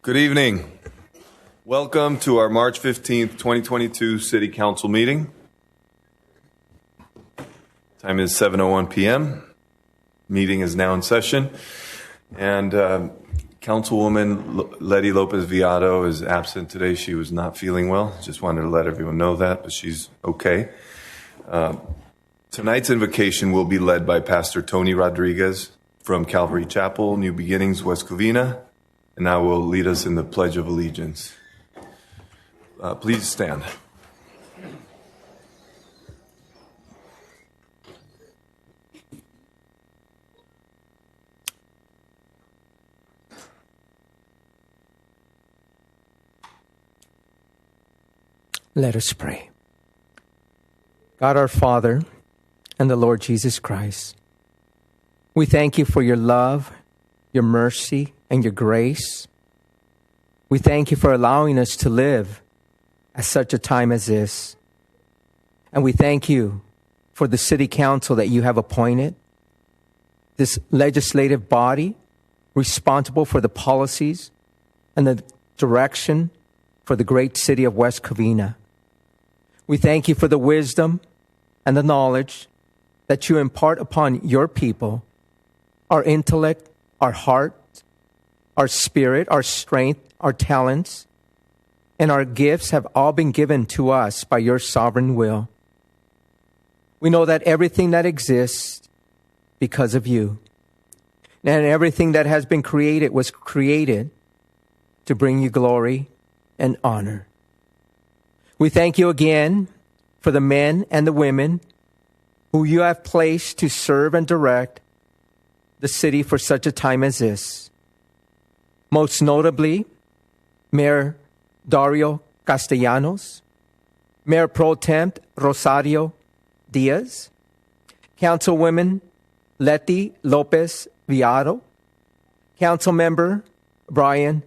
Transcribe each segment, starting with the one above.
Good evening. Welcome to our March 15th, 2022 City Council meeting. Time is 7:01 p.m. Meeting is now in session. And Councilwoman Letty Lopez-Viado is absent today. She was not feeling well. Just wanted to let everyone know that, but she's okay. Tonight's invocation will be led by Pastor Tony Rodriguez from Calvary Chapel, New Beginnings, West Covina, and I will lead us in the Pledge of Allegiance. Please stand. Let us pray. God our Father and the Lord Jesus Christ, we thank you for your love, your mercy, and your grace. We thank you for allowing us to live at such a time as this. And we thank you for the city council that you have appointed, this legislative body responsible for the policies and the direction for the great city of West Covina. We thank you for the wisdom and the knowledge that you impart upon your people, our intellect, our heart, our spirit, our strength, our talents, and our gifts have all been given to us by your sovereign will. We know that everything that exists because of you, and everything that has been created was created to bring you glory and honor. We thank you again for the men and the women who you have placed to serve and direct the city for such a time as this. Most notably, Mayor Dario Castellanos, Mayor Pro Tem Rosario Diaz, Councilwoman Letty Lopez-Viado, Councilmember Brian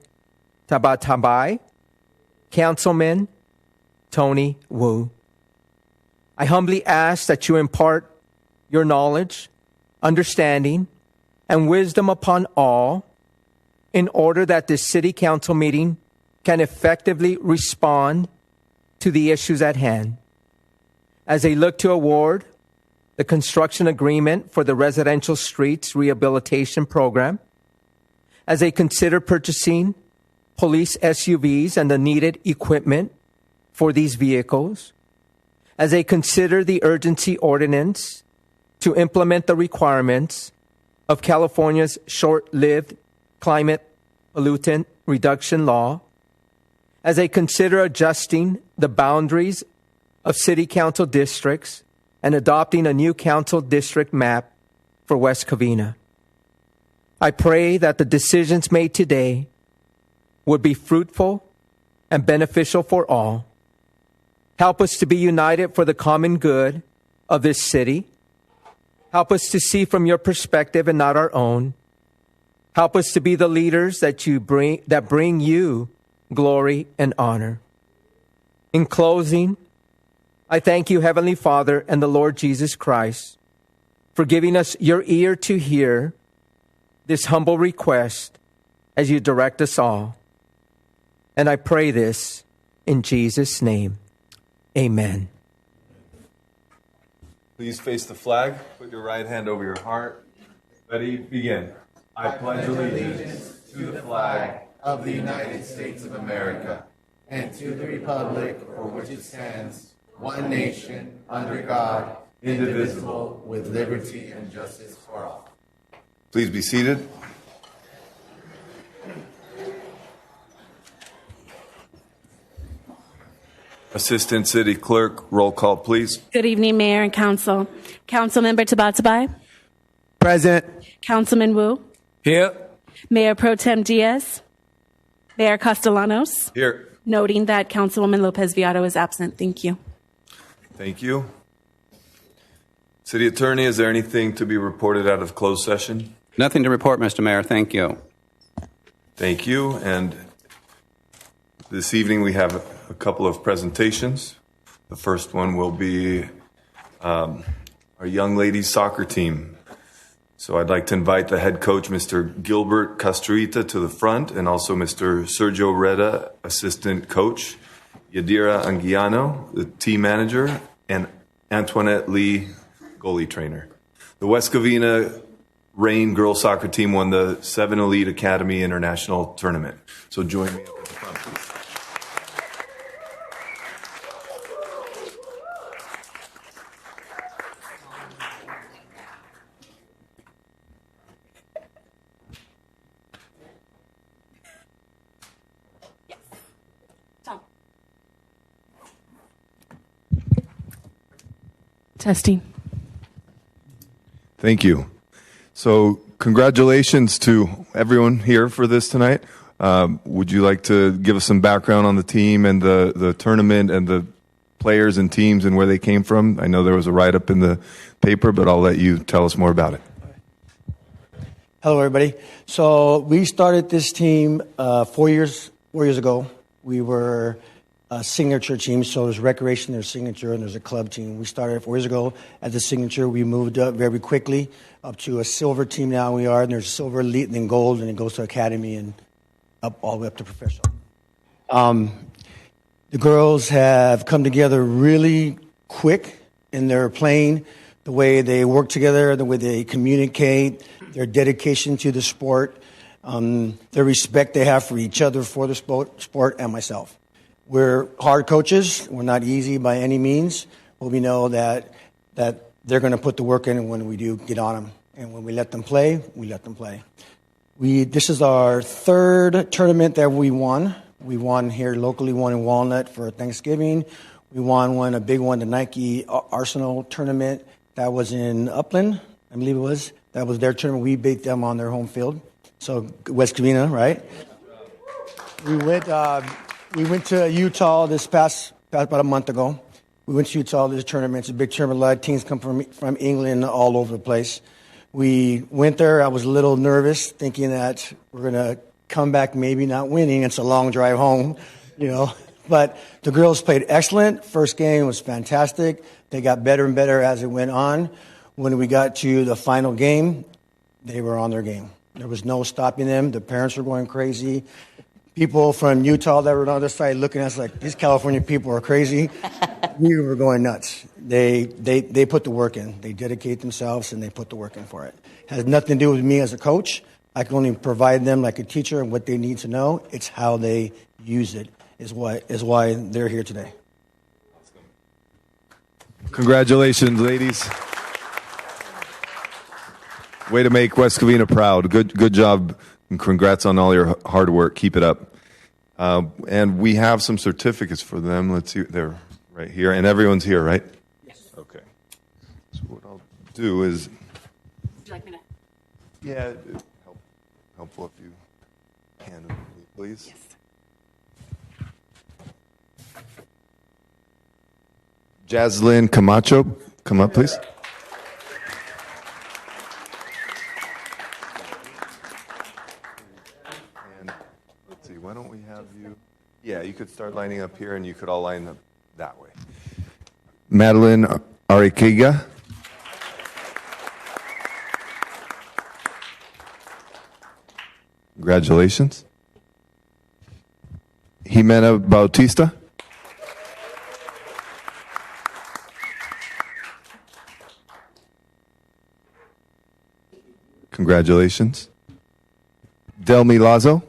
Tabatabai, Councilman Tony Wu. I humbly ask that you impart your knowledge, understanding, and wisdom upon all in order that this city council meeting can effectively respond to the issues at hand. As they look to award the construction agreement for the residential streets rehabilitation program, as they consider purchasing police SUVs and the needed equipment for these vehicles, as they consider the urgency ordinance to implement the requirements of California's short-lived climate pollutant reduction law, as they consider adjusting the boundaries of city council districts and adopting a new council district map for West Covina. I pray that the decisions made today would be fruitful and beneficial for all. Help us to be united for the common good of this city. Help us to see from your perspective and not our own. Help us to be the leaders that bring you glory and honor. In closing, I thank you, Heavenly Father and the Lord Jesus Christ, for giving us your ear to hear this humble request as you direct us all. And I pray this in Jesus' name. Amen. Please face the flag. Put your right hand over your heart. Ready? Begin. I pledge allegiance to the flag of the United States of America and to the republic for which it stands, one nation, under God, indivisible, with liberty and justice for all. Please be seated. Assistant City Clerk, roll call, please. Good evening, Mayor and Council. Councilmember Tabatabai. Present. Councilman Wu. Here. Mayor Pro Tem Diaz. Mayor Castellanos. Here. Noting that Councilwoman Lopez-Viado is absent. Thank you. Thank you. City Attorney, is there anything to be reported out of closed session? Nothing to report, Mr. Mayor. Thank you. Thank you. And this evening we have a couple of presentations. The first one will be our young ladies soccer team. So I'd like to invite the head coach, Mr. Gilbert Castruita, to the front, and also Mr. Sergio Reda, assistant coach, Yadira Anguiano, the team manager, and Antoinette Lee, goalie trainer. The West Covina Rain girls soccer team won the 7 Elite Academy International Tournament. So join me up at the front, please. Testing. Thank you. So congratulations to everyone here for this tonight. Would you like to give us some background on the team and the tournament and the players and teams and where they came from? I know there was a write-up in the paper, but I'll let you tell us more about it. Hello, everybody. So we started this team 4 years ago. We were a signature team, so there's recreation, there's signature, and there's a club team. We started 4 years ago at the signature. We moved up very quickly up to a silver team now we are, and there's silver, elite, and then gold, and it goes to academy and up all the way up to professional. The girls have come together really quick in their playing, the way they work together, the way they communicate, their dedication to the sport, the respect they have for each other, for the sport, and myself. We're hard coaches. We're not easy by any means, but we know that they're going to put the work in when we do get on them. And when we let them play, we let them play. This is our third tournament that we won. We won here locally, one in Walnut for Thanksgiving. We won a big one, the Nike Arsenal tournament. That was in Upland, I believe it was. That was their tournament. We beat them on their home field. So West Covina, right? We went to Utah this past about a month ago. We went to Utah. This tournament. It's a big tournament. A lot of teams come from England all over the place. We went there. I was a little nervous, thinking that we're going to come back maybe not winning. It's a long drive home, But the girls played excellent. First game was fantastic. They got better and better as it went on. When we got to the final game, they were on their game. There was no stopping them. The parents were going crazy. People from Utah that were on the other side looking at us like, these California people are crazy. We were going nuts. They put the work in. They dedicate themselves, and they put the work in for it. It has nothing to do with me as a coach. I can only provide them like a teacher and what they need to know. It's how they use it is why they're here today. Congratulations, ladies. Way to make West Covina proud. Good job, and congrats on all your hard work. Keep it up. And we have some certificates for them. Let's see. They're right here. And everyone's here, right? Yes. Okay. So what I'll do is... Would you like me to? Yeah, it'd helpful if you hand them to me, please. Yes. Jaslyn Camacho, come up, please. And let's see, why don't we have you? Yeah, you could start lining up here, and you could all line up that way. Madeline Arikiga. Congratulations. Jimena Bautista. Congratulations. Delmi Lazo.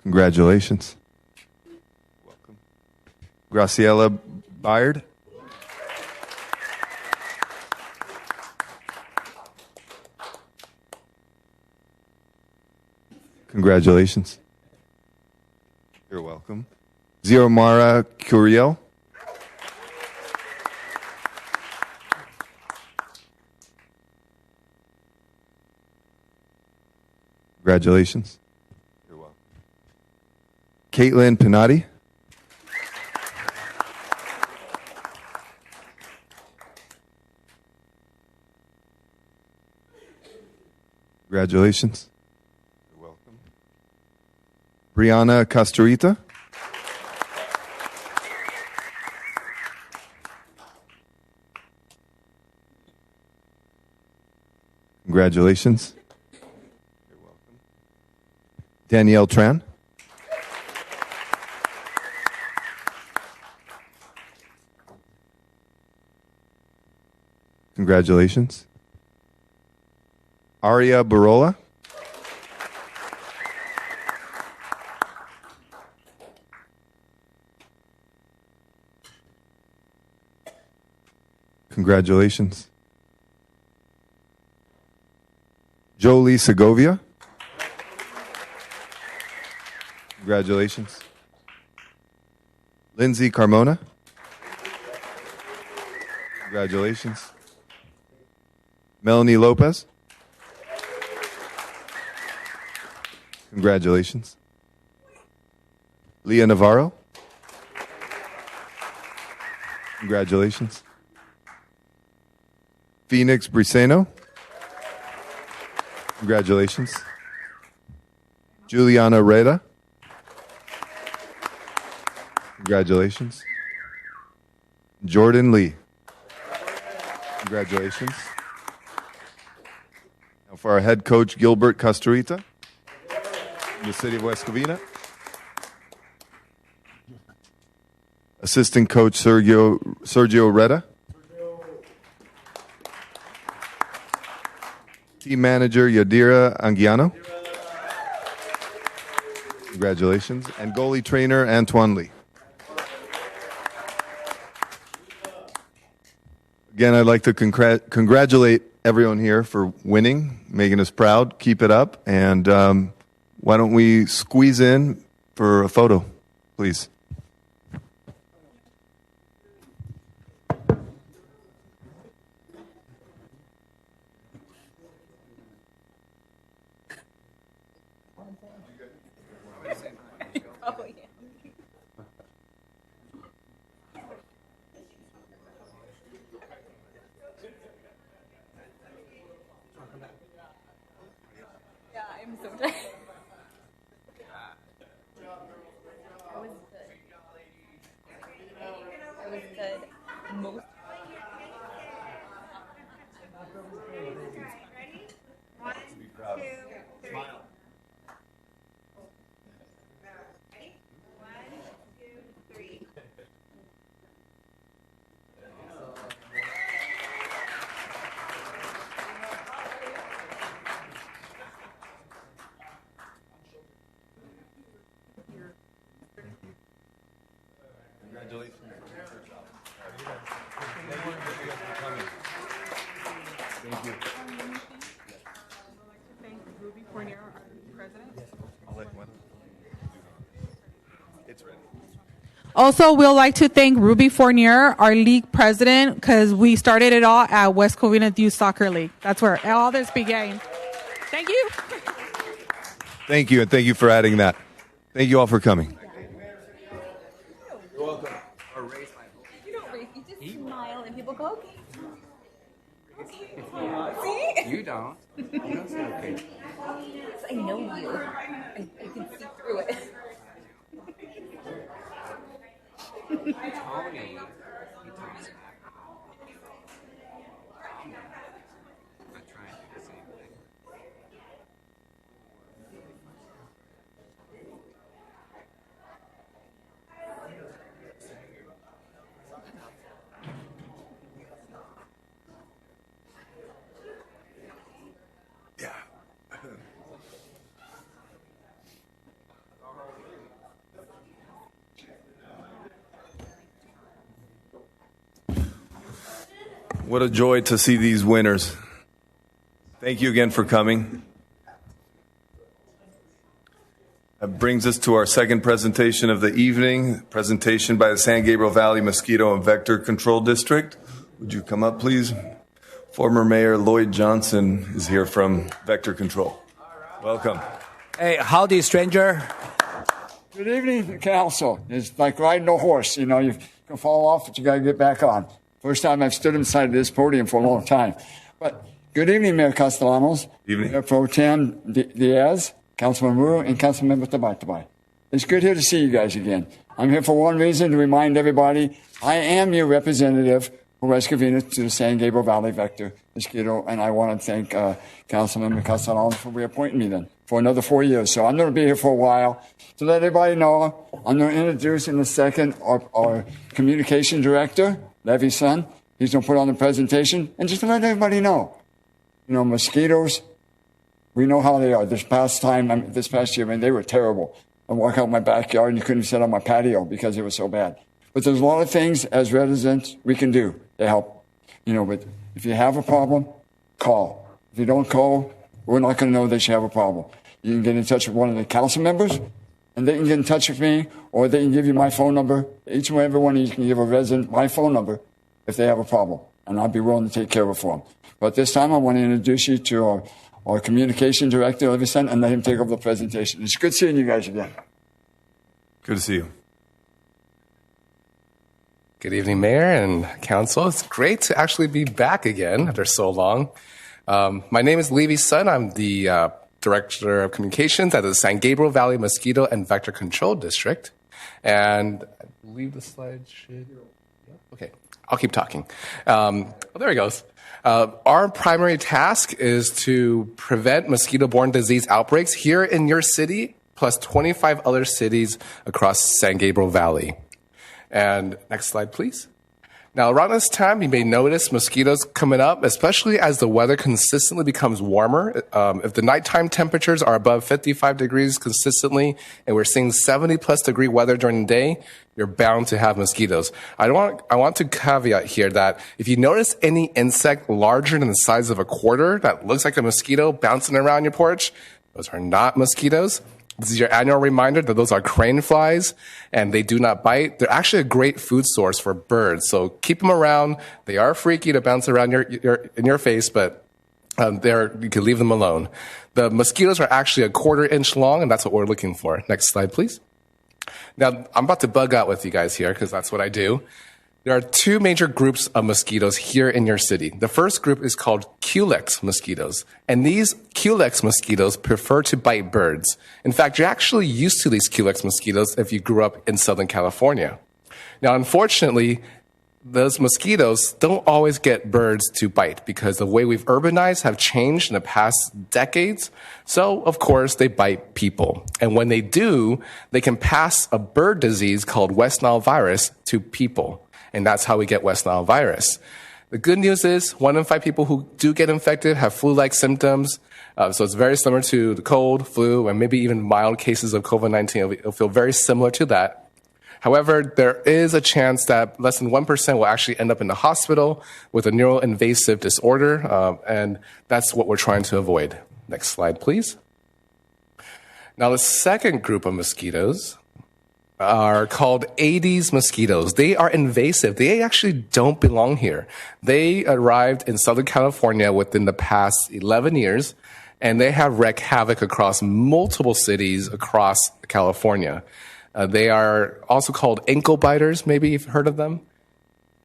Congratulations. Welcome. Graciela Byard. Congratulations. You're welcome. Ziomara Curiel. Congratulations. You're welcome. Caitlin Pinati. Congratulations. You're welcome. Brianna Castorita. Congratulations. You're welcome. Danielle Tran. Congratulations. Aria Barola. Congratulations. Jolie Segovia. Congratulations. Lindsay Carmona. Congratulations. Melanie Lopez. Congratulations. Leah Navarro. Congratulations. Phoenix Briseno. Congratulations. Juliana Reda. Congratulations. Jordan Lee. Congratulations. Now for our head coach, Gilbert Castorita, in the city of West Covina. Assistant coach, Sergio Reda. Team manager, Yadira Anguiano. Congratulations. And goalie trainer, Antoine Lee. Again, I'd like to congratulate everyone here for winning, making us proud. Keep it up. And why don't we squeeze in for a photo, please? I'm so tired. I was good. Most. Congratulations. Thank you. Thank Ruby Fournier, our president. It's ready. Also, we'd like to thank Ruby Fournier, our league president, because we started it all at West Covina Youth Soccer League. That's where all this began. Thank you. Thank you, and thank you for adding that. Thank you all for coming. You don't raise, you just smile and people go, okay. Okay. See? You don't. You don't say okay. I know you. I can see through it. Tony. He talks back. I'm trying to do the same thing. What a joy to see these winners. Thank you again for coming. That brings us to our second presentation of the evening, presentation by the San Gabriel Valley Mosquito and Vector Control District. Would you come up, please? Former Mayor Lloyd Johnson is here from Vector Control. Welcome. Hey, howdy, stranger. Good evening, Council. It's like riding a horse. You know, you can fall off, but you got to get back on. First time I've stood inside this podium for a long time. But good evening, Mayor Castellanos. Evening. Mayor Pro Tem Diaz, Councilman Muro, and Councilmember Tabatabai. It's good here to see you guys again. I'm here for one reason, to remind everybody I am your representative for West Covina to the San Gabriel Valley Vector mosquito, and I want to thank Councilmember Castellanos for reappointing me then for another 4 years. So I'm going to be here for a while. To let everybody know, I'm going to introduce in a second our communication director, Levy's son. He's going to put on the presentation. And just to let everybody know, mosquitoes, we know how they are. This past year, they were terrible. I walk out my backyard and you couldn't sit on my patio because it was so bad. But there's a lot of things as residents we can do to help. But if you have a problem, call. If you don't call, we're not going to know that you have a problem. You can get in touch with one of the council members, and they can get in touch with me, or they can give you my phone number. Each and every one of you can give a resident my phone number if they have a problem, and I'll be willing to take care of it for them. But this time, I want to introduce you to our communication director, Levison, and let him take over the presentation. It's good seeing you guys again. Good to see you. Good evening, Mayor and Council. It's great to actually be back again after so long. My name is Levy's son. I'm the Director of Communications at the San Gabriel Valley Mosquito and Vector Control District. And I believe the slide should... Okay, I'll keep talking. There he goes. Our primary task is to prevent mosquito-borne disease outbreaks here in your city, plus 25 other cities across San Gabriel Valley. And next slide, please. Now, around this time, you may notice mosquitoes coming up, especially as the weather consistently becomes warmer. If the nighttime temperatures are above 55 degrees consistently, and we're seeing 70-plus degree weather during the day, you're bound to have mosquitoes. I want to caveat here that if you notice any insect larger than the size of a quarter that looks like a mosquito bouncing around your porch, those are not mosquitoes. This is your annual reminder that those are crane flies, and they do not bite. They're actually a great food source for birds, so keep them around. They are freaky to bounce around in your face, but you can leave them alone. The mosquitoes are actually a 1/4 inch long, and that's what we're looking for. Next slide, please. Now, I'm about to bug out with you guys here because that's what I do. There are two major groups of mosquitoes here in your city. The first group is called Culex mosquitoes. And these Culex mosquitoes prefer to bite birds. In fact, you're actually used to these Culex mosquitoes if you grew up in Southern California. Now, unfortunately, those mosquitoes don't always get birds to bite because the way we've urbanized have changed in the past decades. So, of course, they bite people. And when they do, they can pass a bird disease called West Nile virus to people. And that's how we get West Nile virus. The good news is 1 in 5 people who do get infected have flu-like symptoms. So it's very similar to the cold, flu, and maybe even mild cases of COVID-19. It'll feel very similar to that. However, there is a chance that less than 1% will actually end up in the hospital with a neuroinvasive disorder, and that's what we're trying to avoid. Next slide, please. Now, the second group of mosquitoes are called Aedes mosquitoes. They are invasive. They actually don't belong here. They arrived in Southern California within the past 11 years, and they have wreaked havoc across multiple cities across California. They are also called ankle biters. Maybe you've heard of them.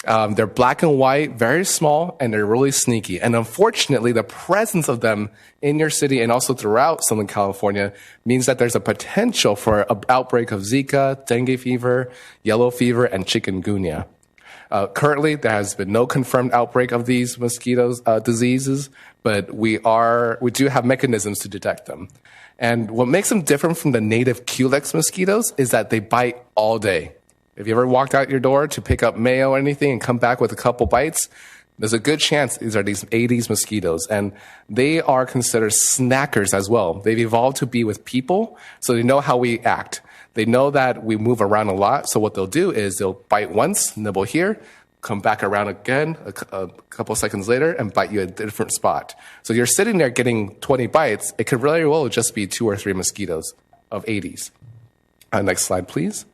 They're black and white, very small, and they're really sneaky. And unfortunately, the presence of them in your city and also throughout Southern California means that there's a potential for an outbreak of Zika, dengue fever, yellow fever, and chikungunya. Currently, there has been no confirmed outbreak of these mosquitoes diseases, but we do have mechanisms to detect them. And what makes them different from the native Culex mosquitoes is that they bite all day. If you ever walked out your door to pick up mail or anything and come back with a couple bites, there's a good chance these are these Aedes mosquitoes. And they are considered snackers as well. They've evolved to be with people, so they know how we act. They know that we move around a lot, so what they'll do is they'll bite once, nibble here, come back around again a couple seconds later and bite you at a different spot. So you're sitting there getting 20 bites. It could really well just be 2 or 3 mosquitoes of Aedes. Next slide, please.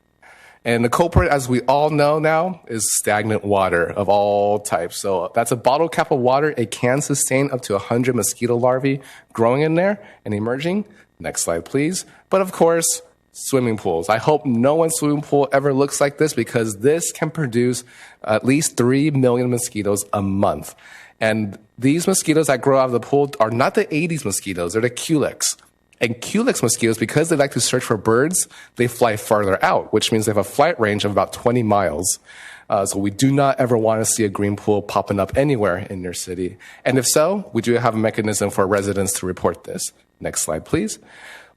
And the culprit, as we all know now, is stagnant water of all types. So that's a bottle cap of water. It can sustain up to 100 mosquito larvae growing in there and emerging. Next slide, please. But of course, swimming pools. I hope no one's swimming pool ever looks like this because this can produce at least 3 million mosquitoes a month. And these mosquitoes that grow out of the pool are not the Aedes mosquitoes, they're the Culex. And Culex mosquitoes, because they like to search for birds, they fly farther out, which means they have a flight range of about 20 miles. So we do not ever want to see a green pool popping up anywhere in your city. And if so, we do have a mechanism for residents to report this. Next slide, please.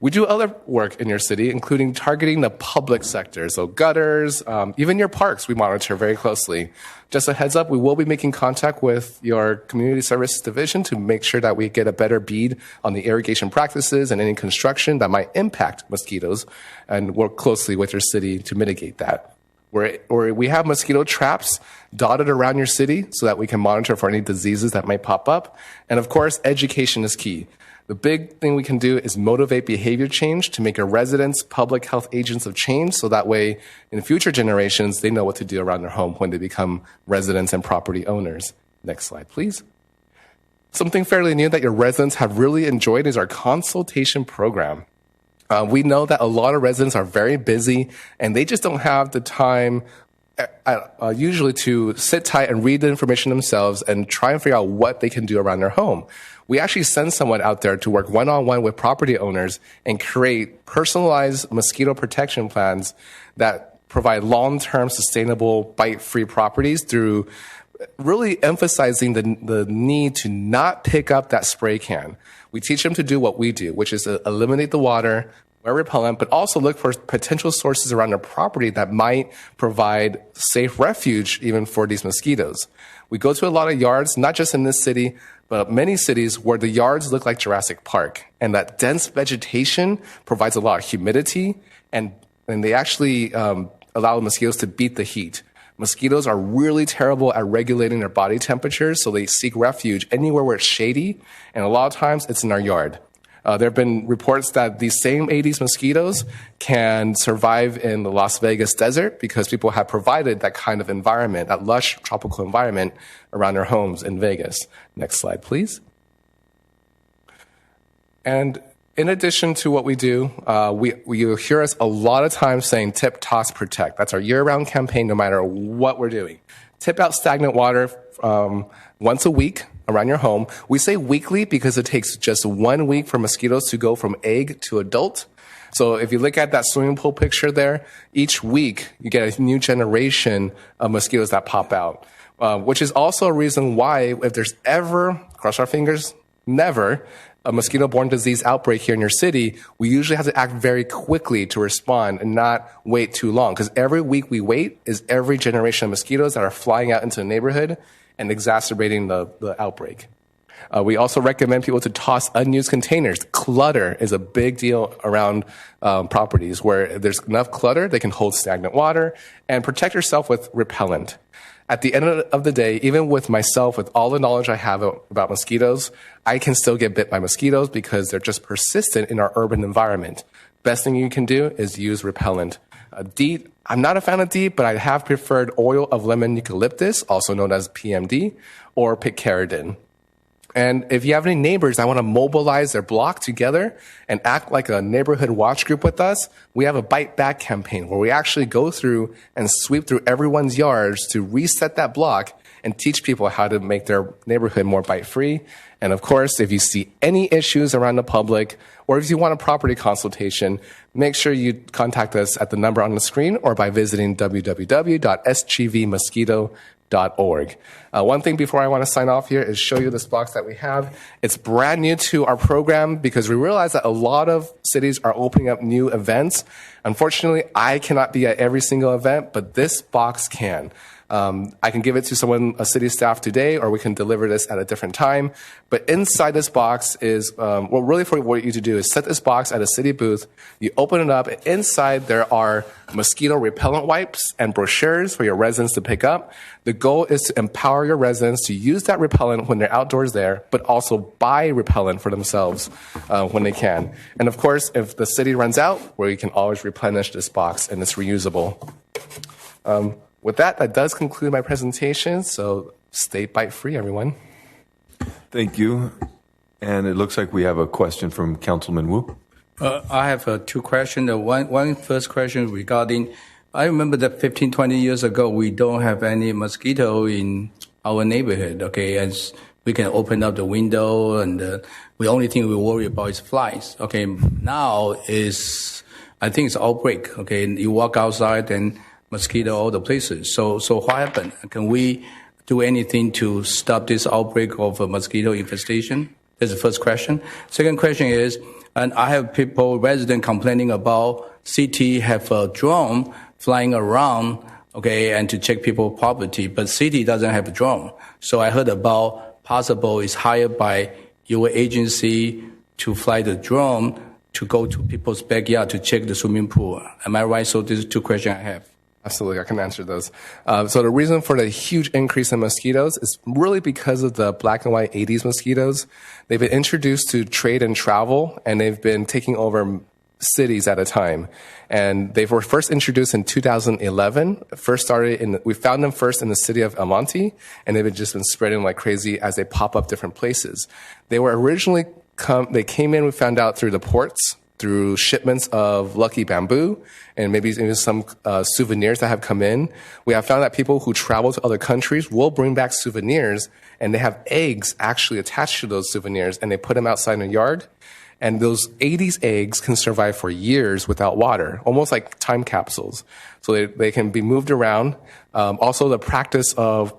We do other work in your city, including targeting the public sector. So gutters, even your parks, we monitor very closely. Just a heads up, we will be making contact with your community services division to make sure that we get a better bead on the irrigation practices and any construction that might impact mosquitoes, and work closely with your city to mitigate that. We have mosquito traps dotted around your city so that we can monitor for any diseases that might pop up. And of course, education is key. The big thing we can do is motivate behavior change to make our residents public health agents of change, so that way in future generations, they know what to do around their home when they become residents and property owners. Next slide, please. Something fairly new that your residents have really enjoyed is our consultation program. We know that a lot of residents are very busy and they just don't have the time usually to sit tight and read the information themselves and try and figure out what they can do around their home. We actually send someone out there to work one-on-one with property owners and create personalized mosquito protection plans that provide long-term sustainable bite-free properties through really emphasizing the need to not pick up that spray can. We teach them to do what we do, which is to eliminate the water, wear repellent, but also look for potential sources around their property that might provide safe refuge even for these mosquitoes. We go to a lot of yards, not just in this city, but many cities where the yards look like Jurassic Park. And that dense vegetation provides a lot of humidity, and they actually allow mosquitoes to beat the heat. Mosquitoes are really terrible at regulating their body temperatures, so they seek refuge anywhere where it's shady, and a lot of times it's in our yard. There have been reports that these same Aedes mosquitoes can survive in the Las Vegas desert because people have provided that kind of environment, that lush tropical environment around their homes in Vegas. Next slide, please. And in addition to what we do, you'll hear us a lot of times saying tip, toss, protect. That's our year-round campaign no matter what we're doing. Tip out stagnant water once a week around your home. We say weekly because it takes just 1 week for mosquitoes to go from egg to adult. So if you look at that swimming pool picture there, each week you get a new generation of mosquitoes that pop out, which is also a reason why if there's ever, cross our fingers, never, a mosquito-borne disease outbreak here in your city, we usually have to act very quickly to respond and not wait too long. Because every week we wait is every generation of mosquitoes that are flying out into the neighborhood and exacerbating the outbreak. We also recommend people to toss unused containers. Clutter is a big deal around properties where there's enough clutter, they can hold stagnant water, and protect yourself with repellent. At the end of the day, even with myself, with all the knowledge I have about mosquitoes, I can still get bit by mosquitoes because they're just persistent in our urban environment. Best thing you can do is use repellent. DEET, I'm not a fan of DEET, but I have preferred oil of lemon eucalyptus, also known as PMD, or picaridin. And if you have any neighbors that want to mobilize their block together and act like a neighborhood watch group with us, we have a Bite Back campaign where we actually go through and sweep through everyone's yards to reset that block and teach people how to make their neighborhood more bite-free. And of course, if you see any issues around the public, or if you want a property consultation, make sure you contact us at the number on the screen or by visiting www.sgvmosquito.org. One thing before I want to sign off here is show you this box that we have. It's brand new to our program because we realize that a lot of cities are opening up new events. Unfortunately, I cannot be at every single event, but this box can. I can give it to someone, a city staff today, or we can deliver this at a different time. But inside this box is, well, really for what you to do is set this box at a city booth. You open it up. Inside there are mosquito repellent wipes and brochures for your residents to pick up. The goal is to empower your residents to use that repellent when they're outdoors there, but also buy repellent for themselves when they can. And of course, if the city runs out, we can always replenish this box, and it's reusable. With that, that does conclude my presentation. So stay bite-free, everyone. Thank you. And it looks like we have a question from Councilman Wu. I have two questions. One first question regarding, I remember that 15, 20 years ago, we don't have any mosquito in our neighborhood, okay? And we can open up the window, and the only thing we worry about is flies, okay? Now I think it's outbreak, okay? You walk outside and mosquito all the places. So what happened? Can we do anything to stop this outbreak of a mosquito infestation? That's the first question. Second question is, and I have residents complaining about city have a drone flying around, okay, and to check people's property, but city doesn't have a drone. So I heard about possible is hired by your agency to fly the drone to go to people's backyard to check the swimming pool. Am I right? So these are two questions I have. Absolutely, I can answer those. So the reason for the huge increase in mosquitoes is really because of the black and white Aedes mosquitoes. They've been introduced to trade and travel, and they've been taking over cities at a time. And they were first introduced in 2011. We found them first in the city of El Monte, and they've just been spreading like crazy as they pop up different places. They were originally they came in, we found out, through the ports, through shipments of lucky bamboo, and maybe even some souvenirs that have come in. We have found that people who travel to other countries will bring back souvenirs, and they have eggs actually attached to those souvenirs, and they put them outside in the yard. And those Aedes eggs can survive for years without water, almost like time capsules. So they can be moved around. Also, the practice of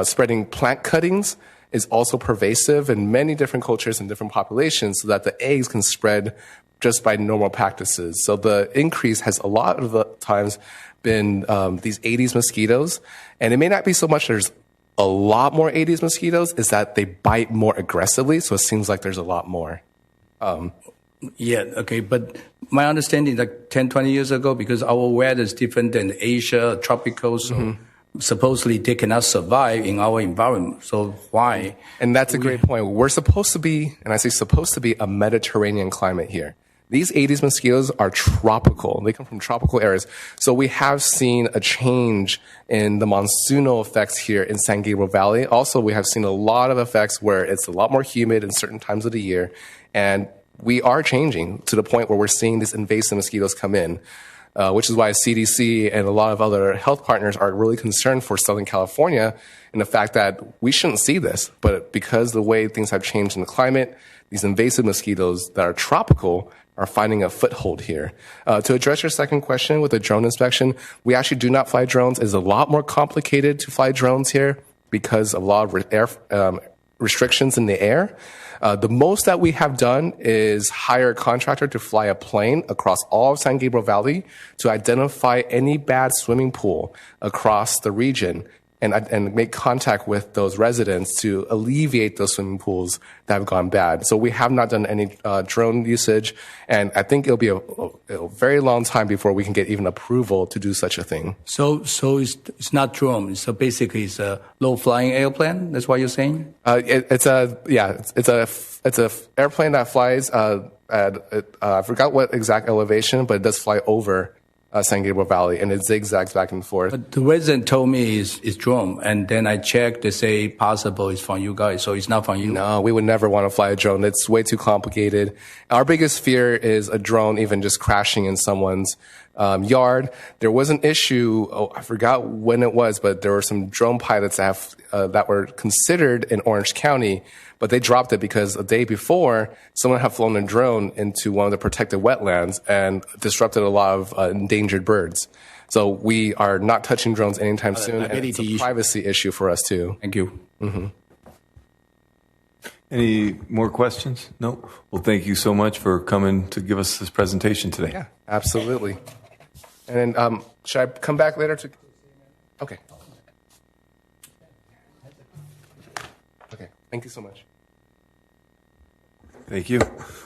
spreading plant cuttings is also pervasive in many different cultures and different populations, so that the eggs can spread just by normal practices. So the increase has a lot of the times been these Aedes mosquitoes. And it may not be so much there's a lot more Aedes mosquitoes, is that they bite more aggressively, so it seems like there's a lot more. Yeah, okay, but my understanding, like 10, 20 years ago, because our weather is different than Asia, tropical, so supposedly they cannot survive in our environment. So why? And that's a great point. We're supposed to be, and I say supposed to be, a Mediterranean climate here. These Aedes mosquitoes are tropical. They come from tropical areas. So we have seen a change in the monsoonal effects here in San Gabriel Valley. Also, we have seen a lot of effects where it's a lot more humid in certain times of the year. And we are changing to the point where we're seeing these invasive mosquitoes come in, which is why CDC and a lot of other health partners are really concerned for Southern California and the fact that we shouldn't see this. But because the way things have changed in the climate, these invasive mosquitoes that are tropical are finding a foothold here. To address your second question with the drone inspection, we actually do not fly drones. It's a lot more complicated to fly drones here because of a lot of air restrictions in the air. The most that we have done is hire a contractor to fly a plane across all of San Gabriel Valley to identify any bad swimming pool across the region and make contact with those residents to alleviate those swimming pools that have gone bad. So we have not done any drone usage, and I think it'll be a very long time before we can get even approval to do such a thing. So it's not drone. So basically, it's a low-flying airplane. That's what you're saying? It's a airplane that flies at I forgot what exact elevation, but it does fly over San Gabriel Valley, and it zigzags back and forth. But the resident told me it's drone, and then I checked. They say possible it's from you guys, so it's not from you. No, we would never want to fly a drone. It's way too complicated. Our biggest fear is a drone even just crashing in someone's yard. There was an issue, I forgot when it was, but there were some drone pilots that were considered in Orange County, but they dropped it because a day before, someone had flown a drone into one of the protected wetlands and disrupted a lot of endangered birds. So we are not touching drones anytime soon, and it's a privacy issue for us too. Thank you. Mm-hmm. Any more questions? No? Well, thank you so much for coming to give us this presentation today. Yeah, absolutely. And then, should I come back later to? Okay. Okay. Thank you so much. Thank you.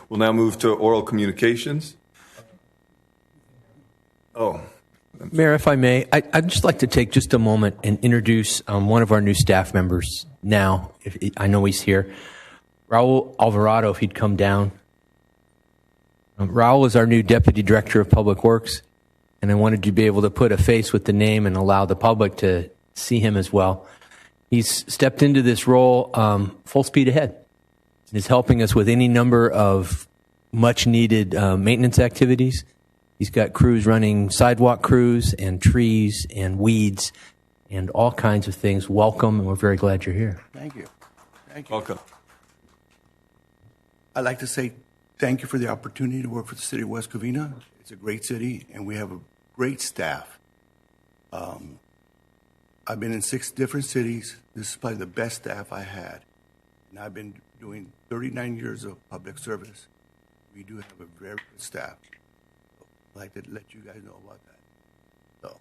We'll now move to oral communications. Oh. Mayor, if I may, I'd just like to take just a moment and introduce one of our new staff members now. I know he's here. Raul Alvarado, if he'd come down. Raul is our new Deputy Director of Public Works, and I wanted to be able to put a face with the name and allow the public to see him as well. He's stepped into this role full speed ahead. He's helping us with any number of much-needed maintenance activities. He's got crews running sidewalk crews and trees and weeds and all kinds of things. Welcome, and we're very glad you're here. Thank you. Thank you. Welcome. I'd like to say thank you for the opportunity to work for the city of West Covina. It's a great city, and we have a great staff. I've been in 6 different cities. This is probably the best staff I had. And I've been doing 39 years of public service. We do have a very good staff. I'd like to let you guys know about that. So,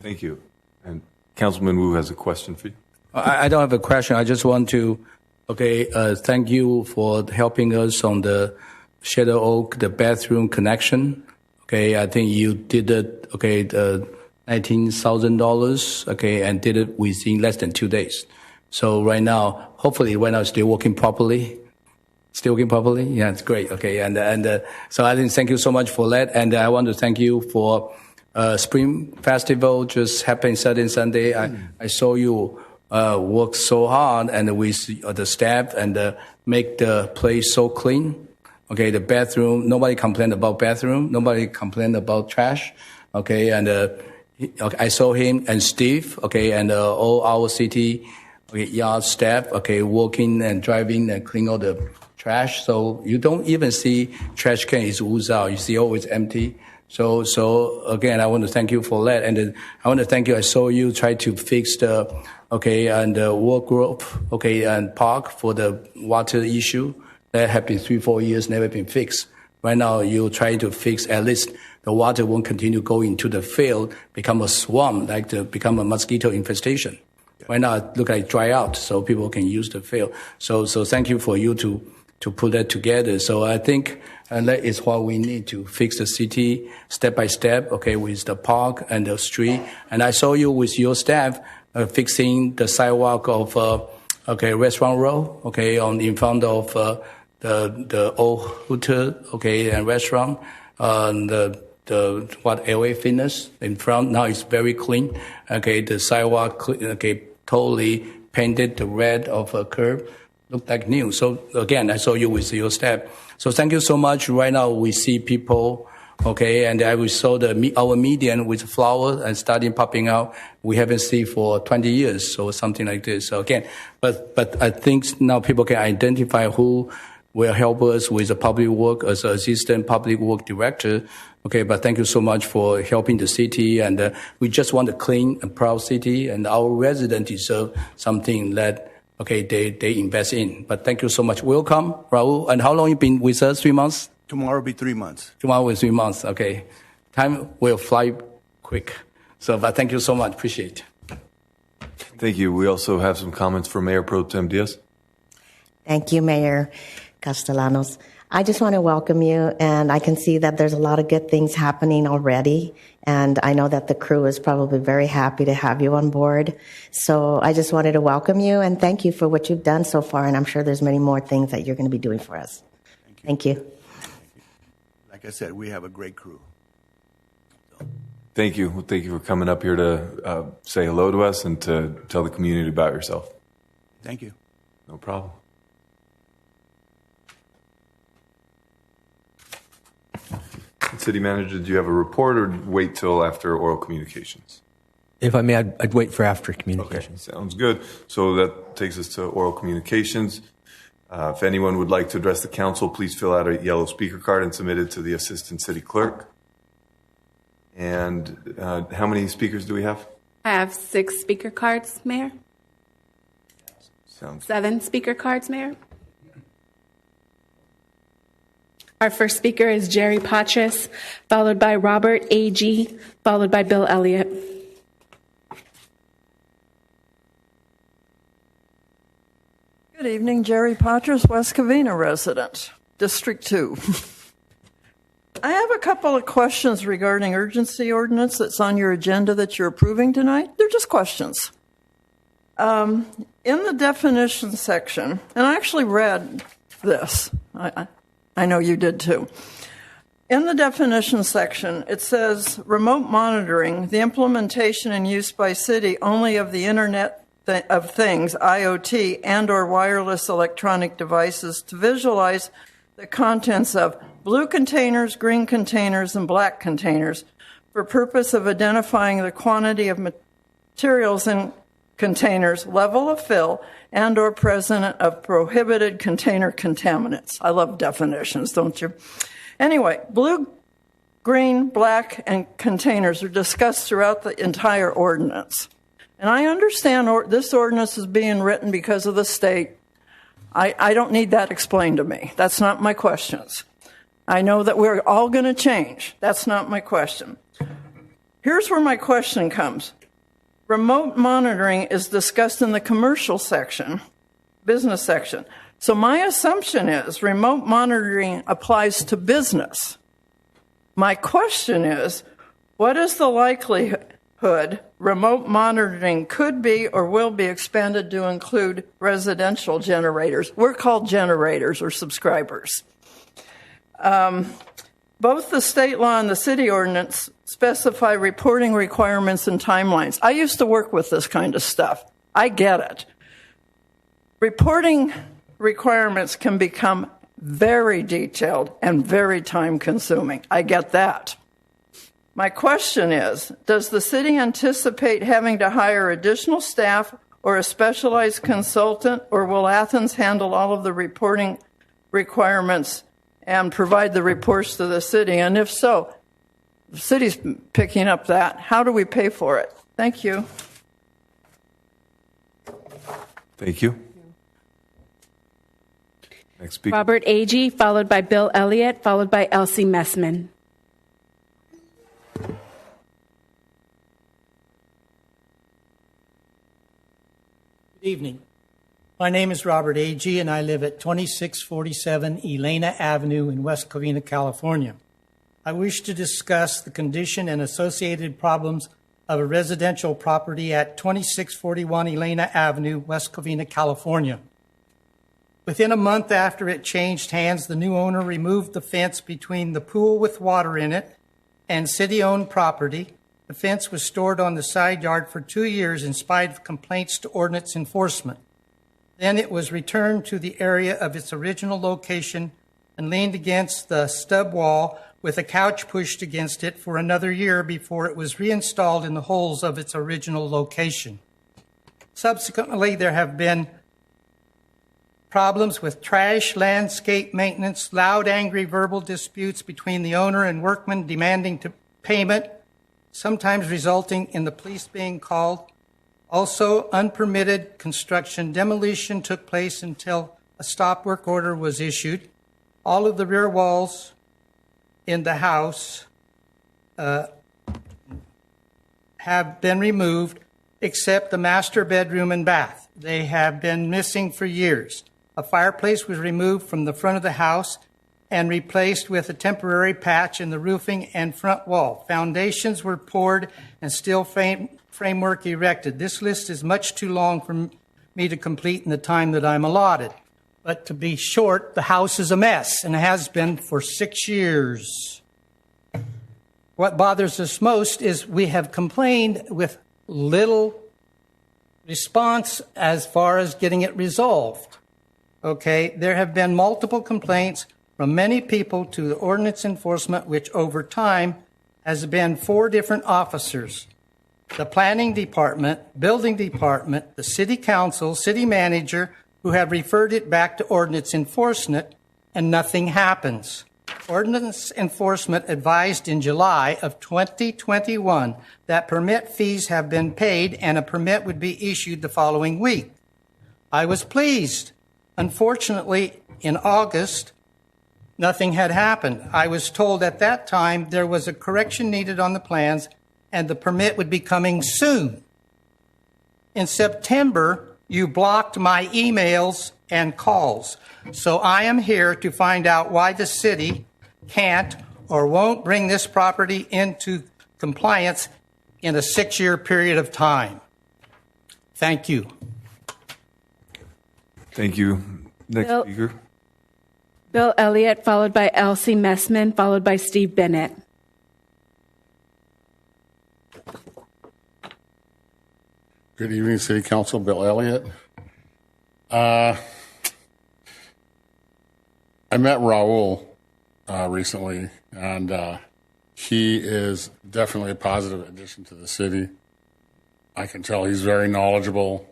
Thank you. And Councilman Wu has a question for you. I don't have a question. I just want to, thank you for helping us on the Shadow Oak, the bathroom connection. Okay, I think you did it, $19,000, and did it within less than 2 days. So hopefully it's still working properly. Still working properly? Yeah, it's great. Okay, so I think thank you so much for that. And I want to thank you for Spring Festival just happened Saturday and Sunday. I saw you work so hard and with the staff and make the place so clean. Okay, the bathroom, nobody complained about bathroom. Nobody complained about trash. Okay, and I saw him and Steve, and all our city yard staff, working and driving and cleaning all the trash. So you don't even see trash can is ooze out. You see always empty. So again, I want to thank you for that. And I want to thank you. I saw you try to fix the, and the work group, and park for the water issue. That have been 3-4 years, never been fixed. Right now, you're trying to fix at least the water won't continue going into the field, become a swamp, become a mosquito infestation. Yeah. Right now, it look like dry out, so people can use the field. So thank you for you to put that together. So I think that is what we need to fix the city step by step, with the park and the street. And I saw you with your staff fixing the sidewalk of Restaurant Row, in front of the old hotel, and restaurant, the LA Fitness in front. Now it's very clean. The sidewalk, totally painted the red of a curb, looked like new. So again, I saw you with your staff. So thank you so much. Right now we see people, and I saw our median with flowers and starting popping out. We haven't seen for 20 years, so something like this. So again, but I think now people can identify who will help us with the public work as an assistant public work director. But thank you so much for helping the city. And we just want a clean and proud city, and our residents deserve something that, they invest in. But thank you so much. Welcome, Raul. And how long you been with us? 3 months? tomorrow will be 3 months. Tomorrow will be 3 months. Okay. Time will fly quick. So, but thank you so much. Appreciate it. Thank you. We also have some comments from Mayor Pro Tem Diaz. Thank you, Mayor Castellanos. I just want to welcome you, and I can see that there's a lot of good things happening already, and I know that the crew is probably very happy to have you on board. So I just wanted to welcome you and thank you for what you've done so far, and I'm sure there's many more things that you're going to be doing for us. Thank you. Like I said, we have a great crew. Thank you. Well, thank you for coming up here to say hello to us and to tell the community about yourself. Thank you. No problem. City Manager, do you have a report or wait till after oral communications? If I may, I'd wait for after communications. Okay, sounds good. So that takes us to oral communications. If anyone would like to address the council, please fill out a yellow speaker card and submit it to the Assistant City Clerk. And how many speakers do we have? I have 6 speaker cards, Mayor. 7 speaker cards, Mayor. Our first speaker is Jerry Patras, followed by Robert A.G., followed by Bill Elliott. Good evening, Jerry Patras, West Covina resident, District 2. I have a couple of questions regarding urgency ordinance that's on your agenda that you're approving tonight. They're just questions. In the definition section, and I actually read this. I know you did too. In the definition section, it says remote monitoring, the implementation and use by city only of the Internet of Things, IoT, and or wireless electronic devices to visualize the contents of blue containers, green containers, and black containers for purpose of identifying the quantity of materials in containers, level of fill, and or presence of prohibited container contaminants. I love definitions, don't you? Anyway, blue green, black, and containers are discussed throughout the entire ordinance. And I understand this ordinance is being written because of the state. I don't need that explained to me. That's not my questions. I know that we're all going to change. That's not my question. Here's where my question comes. Remote monitoring is discussed in the commercial section, business section. So my assumption is remote monitoring applies to business. My question is, what is the likelihood remote monitoring could be or will be expanded to include residential generators? We're called generators or subscribers. Both the state law and the city ordinance specify reporting requirements and timelines. I used to work with this kind of stuff. I get it. Reporting requirements can become very detailed and very time-consuming. I get that. My question is, does the city anticipate having to hire additional staff or a specialized consultant, or will Athens handle all of the reporting requirements and provide the reports to the city? And if so, the city's picking up that. How do we pay for it? Thank you. Thank you. Next speaker. Robert Agee, followed by Bill Elliott, followed by Elsie Messman. Good evening. My name is Robert Agee, and I live at 2647 Elena Avenue in West Covina, California. I wish to discuss the condition and associated problems of a residential property at 2641 Elena Avenue, West Covina, California. Within a month after it changed hands, the new owner removed the fence between the pool with water in it and city-owned property. The fence was stored on the side yard for 2 years in spite of complaints to ordinance enforcement. Then it was returned to the area of its original location and leaned against the stub wall with a couch pushed against it for another year before it was reinstalled in the holes of its original location. Subsequently, there have been problems with trash, landscape maintenance, loud, angry verbal disputes between the owner and workmen demanding payment, sometimes resulting in the police being called. Also, unpermitted construction demolition took place until a stop work order was issued. All of the rear walls in the house have been removed except the master bedroom and bath. They have been missing for years. A fireplace was removed from the front of the house and replaced with a temporary patch in the roofing and front wall. Foundations were poured and steel framework erected. This list is much too long for me to complete in the time that I'm allotted. But to be short, the house is a mess and has been for 6 years. What bothers us most is we have complained with little response as far as getting it resolved. Okay, there have been multiple complaints from many people to the ordinance enforcement, which over time has been 4 different officers. The planning department, building department, the city council, city manager, who have referred it back to ordinance enforcement, and nothing happens. Ordinance enforcement advised in July of 2021 that permit fees have been paid and a permit would be issued the following week. I was pleased. Unfortunately, in August, nothing had happened. I was told at that time there was a correction needed on the plans and the permit would be coming soon. In September, you blocked my emails and calls. So I am here to find out why the city can't or won't bring this property into compliance in a 6-year period of time. Thank you. Thank you. Next speaker. Bill Elliott, followed by Elsie Messman, followed by Steve Bennett. Good evening, City Council. Bill Elliott. I met Raul recently, and he is definitely a positive addition to the city. I can tell he's very knowledgeable.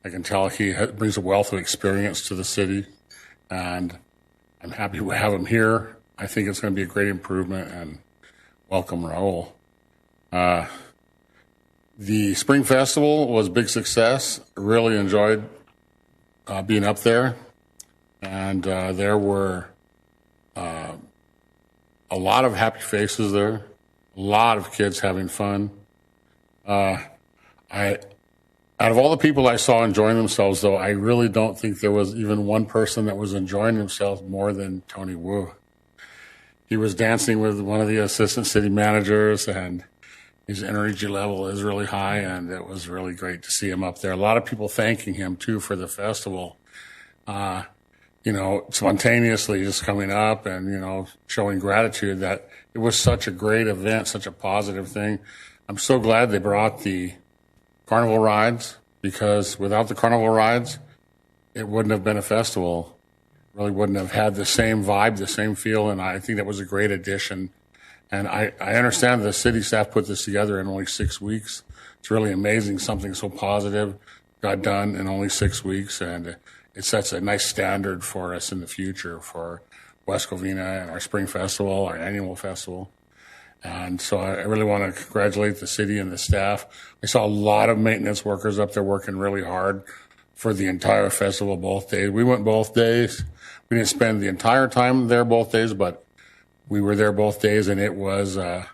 I can tell he brings a wealth of experience to the city, and I'm happy to have him here. I think it's going to be a great improvement, and welcome Raul. The Spring Festival was a big success. Really enjoyed being up there. And there were a lot of happy faces there, a lot of kids having fun. Out of all the people I saw enjoying themselves, though, I really don't think there was even one person that was enjoying themselves more than Tony Wu. He was dancing with one of the assistant city managers, and his energy level is really high, and it was really great to see him up there. A lot of people thanking him, too, for the festival. Spontaneously just coming up and, showing gratitude that it was such a great event, such a positive thing. I'm so glad they brought the carnival rides, because without the carnival rides, it wouldn't have been a festival. It really wouldn't have had the same vibe, the same feel, and I think that was a great addition. And I understand the city staff put this together in only 6 weeks. It's really amazing something so positive got done in only 6 weeks, and it sets a nice standard for us in the future for West Covina and our Spring Festival, our annual festival. And so I really want to congratulate the city and the staff. I saw a lot of maintenance workers up there working really hard for the entire festival both days. We went both days. We didn't spend the entire time there both days, but we were there both days, and it was a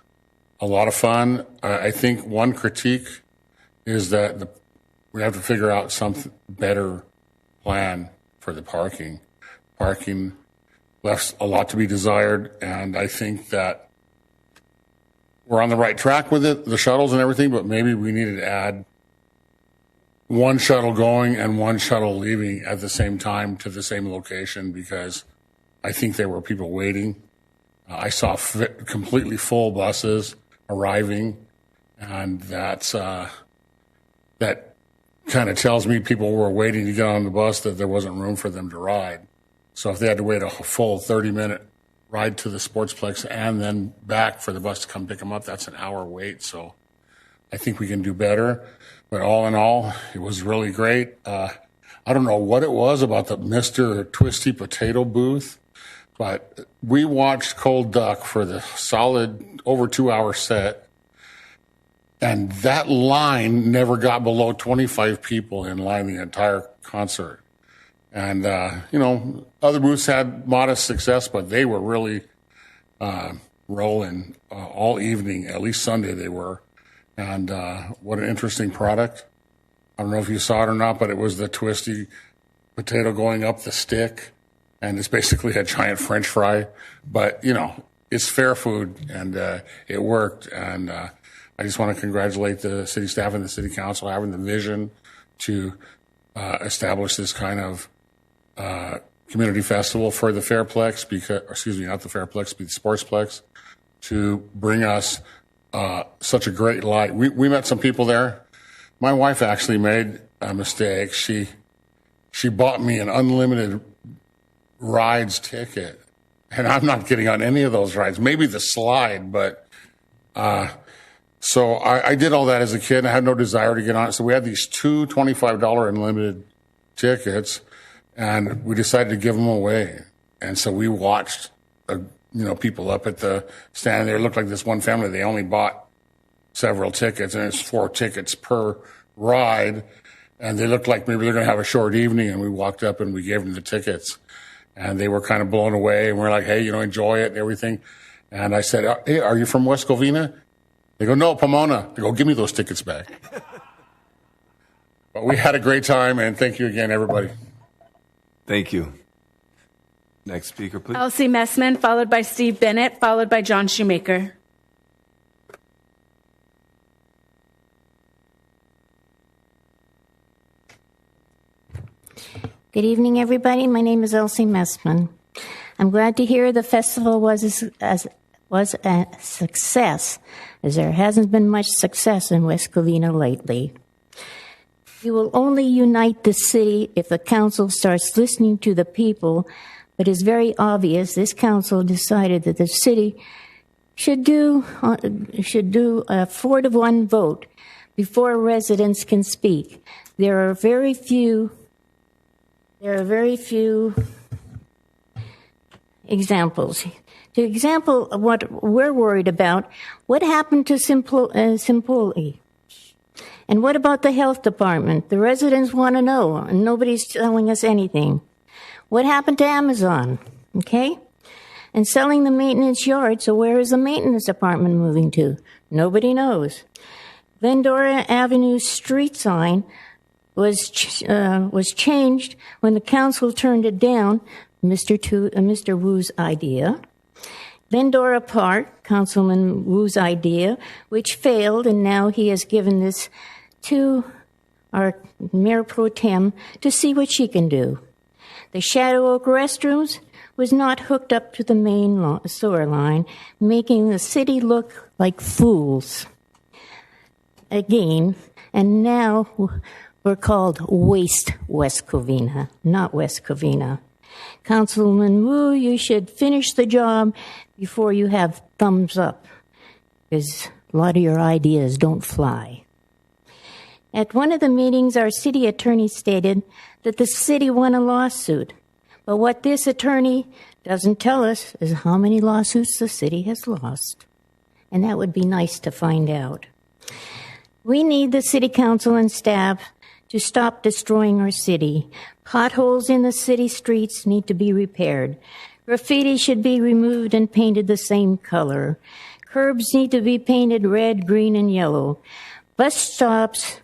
lot of fun. I think one critique is that we have to figure out some better plan for the parking. Parking left a lot to be desired, and I think that we're on the right track with it, the shuttles and everything, but maybe we needed to add one shuttle going and one shuttle leaving at the same time to the same location, because I think there were people waiting. I saw completely full buses arriving, and that kind of tells me people were waiting to get on the bus, that there wasn't room for them to ride. So if they had to wait a full 30-minute ride to the Sportsplex and then back for the bus to come pick them up, that's an hour wait. So I think we can do better. But all in all, it was really great. I don't know what it was about the Mr. Twisty Potato booth, but we watched Cold Duck for the solid over 2-hour set. And that line never got below 25 people in line the entire concert. And, other booths had modest success, but they were really rolling all evening, at least Sunday they were. And what an interesting product. I don't know if you saw it or not, but it was the twisty potato going up the stick. And it's basically a giant French fry. But, it's fair food, and it worked. And I just want to congratulate the city staff and the city council having the vision to establish this kind of community festival for the Fairplex, not the Fairplex, but the Sportsplex, to bring us such a great light. We met some people there. My wife actually made a mistake. She bought me an unlimited rides ticket, and I'm not getting on any of those rides. Maybe the slide, but so I did all that as a kid. I had no desire to get on it. So we had these two $25 unlimited tickets, and we decided to give them away. And so we watched, people up at the stand there. It looked like this one family. They only bought several tickets, and it's 4 tickets per ride. And they looked like maybe they're going to have a short evening. And we walked up and we gave them the tickets, and they were kind of blown away. And we're like, hey, enjoy it and everything. And I said, hey, are you from West Covina? They go, no, Pomona. I go, give me those tickets back. But we had a great time, and thank you again, everybody. Thank you. Next speaker, please. Elsie Messman, followed by Steve Bennett, followed by John Shoemaker. Good evening, everybody. My name is Elsie Messman. I'm glad to hear the festival was a success, as there hasn't been much success in West Covina lately. You will only unite the city if the council starts listening to the people, but it's very obvious this council decided that the city should do a 4-to-1 vote before residents can speak. There are very few examples. To example of what we're worried about, what happened to Simpoli? And what about the health department? The residents want to know, and nobody's telling us anything. What happened to Amazon? Okay? And selling the maintenance yard, so where is the maintenance department moving to? Nobody knows. Glendora Avenue street sign was changed when the council turned it down, Mr. Wu's idea. Glendora Park, Councilman Wu's idea, which failed, and now he has given this to our Mayor Pro Tem to see what she can do. The Shadow Oak restrooms was not hooked up to the main sewer line, making the city look like fools. Again, and now we're called Waste West Covina, not West Covina. Councilman Wu, you should finish the job before you have thumbs up, because a lot of your ideas don't fly. At one of the meetings, our city attorney stated that the city won a lawsuit. But what this attorney doesn't tell us is how many lawsuits the city has lost. And that would be nice to find out. We need the city council and staff to stop destroying our city. Potholes in the city streets need to be repaired. Graffiti should be removed and painted the same color. Curbs need to be painted red, green, and yellow. Bus stops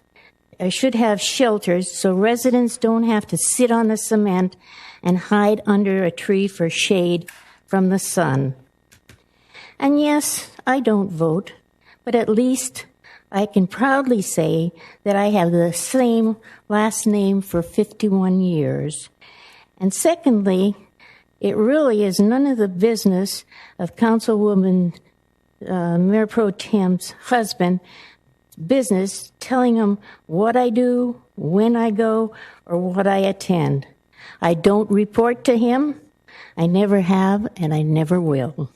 should have shelters so residents don't have to sit on the cement and hide under a tree for shade from the sun. And yes, I don't vote, but at least I can proudly say that I have the same last name for 51 years. And secondly, it really is none of the business of Councilwoman Mayor Pro Tem's husband business telling him what I do, when I go, or what I attend. I don't report to him. I never have, and I never will.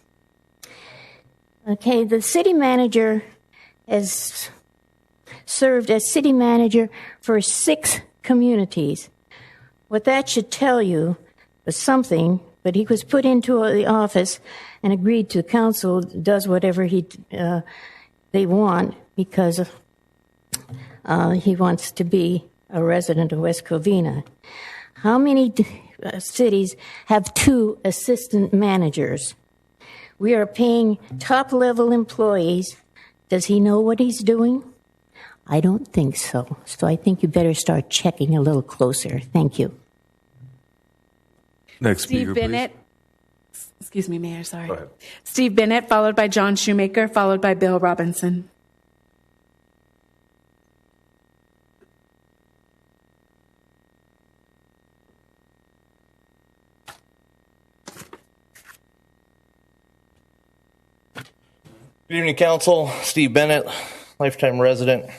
Okay, the city manager has served as city manager for 6 communities. What that should tell you was something, but he was put into the office and agreed to council does whatever they want because he wants to be a resident of West Covina. How many cities have 2 assistant managers? We are paying top-level employees. Does he know what he's doing? I don't think so. So I think you better start checking a little closer. Thank you. Next Steve speaker, Bennett. please. Excuse me, Mayor, sorry. Go ahead. Steve Bennett, followed by John Shoemaker, followed by Bill Robinson. Good evening, Council. Steve Bennett, lifetime resident,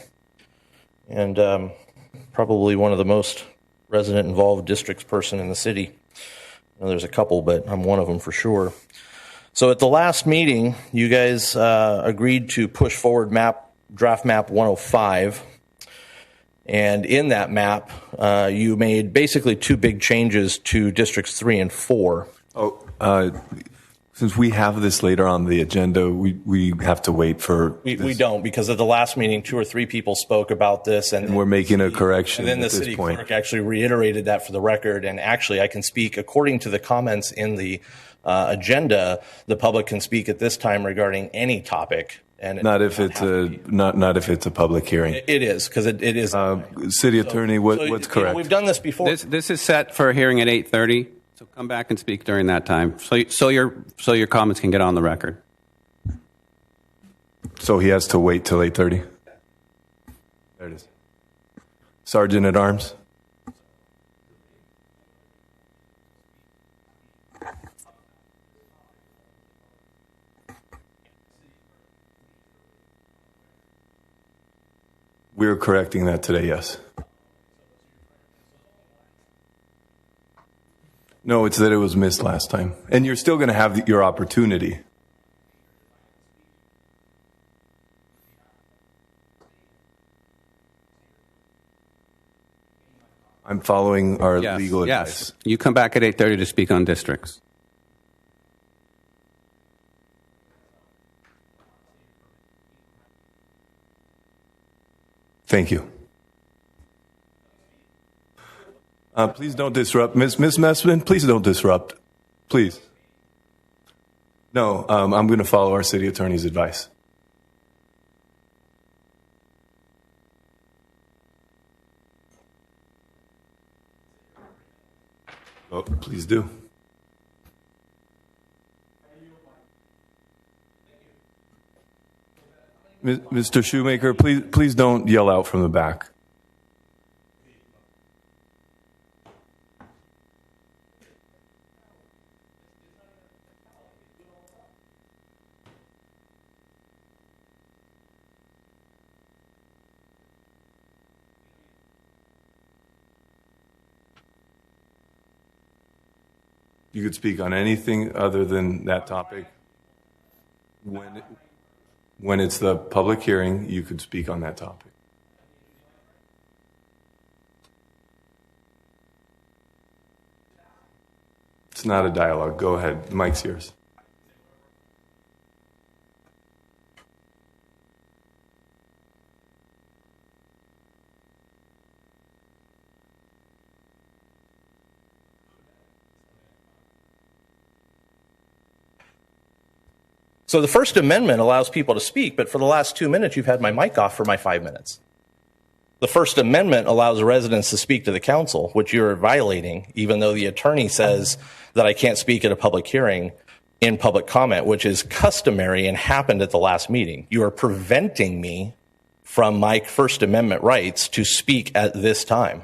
and probably one of the most resident-involved districts person in the city. I know there's a couple, but I'm one of them for sure. So at the last meeting, you guys agreed to push forward draft map 105. And in that map, you made basically 2 big changes to districts 3 and 4. Since we have this later on the agenda, we have to wait for We don't, because at the last meeting, 2 or 3 people spoke about this. And we're making a correction And then the at this city point. clerk actually reiterated that for the record. And actually, I can speak, according to the comments in the agenda, the public can speak at this time regarding any topic. And Not if it's a public hearing. it is, because it is. City attorney, what's correct? We've done this before. This is set for a hearing at 8:30. So come back and speak during that time, so your comments can get on the record. So he has to wait till 8:30? There it is. Sergeant at Arms? We're correcting that today, yes. No, it's that it was missed last time. And you're still going to have your opportunity. I'm following our legal advice. Yes, you come back at 8:30 to speak on districts. Thank you. Please don't disrupt. Ms. Messman, please don't disrupt. Please. No, I'm going to follow our city attorney's advice. Oh, please do. Mr. Shoemaker, please don't yell out from the back. You could speak on anything other than that topic. When it's the public hearing, you could speak on that topic. It's not a dialogue. Go ahead. The mic's yours. So the First Amendment allows people to speak, but for the last 2 minutes, you've had my mic off for my 5 minutes. The First Amendment allows residents to speak to the council, which you're violating, even though the attorney says that I can't speak at a public hearing in public comment, which is customary and happened at the last meeting. You are preventing me from my First Amendment rights to speak at this time.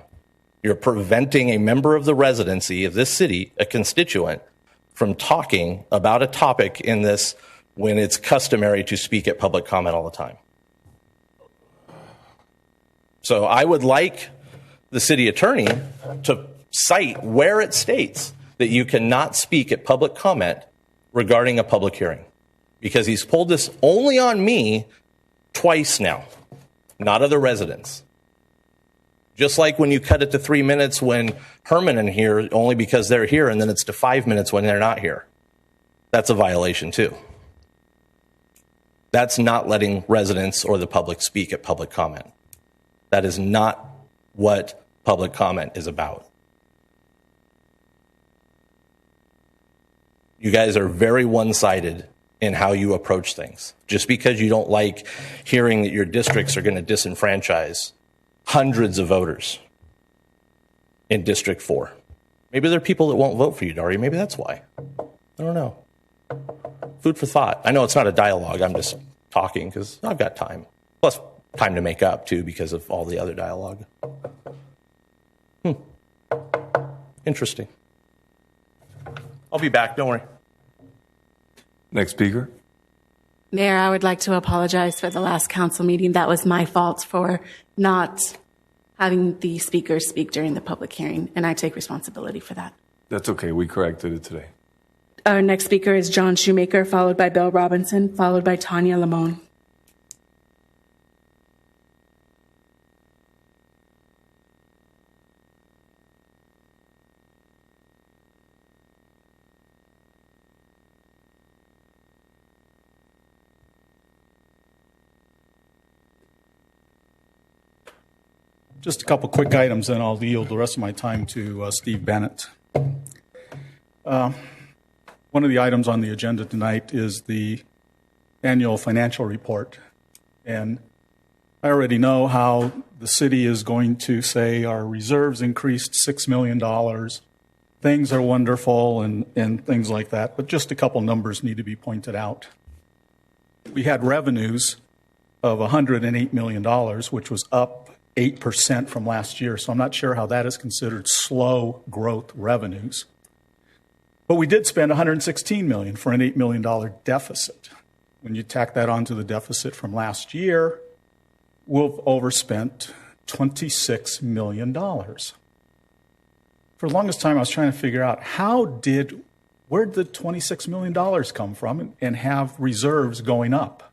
You're preventing a member of the residency of this city, a constituent, from talking about a topic in this when it's customary to speak at public comment all the time. So I would like the city attorney to cite where it states that you cannot speak at public comment regarding a public hearing, because he's pulled this only on me twice now, not other residents. Just like when you cut it to 3 minutes when Herman and here, only because they're here, and then it's to 5 minutes when they're not here. That's a violation too. That's not letting residents or the public speak at public comment. That is not what public comment is about. You guys are very one-sided in how you approach things. Just because you don't like hearing that your districts are going to disenfranchise hundreds of voters in District 4. Maybe there are people that won't vote for you, Dari. Maybe that's why. I don't know. Food for thought. I know it's not a dialogue. I'm just talking because I've got time. Plus time to make up, too, because of all the other dialogue. Interesting. I'll be back. Don't worry. Next speaker. Mayor, I would like to apologize for the last council meeting. That was my fault for not having the speakers speak during the public hearing, and I take responsibility for that. That's okay. We corrected it today. Our next speaker is John Shoemaker, followed by Bill Robinson, followed by Tanya Lamone. Just a couple quick items, then I'll yield the rest of my time to Steve Bennett. One of the items on the agenda tonight is the annual financial report. And I already know how the city is going to say our reserves increased $6 million. Things are wonderful and things like that. But just a couple numbers need to be pointed out. We had revenues of $108 million, which was up 8% from last year. So I'm not sure how that is considered slow growth revenues. But we did spend $116 million for an $8 million deficit. When you tack that onto the deficit from last year, we've overspent $26 million. For the longest time, I was trying to figure out where did the $26 million come from and have reserves going up?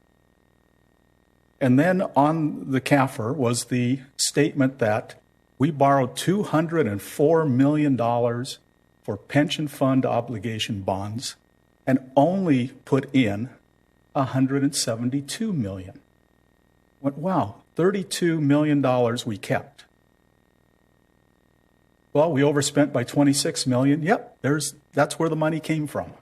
And then on the CAFR was the statement that we borrowed $204 million for pension fund obligation bonds and only put in $172 million. Went, wow, $32 million we kept. Well, we overspent by $26 million. Yep, that's where the money came from.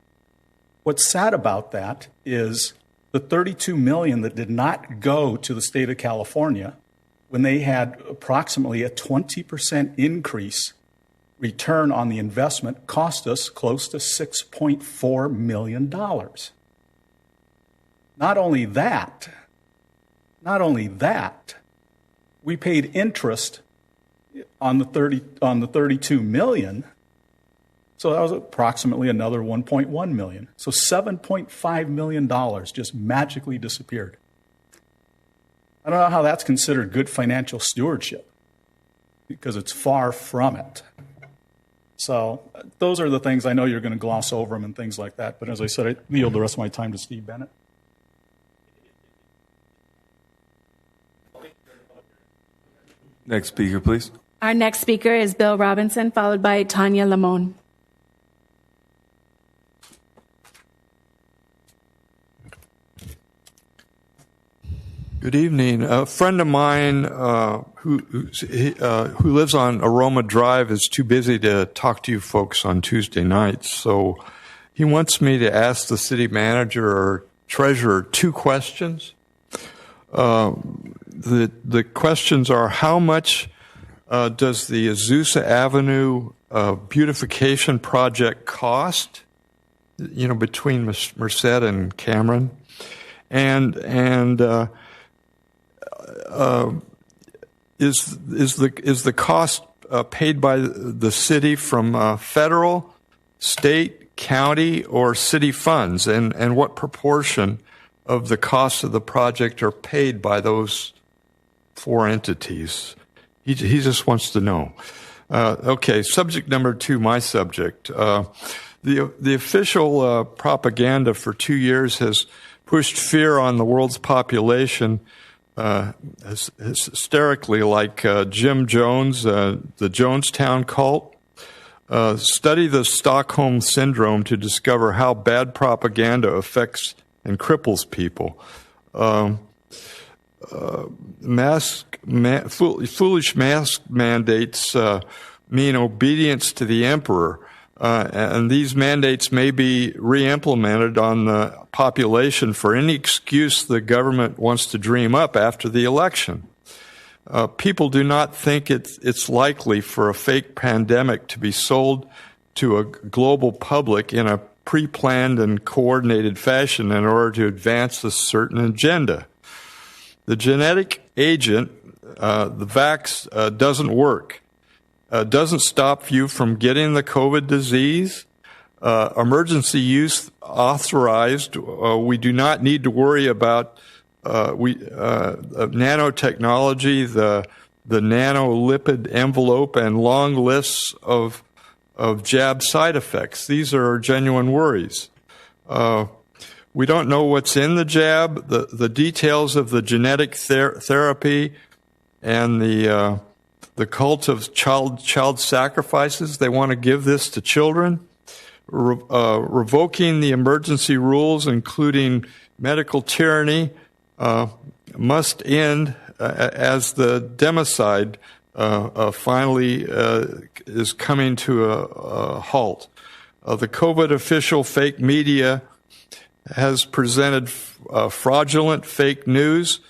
What's sad about that is the $32 million that did not go to the state of California when they had approximately a 20% increase return on the investment cost us close to $6.4 million. Not only that, we paid interest on the 32 million. So that was approximately another 1.1 million. So $7.5 million just magically disappeared. I don't know how that's considered good financial stewardship, because it's far from it. So those are the things. I know you're going to gloss over them and things like that, but as I said, I yield the rest of my time to Steve Bennett. Next speaker, please. Our next speaker is Bill Robinson, followed by Tanya Lamone. Good evening. A friend of mine who lives on Aroma Drive is too busy to talk to you folks on Tuesday nights, so he wants me to ask the city manager or treasurer 2 questions. The questions are: how much does the Azusa Avenue beautification project cost? You know, between Merced and Cameron, and is the cost paid by the city from federal, state, county, or city funds, and what proportion of the costs of the project are paid by those 4 entities? He just wants to know. Okay, subject number 2, my subject. The official propaganda for 2 years has pushed fear on the world's population hysterically, like Jim Jones, the Jonestown cult. Study the Stockholm Syndrome to discover how bad propaganda affects and cripples people. Foolish mask mandates mean obedience to the emperor, and these mandates may be re-implemented on the population for any excuse the government wants to dream up after the election. People do not think it's likely for a fake pandemic to be sold to a global public in a pre-planned and coordinated fashion in order to advance a certain agenda. The genetic agent, the vax, doesn't work. Doesn't stop you from getting the COVID disease. Emergency use authorized. We do not need to worry about nanotechnology, the nanolipid envelope, and long lists of jab side effects. These are genuine worries. We don't know what's in the jab, the details of the genetic therapy, and the cult of child sacrifices. They want to give this to children. Revoking the emergency rules, including medical tyranny, must end as the democide finally is coming to a halt. The COVID official fake media has presented fraudulent fake news,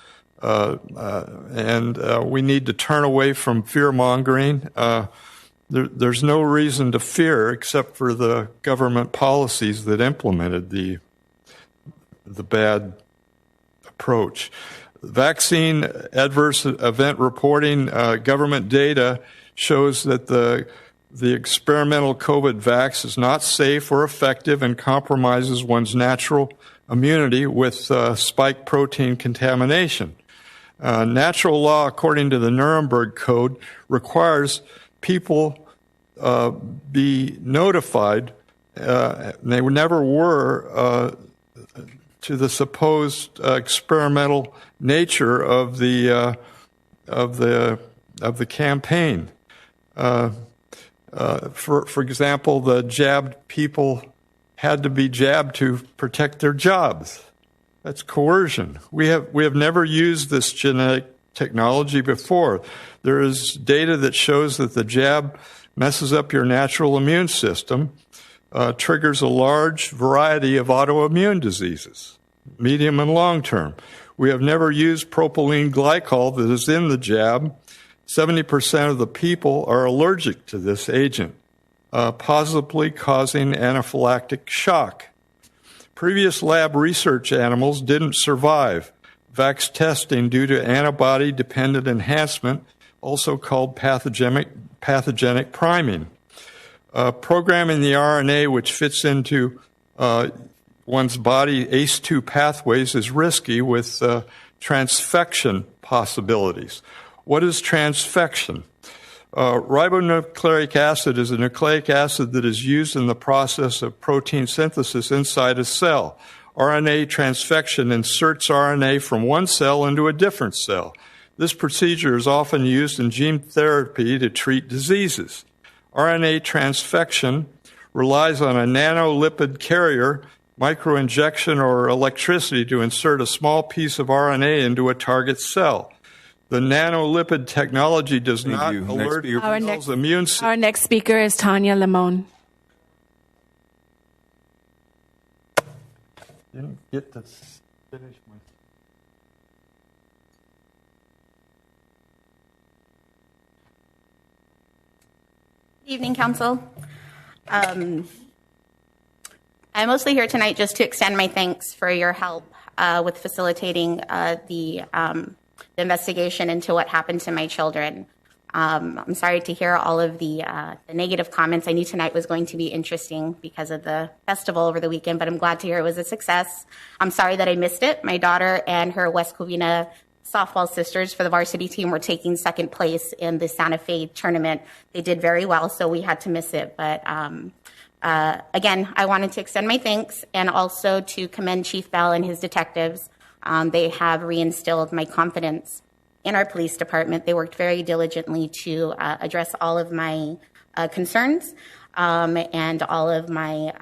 and we need to turn away from fear-mongering. There's no reason to fear except for the government policies that implemented the bad approach. Vaccine adverse event reporting, government data shows that the experimental COVID vax is not safe or effective and compromises one's natural immunity with spike protein contamination. Natural law, according to the Nuremberg Code, requires people be notified. They never were to the supposed experimental nature of the campaign. For example, the jabbed people had to be jabbed to protect their jobs. That's coercion. We have never used this genetic technology before. There is data that shows that the jab messes up your natural immune system, triggers a large variety of autoimmune diseases, medium and long term. We have never used propylene glycol that is in the jab. 70% of the people are allergic to this agent, possibly causing anaphylactic shock. Previous lab research animals didn't survive. Vax testing due to antibody-dependent enhancement, also called pathogenic priming. Programming the RNA, which fits into one's body ACE2 pathways, is risky with transfection possibilities. What is transfection? Ribonucleic acid is a nucleic acid that is used in the process of protein synthesis inside a cell. RNA transfection inserts RNA from one cell into a different cell. This procedure is often used in gene therapy to treat diseases. RNA transfection relies on a nanolipid carrier, microinjection, or electricity to insert a small piece of RNA into a target cell. The nanolipid technology does not alert the cell's immune system. Our next speaker is Tanya Limon. Didn't get to finish my... Good evening, Council. I'm mostly here tonight just to extend my thanks for your help with facilitating the investigation into what happened to my children. I'm sorry to hear all of the negative comments. I knew tonight was going to be interesting because of the festival over the weekend, but I'm glad to hear it was a success. I'm sorry that I missed it. My daughter and her West Covina softball sisters for the varsity team were taking second place in the Santa Fe tournament. They did very well, so we had to miss it. But again, I wanted to extend my thanks and also to commend Chief Bell and his detectives. They have reinstilled my confidence in our police department. They worked very diligently to address all of my concerns and all of my,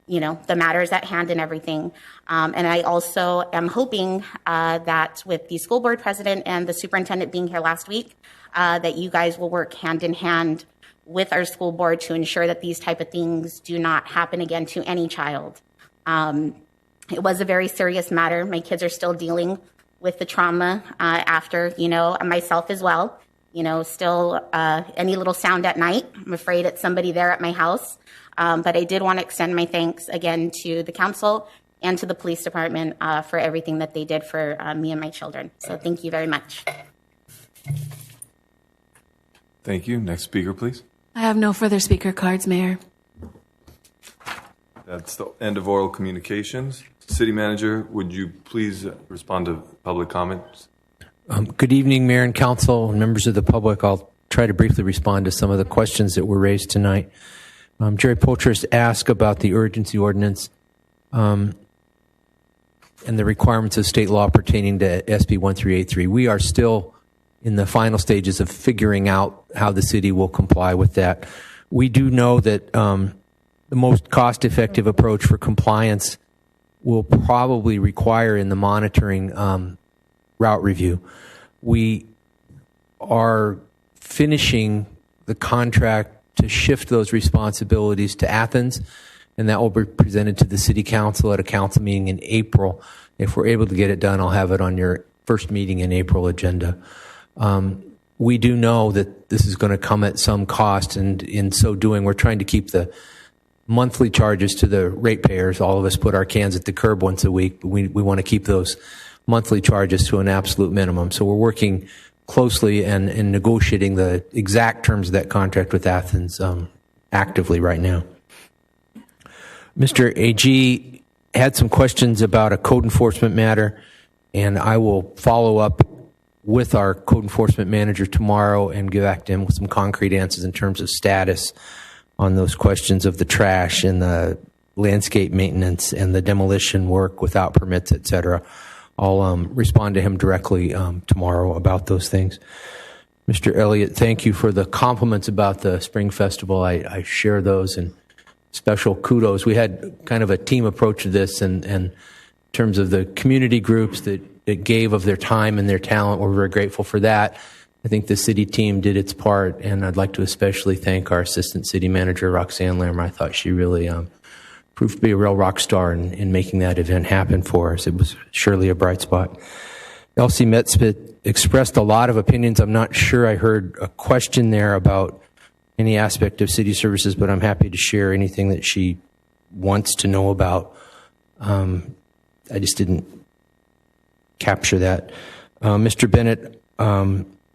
the matters at hand and everything. And I also am hoping that with the school board president and the superintendent being here last week, that you guys will work hand in hand with our school board to ensure that these type of things do not happen again to any child. It was a very serious matter. My kids are still dealing with the trauma after, myself as well. Still any little sound at night, I'm afraid it's somebody there at my house. But I did want to extend my thanks again to the council and to the police department for everything that they did for me and my children. So thank you very much. Thank you. Next speaker, please. I have no further speaker cards, Mayor. That's the end of oral communications. City Manager, would you please respond to public comments? Good evening, Mayor and Council, and members of the public. I'll try to briefly respond to some of the questions that were raised tonight. Jerry Poulters asked about the urgency ordinance and the requirements of state law pertaining to SB 1383. We are still in the final stages of figuring out how the city will comply with that. We do know that the most cost-effective approach for compliance will probably require in the monitoring route review. We are finishing the contract to shift those responsibilities to Athens, and that will be presented to the City Council at a council meeting in April. If we're able to get it done, I'll have it on your first meeting in April agenda. We do know that this is going to come at some cost, and in so doing, we're trying to keep the monthly charges to the ratepayers. All of us put our cans at the curb once a week, but we want to keep those monthly charges to an absolute minimum. So we're working closely and negotiating the exact terms of that contract with Athens actively right now. Mr. AG had some questions about a code enforcement matter, and I will follow up with our code enforcement manager tomorrow and get back to him with some concrete answers in terms of status on those questions of the trash and the landscape maintenance and the demolition work without permits, et cetera. I'll respond to him directly tomorrow about those things. Mr. Elliott, thank you for the compliments about the Spring Festival. I share those, and special kudos. We had kind of a team approach to this, and in terms of the community groups that gave of their time and their talent. We're very grateful for that. I think the city team did its part, and I'd like to especially thank our assistant city manager, Roxanne Lammer. I thought she really proved to be a real rock star in making that event happen for us. It was surely a bright spot. Elsie Metzpit expressed a lot of opinions. I'm not sure I heard a question there about any aspect of city services, but I'm happy to share anything that she wants to know about. I just didn't capture that. Mr. Bennett,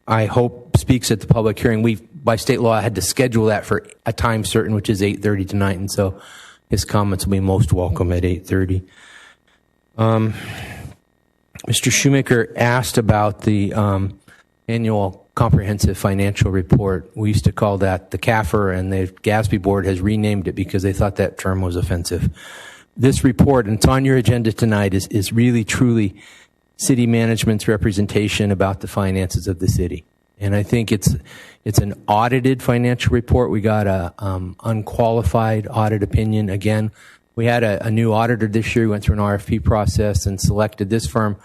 I hope, speaks at the public hearing. We, by state law, had to schedule that for a time certain, which is 8:30 tonight, and so his comments will be most welcome at 8:30. Mr. Shoemaker asked about the annual comprehensive financial report. We used to call that the CAFR, and the GASB board has renamed it because they thought that term was offensive. This report, and it's on your agenda tonight, is really, truly city management's representation about the finances of the city. And I think it's an audited financial report. We got a unqualified audit opinion. Again, we had a new auditor this year. We went through an RFP process and selected this firm,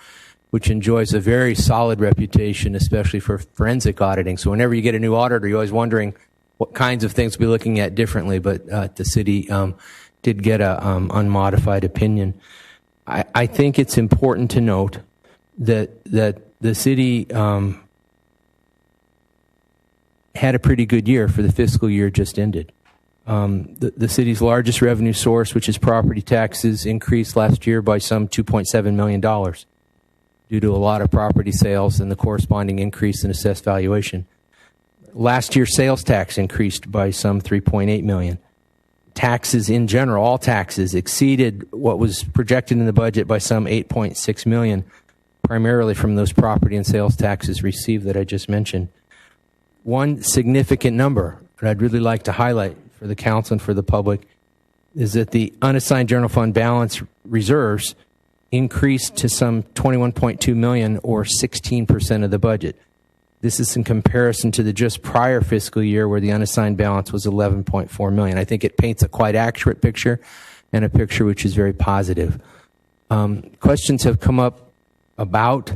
which enjoys a very solid reputation, especially for forensic auditing. So whenever you get a new auditor, you're always wondering what kinds of things we'll be looking at differently. But the city did get a unmodified opinion. I think it's important to note that the city had a pretty good year for the fiscal year just ended. The city's largest revenue source, which is property taxes, increased last year by some $2.7 million due to a lot of property sales and the corresponding increase in assessed valuation. Last year, sales tax increased by some $3.8 million. Taxes in general, all taxes, exceeded what was projected in the budget by some $8.6 million, primarily from those property and sales taxes received that I just mentioned. One significant number that I'd really like to highlight for the council and for the public is that the unassigned general fund balance reserves increased to some $21.2 million, or 16% of the budget. This is in comparison to the just prior fiscal year where the unassigned balance was $11.4 million. I think it paints a quite accurate picture and a picture which is very positive. Questions have come up about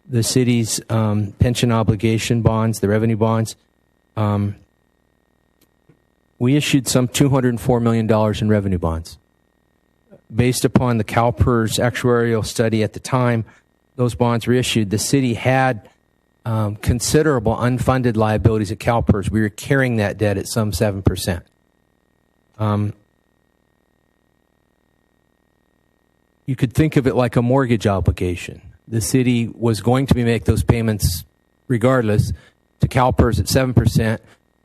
the city's pension obligation bonds, the revenue bonds. We issued some $204 million in revenue bonds. Based upon the CalPERS actuarial study at the time those bonds were issued, the city had considerable unfunded liabilities at CalPERS. We were carrying that debt at some 7%. You could think of it like a mortgage obligation. The city was going to make those payments regardless to CalPERS at 7%.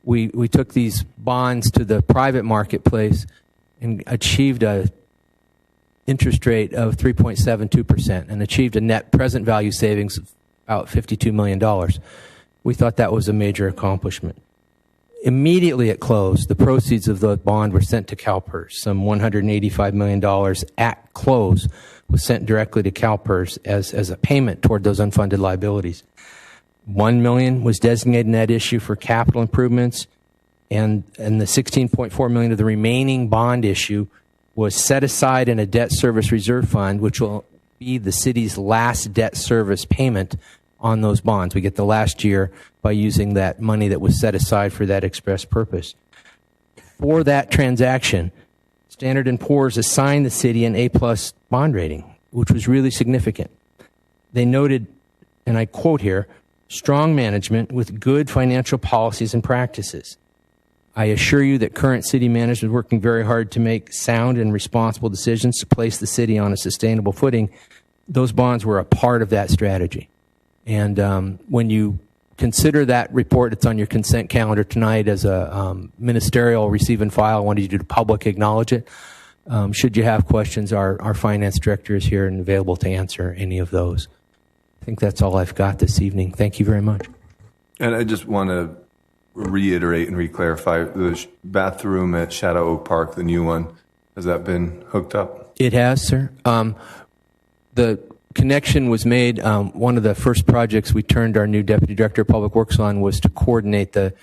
We took these bonds to the private marketplace and achieved a interest rate of 3.72% and achieved a net present value savings of about $52 million. We thought that was a major accomplishment. Immediately at close, the proceeds of the bond were sent to CalPERS. Some $185 million at close was sent directly to CalPERS as a payment toward those unfunded liabilities. $1 million was designated in that issue for capital improvements, and the $16.4 million of the remaining bond issue was set aside in a debt service reserve fund, which will be the city's last debt service payment on those bonds. We get the last year by using that money that was set aside for that express purpose. For that transaction, Standard & Poor's assigned the city an A+ bond rating, which was really significant. They noted, and I quote here, "strong management with good financial policies and practices. I assure you that current city management is working very hard to make sound and responsible decisions to place the city on a sustainable footing." Those bonds were a part of that strategy. And when you consider that report, it's on your consent calendar tonight as a ministerial receive and file. I wanted you to public acknowledge it. Should you have questions, our finance director is here and available to answer any of those. I think that's all I've got this evening. Thank you very much. And I just want to reiterate and re-clarify, the bathroom at Shadow Oak Park, the new one, has that been hooked up? It has, sir. The connection was made. One of the first projects we turned our new Deputy Director of Public Works on was to coordinate the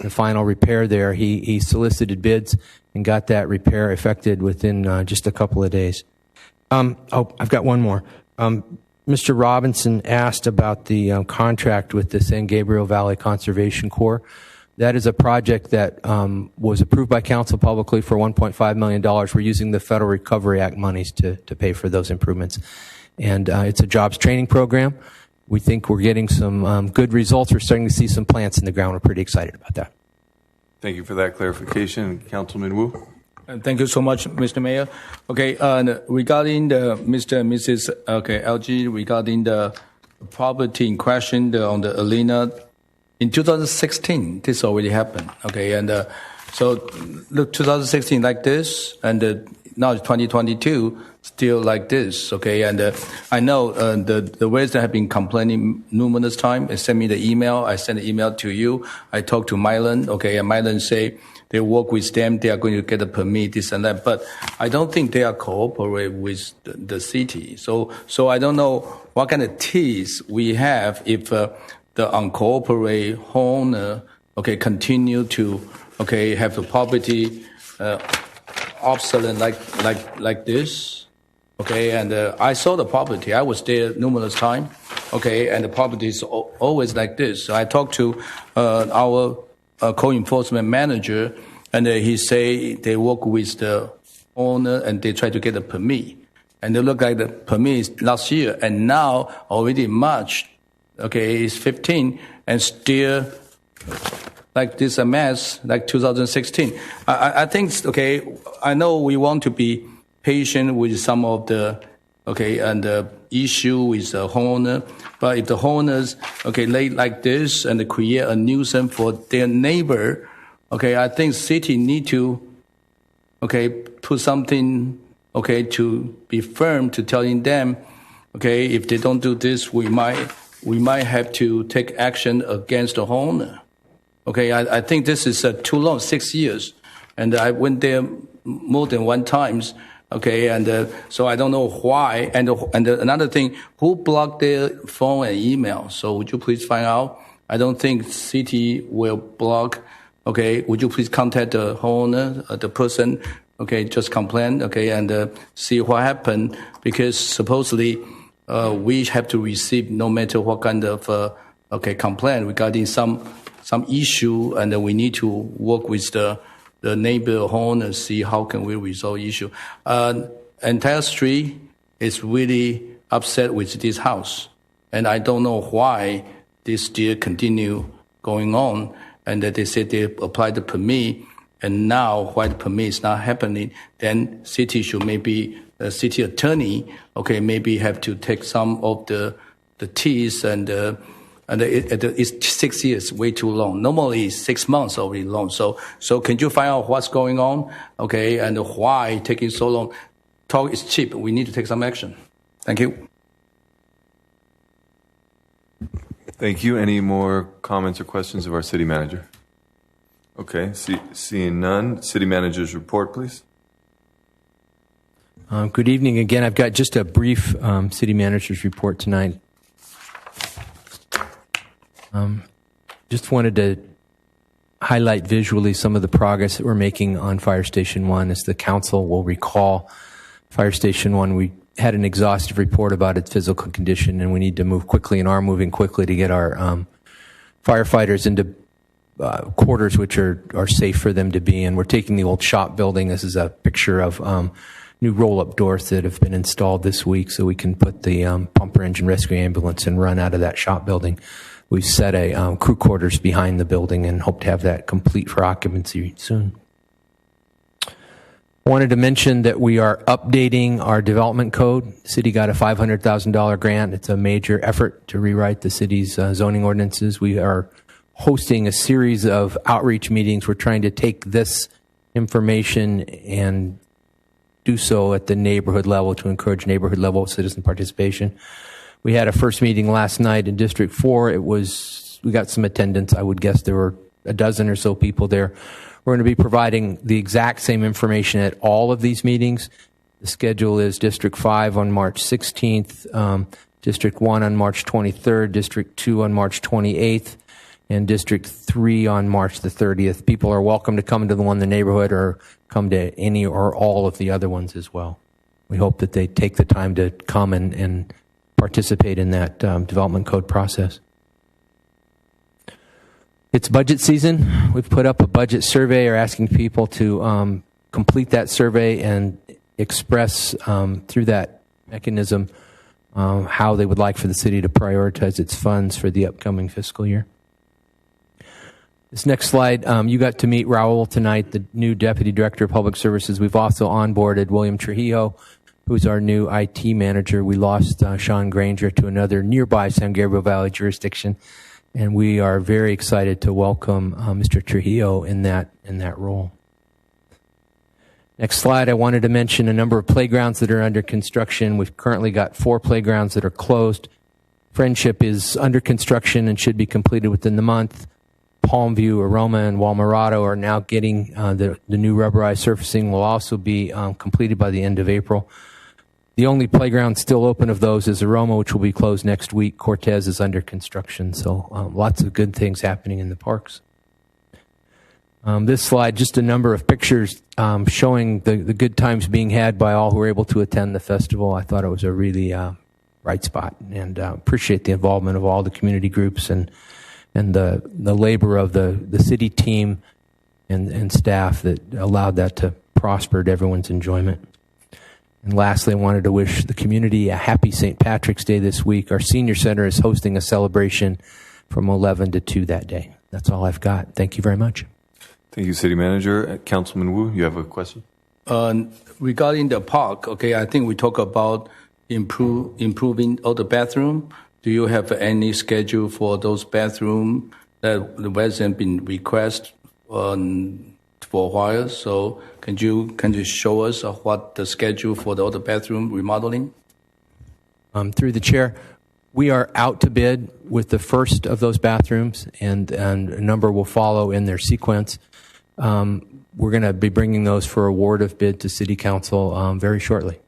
final repair there. He solicited bids and got that repair effected within just a couple of days. I've got one more. Mr. Robinson asked about the contract with the San Gabriel Valley Conservation Corps. That is a project that was approved by council publicly for $1.5 million. We're using the Federal Recovery Act monies to pay for those improvements. And it's a jobs training program. We think we're getting some good results. We're starting to see some plants in the ground. We're pretty excited about that. Thank you for that clarification. Councilman Wu. Thank you so much, Mr. Mayor. Okay, regarding the Mr. and Mrs. LG, regarding the property in question on the arena, in 2016, this already happened. Okay, and so look, 2016 like this, and now it's 2022, still like this. Okay, and I know the residents have been complaining numerous times. They sent me the email. I sent the email to you. I talked to Mylan. Okay, and Mylan say they work with them. They are going to get a permit, this and that. But I don't think they are cooperate with the city. So I don't know what kind of teeth we have if the uncooperated homeowner, continue to, have the property obsolete like this. Okay, and I saw the property. I was there numerous times. Okay, and the property is always like this. So I talked to our co-enforcement manager, and he say they work with the owner and they try to get a permit. And it look like the permit is last year, and now already March. Okay, it's 15, and still like this a mess like 2016. I think I know we want to be patient with some of the and the issue with the homeowner, but if the homeowners late like this and they create a nuisance for their neighbor, I think city need to put something to be firm to telling them if they don't do this, we might have to take action against the homeowner. I think this is too long, 6 years, and I went there more than one times. And so I don't know why. And another thing, who blocked their phone and email? So would you please find out? I don't think city will block. Would you please contact the homeowner, the person? Just complain. And see what happened, because supposedly we have to receive no matter what kind of complaint regarding some issue, and we need to work with the neighbor homeowner, see how can we resolve issue. Entire street is really upset with this house, and I don't know why this still continue going on. And that they said they applied the permit, and now why the permit is not happening, then city should maybe city attorney maybe have to take some of the teeth and it's 6 years, way too long. Normally 6 months already long. So can you find out what's going on? And why taking so long? Talk is cheap. We need to take some action. Thank you. Thank you. Any more comments or questions of our city manager? Okay, seeing none. City manager's report, please. Good evening again. I've got just a brief city manager's report tonight. Just wanted to highlight visually some of the progress that we're making on Fire Station 1. As the council will recall, Fire Station 1, we had an exhaustive report about its physical condition, and we need to move quickly and are moving quickly to get our firefighters into quarters which are safe for them to be in. We're taking the old shop building. This is a picture of new roll-up doors that have been installed this week, so we can put the pumper engine rescue ambulance and run out of that shop building. We've set a crew quarters behind the building and hope to have that complete for occupancy soon. Wanted to mention that we are updating our development code. The city got a $500,000 grant. It's a major effort to rewrite the city's zoning ordinances. We are hosting a series of outreach meetings. We're trying to take this information and do so at the neighborhood level to encourage neighborhood level citizen participation. We had a first meeting last night in District 4. We got some attendance. I would guess there were a dozen or so people there. We're going to be providing the exact same information at all of these meetings. The schedule is District 5 on March 16th, District 1 on March 23rd, District 2 on March 28th, and District 3 on March the 30th. People are welcome to come to the one in the neighborhood or come to any or all of the other ones as well. We hope that they take the time to come and participate in that development code process. It's budget season. We've put up a budget survey, or asking people to complete that survey and express through that mechanism how they would like for the city to prioritize its funds for the upcoming fiscal year. This next slide, you got to meet Raul tonight, the new Deputy Director of Public Services. We've also onboarded William Trujillo, who's our new IT manager. We lost Sean Granger to another nearby San Gabriel Valley jurisdiction, and we are very excited to welcome Mr. Trujillo in that role. Next slide, I wanted to mention a number of playgrounds that are under construction. We've currently got 4 playgrounds that are closed. Friendship is under construction and should be completed within the month. Palmview, Aroma, and Walmarado are now getting the new rubberized surfacing will also be completed by the end of April. The only playground still open of those is Aroma, which will be closed next week. Cortez is under construction, so lots of good things happening in the parks. This slide, just a number of pictures showing the good times being had by all who were able to attend the festival. I thought it was a really bright spot, and appreciate the involvement of all the community groups and the labor of the city team and staff that allowed that to prosper to everyone's enjoyment. And lastly, I wanted to wish the community a happy St. Patrick's Day this week. Our senior center is hosting a celebration from 11 to 2 that day. That's all I've got. Thank you very much. Thank you, City Manager. Councilman Wu, you have a question? Regarding the park, okay, I think we talk about improving all the bathroom. Do you have any schedule for those bathrooms that the resident been request for a while? So can you show us what the schedule for the other bathroom remodeling? Through the chair, we are out to bid with the first of those bathrooms, and a number will follow in their sequence. We're going to be bringing those for award of bid to City Council very shortly.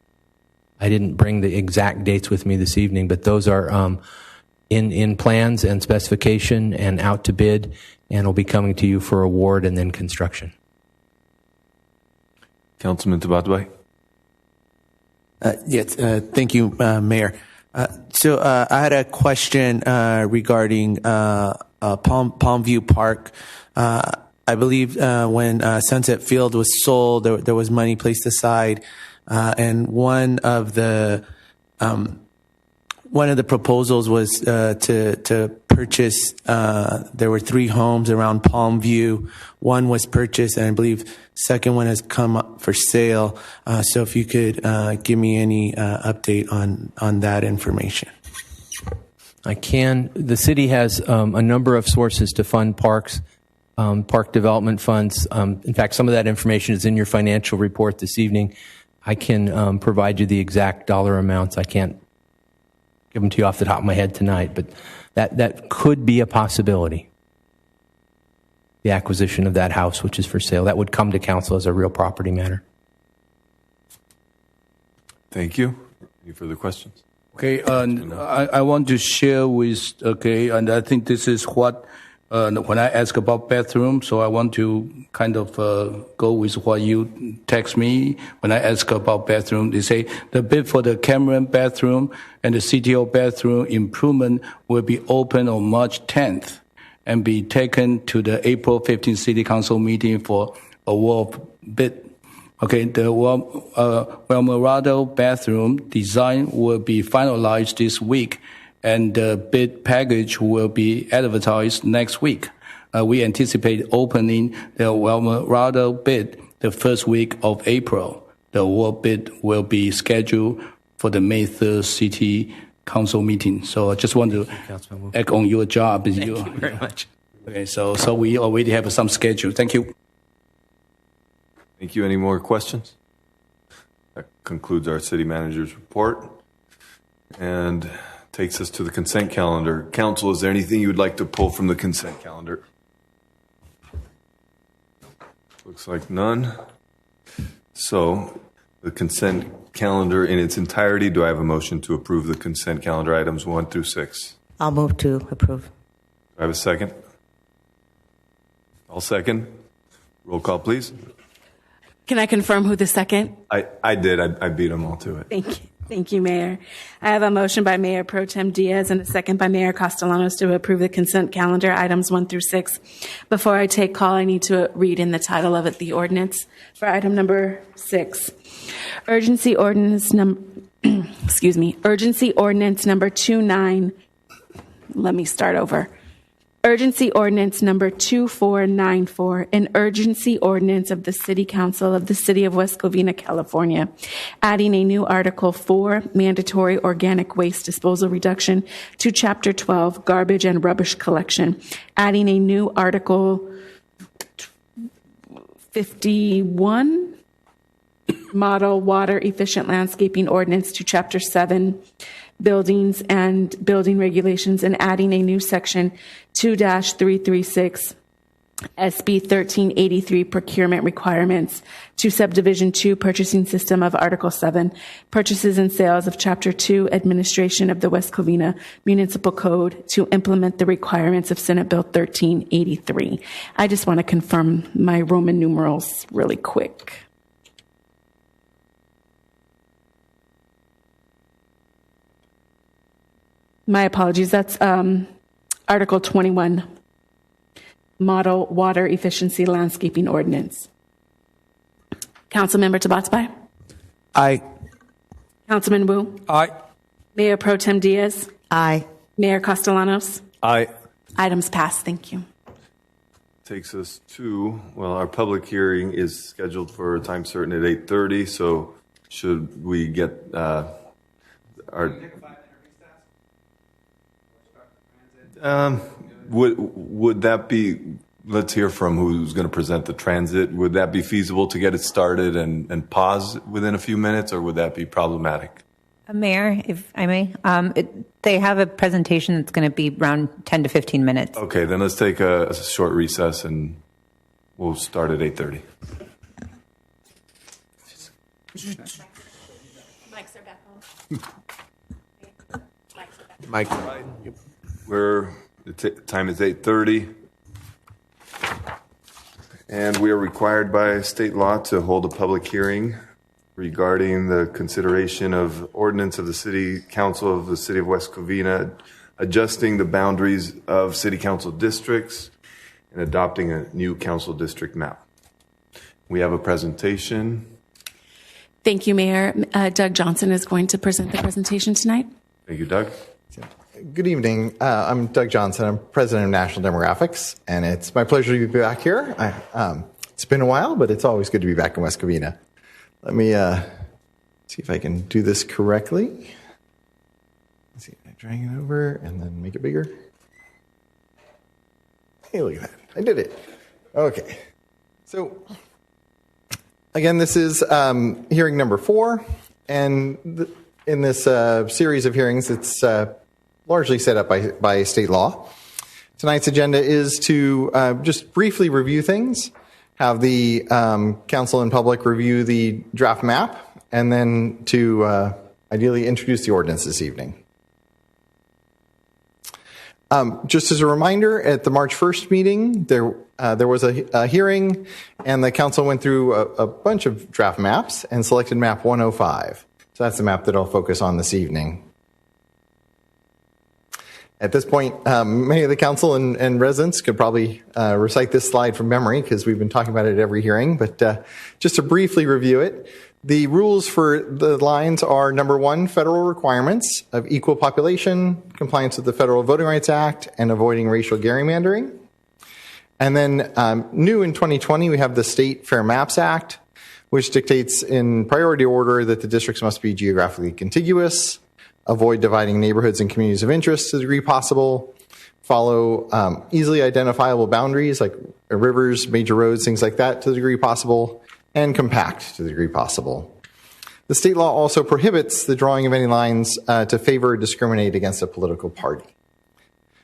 I didn't bring the exact dates with me this evening, but those are in plans and specification and out to bid, and will be coming to you for award and then construction. Councilman Tabatabai. Yes, thank you, Mayor. So I had a question regarding Palmview Park. I believe when Sunset Field was sold, there was money placed aside, and one of the proposals was to purchase. There were 3 homes around Palmview. One was purchased, and I believe second one has come up for sale. So if you could give me any update on that information. I can. The city has a number of sources to fund parks, park development funds. In fact, some of that information is in your financial report this evening. I can provide you the exact dollar amounts. I can't give them to you off the top of my head tonight, but that could be a possibility. The acquisition of that house, which is for sale, that would come to council as a real property matter. Thank you. Any further questions? Okay, I want to share with, okay, and I think this is what, when I ask about bathroom, so I want to kind of go with what you text me when I ask about bathroom. They say the bid for the Cameron bathroom and the CTO bathroom improvement will be open on March 10th and be taken to the April 15th City Council meeting for award bid. Okay, the Walmarado bathroom design will be finalized this week, and the bid package will be advertised next week. We anticipate opening the Walmarado bid the first week of April. The award bid will be scheduled for the May 3rd City Council meeting. So I just want to echo on your job. Thank you very much. Okay, so we already have some schedule. Thank you. Thank you. Any more questions? That concludes our city manager's report and takes us to the consent calendar. Council, is there anything you would like to pull from the consent calendar? Looks like none. So the consent calendar in its entirety, do I have a motion to approve the consent calendar items 1 through 6? I'll move to approve. Do I have a second? I'll second. Roll call, please. Can I confirm who the second? I did. I beat them all to it. Thank you. Thank you, Mayor. I have a motion by Mayor Pro Tem Diaz and a second by Mayor Castellanos to approve the consent calendar, items 1 through 6. Before I take call, I need to read in the title of it, the ordinance. For item number 6, urgency ordinance number, urgency ordinance number 29. Let me start over. Urgency Ordinance Number 2494, an urgency ordinance of the City Council of the City of West Covina, California, adding a new Article 4, Mandatory Organic Waste Disposal Reduction, to Chapter 12, Garbage and Rubbish Collection, adding a new Article 51, Model Water Efficient Landscaping Ordinance, to Chapter 7, Buildings and Building Regulations, and adding a new Section 2-336 SB 1383 Procurement Requirements to Subdivision 2 Purchasing System of Article 7 Purchases and Sales of Chapter 2 Administration of the West Covina Municipal Code to implement the requirements of Senate Bill 1383. I just want to confirm my Roman numerals really quick. My apologies. That's Article 21, Model Water Efficiency Landscaping Ordinance. Councilmember Tabatsbai? Aye. Councilman Wu? Aye. Mayor Pro Tem Diaz? Aye. Mayor Castellanos? Aye. Items passed. Thank you. Takes us to, well, our public hearing is scheduled for a time certain at 8:30, so should we get our... Would that be, let's hear from who's going to present the transit. Would that be feasible to get it started and pause within a few minutes, or would that be problematic? Mayor, if I may, they have a presentation that's going to be around 10 to 15 minutes. Okay, then let's take a short recess and we'll start at 8:30. Mics are back on. Mike. The time is 8:30, and we are required by state law to hold a public hearing regarding the consideration of ordinance of the City Council of the City of West Covina, adjusting the boundaries of City Council districts and adopting a new council district map. We have a presentation. Thank you, Mayor. Doug Johnson is going to present the presentation tonight. Thank you, Doug. Good evening. I'm Doug Johnson. I'm president of National Demographics, and it's my pleasure to be back here. It's been a while, but it's always good to be back in West Covina. Let me see if I can do this correctly. Let's see, I drag it over and then make it bigger. Hey, look at that. I did it. Okay. So, again, this is hearing number 4, and in this series of hearings, it's largely set up by state law. Tonight's agenda is to just briefly review things, have the council and public review the draft map, and then to ideally introduce the ordinance this evening. Just as a reminder, at the March 1st meeting, there was a hearing, and the council went through a bunch of draft maps and selected map 105. So that's the map that I'll focus on this evening. At this point, many of the council and residents could probably recite this slide from memory because we've been talking about it at every hearing, but just to briefly review it, the rules for the lines are, number 1, federal requirements of equal population, compliance with the Federal Voting Rights Act, and avoiding racial gerrymandering. And then new in 2020, we have the State Fair Maps Act, which dictates in priority order that the districts must be geographically contiguous, avoid dividing neighborhoods and communities of interest to the degree possible, follow easily identifiable boundaries like rivers, major roads, things like that to the degree possible, and compact to the degree possible. The state law also prohibits the drawing of any lines to favor or discriminate against a political party.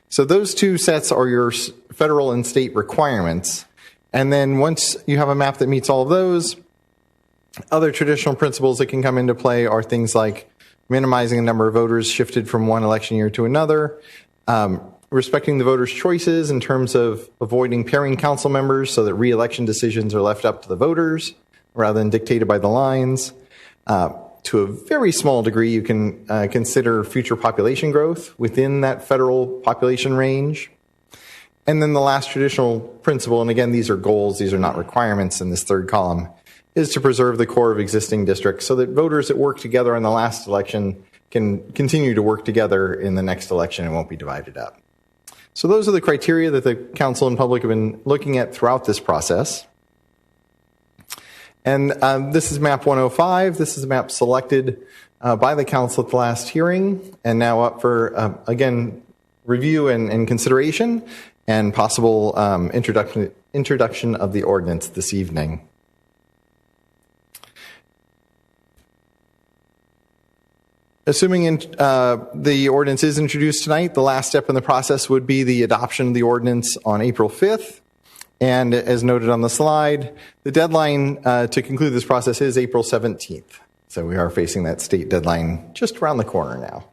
So those two sets are your federal and state requirements. And then once you have a map that meets all of those, other traditional principles that can come into play are things like minimizing the number of voters shifted from one election year to another, respecting the voters' choices in terms of avoiding pairing council members so that re-election decisions are left up to the voters rather than dictated by the lines, to to a very small degree, you can consider future population growth within that federal population range. And then the last traditional principle, and again, these are goals, these are not requirements in this third column, is to preserve the core of existing districts so that voters that work together in the last election can continue to work together in the next election and won't be divided up. So those are the criteria that the council and public have been looking at throughout this process. And this is map 105. This is a map selected by the council at the last hearing and now up for, again, review and consideration and possible introduction of the ordinance this evening. Assuming the ordinance is introduced tonight, the last step in the process would be the adoption of the ordinance on April 5th. And as noted on the slide, the deadline to conclude this process is April 17th. So we are facing that state deadline just around the corner now.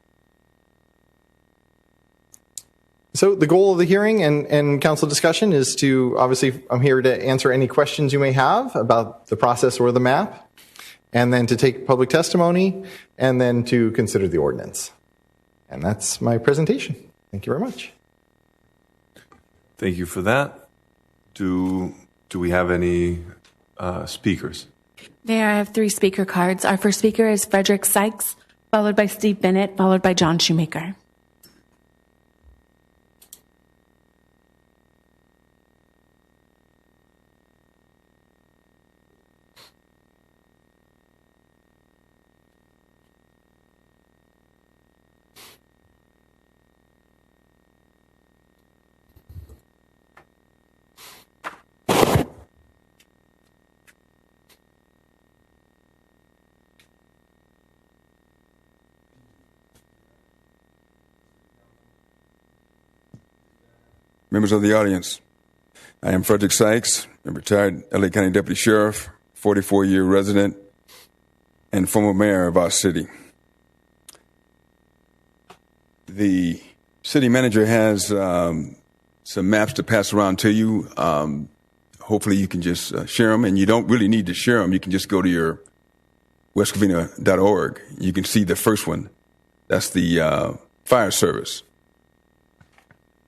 So the goal of the hearing and council discussion is to, obviously, I'm here to answer any questions you may have about the process or the map, and then to take public testimony, and then to consider the ordinance. And that's my presentation. Thank you very much. Thank you for that. Do we have any speakers? Mayor, I have 3 speaker cards. Our first speaker is Frederick Sykes, followed by Steve Bennett, followed by John Shoemaker. Members of the audience, I am Frederick Sykes, a retired LA County Deputy Sheriff, 44-year resident, and former mayor of our city. The city manager has some maps to pass around to you. Hopefully you can just share them, and you don't really need to share them. You can just go to your westcovina.org. You can see the first one. That's the fire service.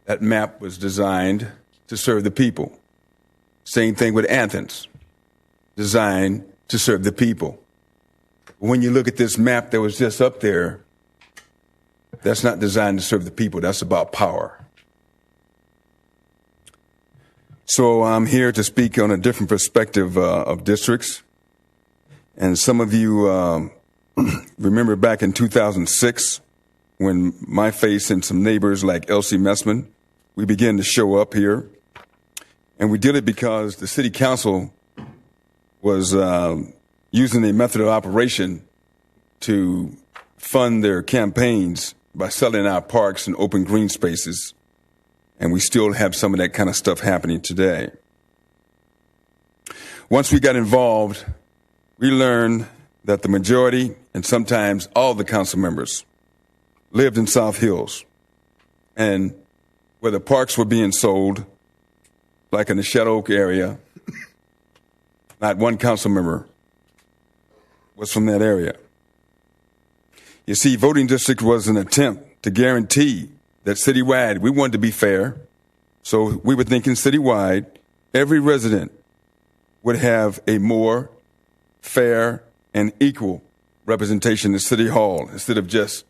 That map was designed to serve the people. Same thing with Athens, designed to serve the people. When you look at this map that was just up there, that's not designed to serve the people. That's about power. So I'm here to speak on a different perspective of districts. And some of you remember back in 2006 when my face and some neighbors like Elsie Messman, we began to show up here. And we did it because the city council was using a method of operation to fund their campaigns by selling our parks and open green spaces. And we still have some of that kind of stuff happening today. Once we got involved, we learned that the majority and sometimes all the council members lived in South Hills. And where the parks were being sold, like in the Shadow Oak area, not one council member was from that area. You see, voting district was an attempt to guarantee that citywide, we wanted to be fair. So we were thinking citywide, every resident would have a more fair and equal representation in City Hall instead of just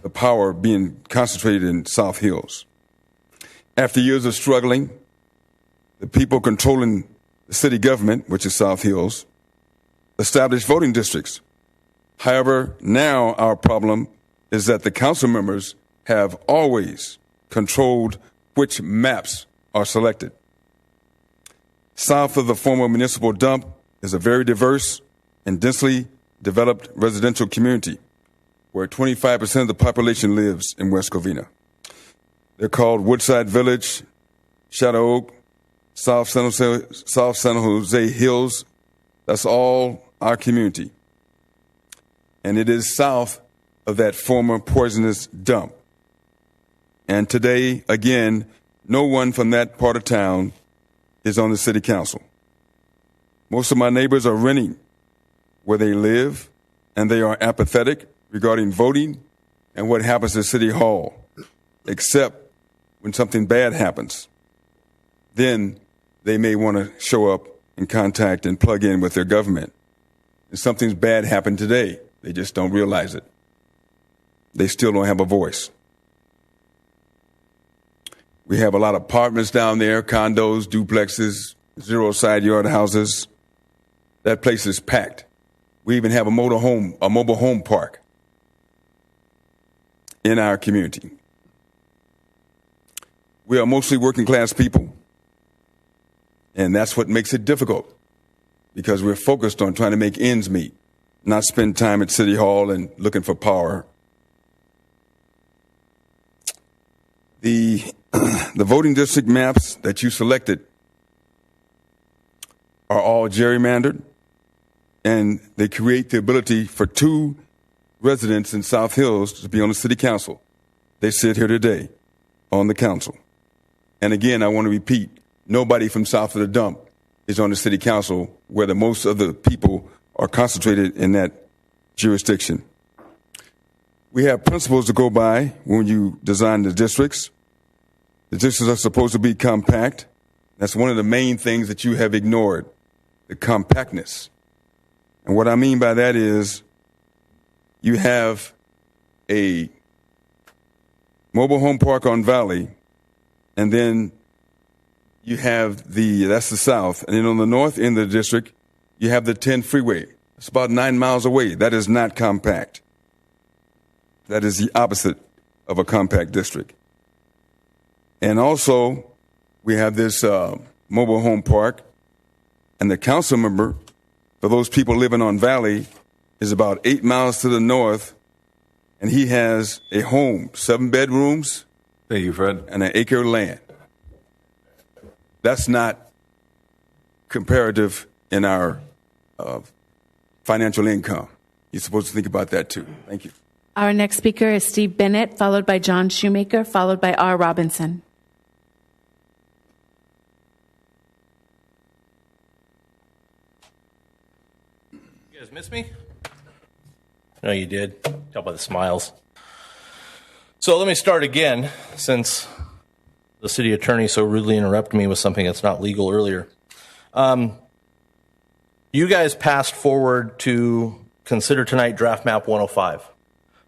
the power being concentrated in South Hills. After years of struggling, the people controlling the city government, which is South Hills, established voting districts. However, now our problem is that the council members have always controlled which maps are selected. South of the former municipal dump is a very diverse and densely developed residential community where 25% of the population lives in West Covina. They're called Woodside Village, Shadow Oak, South San Jose Hills. That's all our community. And it is south of that former poisonous dump. And today, again, no one from that part of town is on the city council. Most of my neighbors are renting where they live, and they are apathetic regarding voting and what happens at City Hall, except when something bad happens. Then they may want to show up and contact and plug in with their government. And something's bad happened today. They just don't realize it. They still don't have a voice. We have a lot of apartments down there, condos, duplexes, zero side yard houses. That place is packed. We even have a mobile home park in our community. We are mostly working class people. And that's what makes it difficult, because we're focused on trying to make ends meet, not spend time at City Hall and looking for power. The voting district maps that you selected are all gerrymandered, and they create the ability for 2 residents in South Hills to be on the city council. They sit here today on the council. And again, I want to repeat, nobody from south of the dump is on the city council, where the most of the people are concentrated in that jurisdiction. We have principles to go by when you design the districts. The districts are supposed to be compact. That's one of the main things that you have ignored, the compactness. And what I mean by that is you have a mobile home park on Valley, and then you have that's the south. And then on the north end of the district, you have the 10 freeway. It's about 9 miles away. That is not compact. That is the opposite of a compact district. And also, we have this mobile home park, and the council member for those people living on Valley is about 8 miles to the north, and he has a home, 7 bedrooms. Thank you, Fred. And an acre of land. That's not comparative in our financial income. You're supposed to think about that too. Thank you. Our next speaker is Steve Bennett, followed by John Shoemaker, followed by R. Robinson. You guys miss me? No, you did. Tell by the smiles. So let me start again, since the city attorney so rudely interrupted me with something that's not legal earlier. You guys passed forward to consider tonight draft map 105.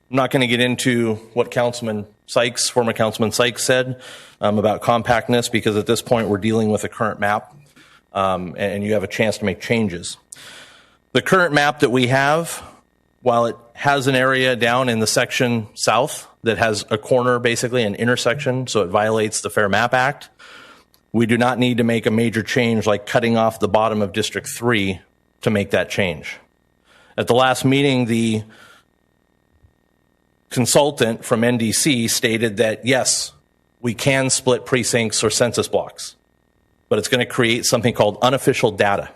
I'm not going to get into what former Councilman Sykes said about compactness, because at this point we're dealing with a current map, and you have a chance to make changes. The current map that we have, while it has an area down in the section south that has a corner, basically an intersection, so it violates the Fair Map Act, we do not need to make a major change like cutting off the bottom of District 3 to make that change. At the last meeting, the consultant from NDC stated that, yes, we can split precincts or census blocks, but it's going to create something called unofficial data.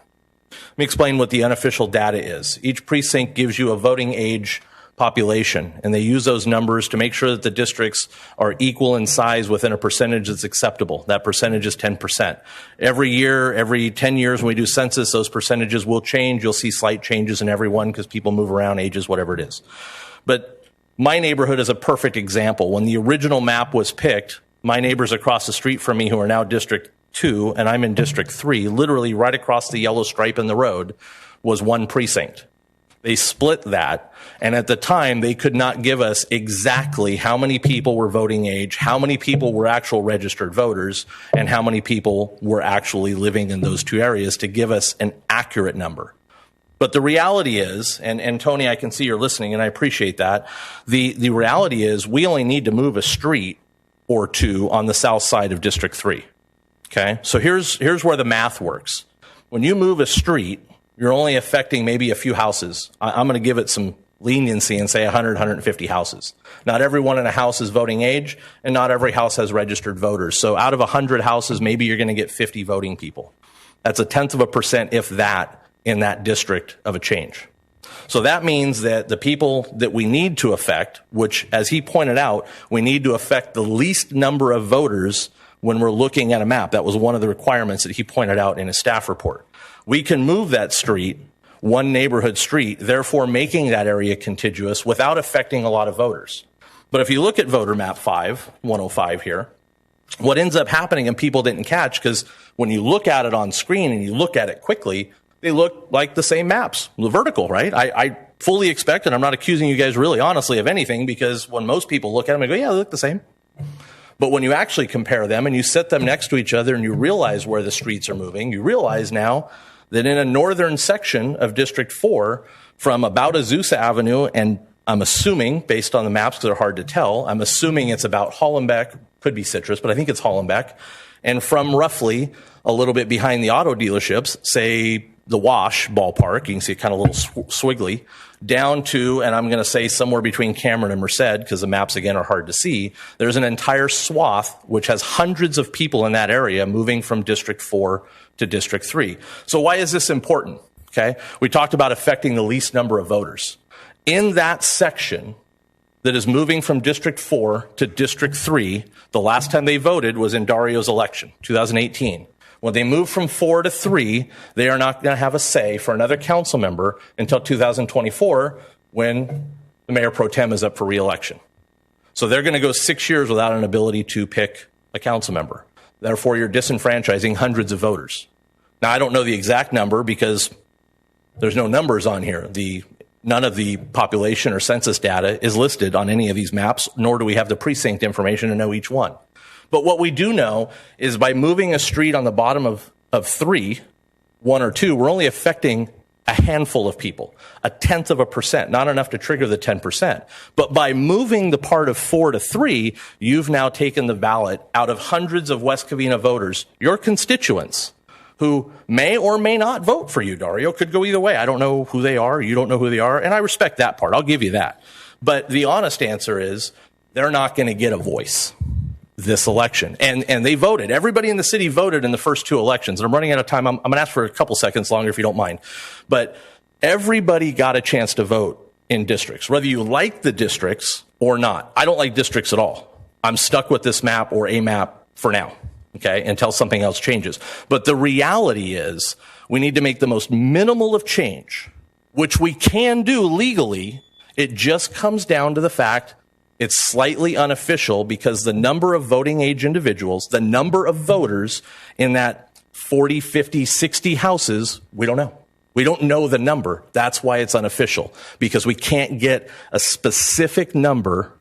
Let me explain what the unofficial data is. Each precinct gives you a voting age population, and they use those numbers to make sure that the districts are equal in size within a percentage that's acceptable. That percentage is 10%. Every year, every 10 years when we do census, those percentages will change. You'll see slight changes in every one because people move around, ages, whatever it is. But my neighborhood is a perfect example. When the original map was picked, my neighbors across the street from me, who are now District 2, and I'm in District 3, literally right across the yellow stripe in the road, was one precinct. They split that, and at the time, they could not give us exactly how many people were voting age, how many people were actual registered voters, and how many people were actually living in those two areas to give us an accurate number. But the reality is, and Tony, I can see you're listening, and I appreciate that, the reality is we only need to move a street or two on the south side of District 3. Okay, so here's where the math works. When you move a street, you're only affecting maybe a few houses. I'm going to give it some leniency and say 100, 150 houses. Not everyone in a house is voting age, and not every house has registered voters. So out of 100 houses, maybe you're going to get 50 voting people. That's 0.1%, if that, in that district of a change. So that means that the people that we need to affect, which, as he pointed out, we need to affect the least number of voters when we're looking at a map. That was one of the requirements that he pointed out in his staff report. We can move that street one neighborhood street, therefore making that area contiguous without affecting a lot of voters. But if you look at voter map 105 here, what ends up happening, and people didn't catch, because when you look at it on screen and you look at it quickly, they look like the same maps, the vertical, right? I fully expect, and I'm not accusing you guys really honestly of anything, because when most people look at them, they go, yeah, they look the same. But when you actually compare them and you set them next to each other and you realize where the streets are moving, you realize now that in a northern section of District 4, from about Azusa Avenue, and I'm assuming, based on the maps because they're hard to tell, I'm assuming it's about Hollenbeck, could be Citrus, but I think it's Hollenbeck, and from roughly a little bit behind the auto dealerships, say the Wash ballpark, you can see it kind of a little swiggly, down to, and I'm going to say somewhere between Cameron and Merced, because the maps, again, are hard to see, there's an entire swath which has hundreds of people in that area moving from District 4 to District 3. So why is this important? Okay, we talked about affecting the least number of voters. In that section that is moving from District 4 to District 3, the last time they voted was in Dario's election, 2018. When they move from 4 to 3, they are not going to have a say for another council member until 2024, when the mayor pro tem is up for re-election. So they're going to go 6 years without an ability to pick a council member. Therefore, you're disenfranchising hundreds of voters. Now, I don't know the exact number because there's no numbers on here. None of the population or census data is listed on any of these maps, nor do we have the precinct information to know each one. But what we do know is by moving a street on the bottom of 3, 1 or 2, we're only affecting a handful of people, 0.1%, not enough to trigger the 10%. But by moving the part of 4 to 3, you've now taken the ballot out of hundreds of West Covina voters, your constituents, who may or may not vote for you, Dario. Could go either way. I don't know who they are. You don't know who they are. And I respect that part. I'll give you that. But the honest answer is they're not going to get a voice this election. And they voted. Everybody in the city voted in the first 2 elections. And I'm running out of time. I'm going to ask for a couple seconds longer if you don't mind. But everybody got a chance to vote in districts, whether you like the districts or not. I don't like districts at all. I'm stuck with this map or a map for now, okay, until something else changes. But the reality is we need to make the most minimal of change, which we can do legally. It just comes down to the fact it's slightly unofficial because the number of voting age individuals, the number of voters in that 40, 50, 60 houses, we don't know. We don't know the number. That's why it's unofficial, because we can't get a specific number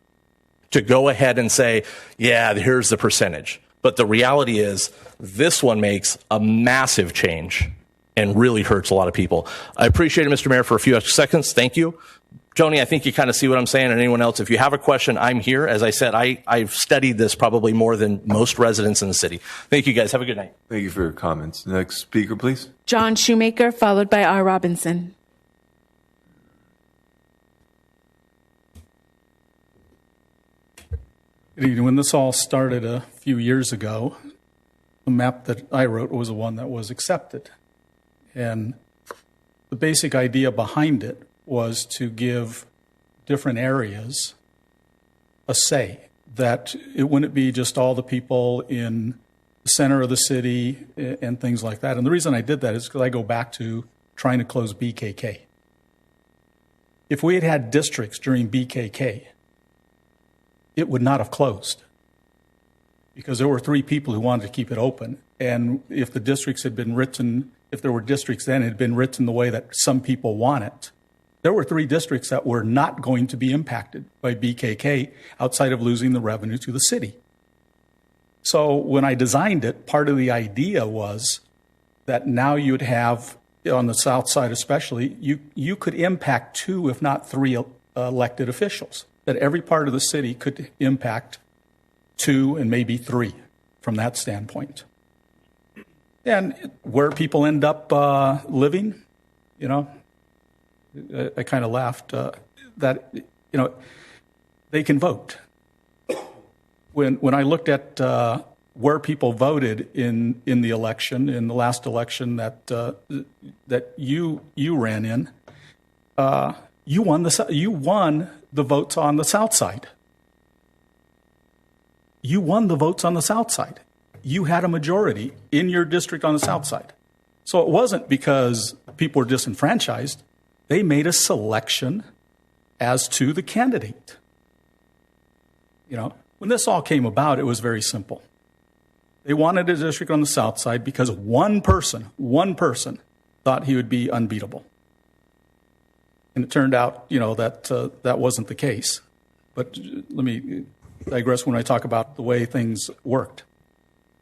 to go ahead and say, yeah, here's the percentage. But the reality is this one makes a massive change and really hurts a lot of people. I appreciate it, Mr. Mayor, for a few extra seconds. Thank you. Tony, I think you kind of see what I'm saying, and anyone else, if you have a question, I'm here. As I said, I've studied this probably more than most residents in the city. Thank you, guys. Have a good night. Thank you for your comments. Next speaker, please. John Shoemaker, followed by R. Robinson. When this all started a few years ago, the map that I wrote was the one that was accepted. And the basic idea behind it was to give different areas a say, that it wouldn't be just all the people in the center of the city and things like that. And the reason I did that is because I go back to trying to close BKK. If we had had districts during BKK, it would not have closed because there were 3 people who wanted to keep it open. And if the districts had been written, if there were districts then, it had been written the way that some people want it, there were 3 districts that were not going to be impacted by BKK outside of losing the revenue to the city. So when I designed it, part of the idea was that now you'd have, on the south side especially, you could impact 2, if not 3 elected officials, that every part of the city could impact 2 and maybe 3 from that standpoint. And where people end up living, you know, I kind of laughed that, you know, they can vote. When I looked at where people voted in the election, in the last election that you ran in, you won the votes on the south side. You won the votes on the south side. You had a majority in your district on the south side. So it wasn't because people were disenfranchised. They made a selection as to the candidate. When this all came about, it was very simple. They wanted a district on the south side because one person thought he would be unbeatable. And it turned out, that wasn't the case. But let me digress when I talk about the way things worked.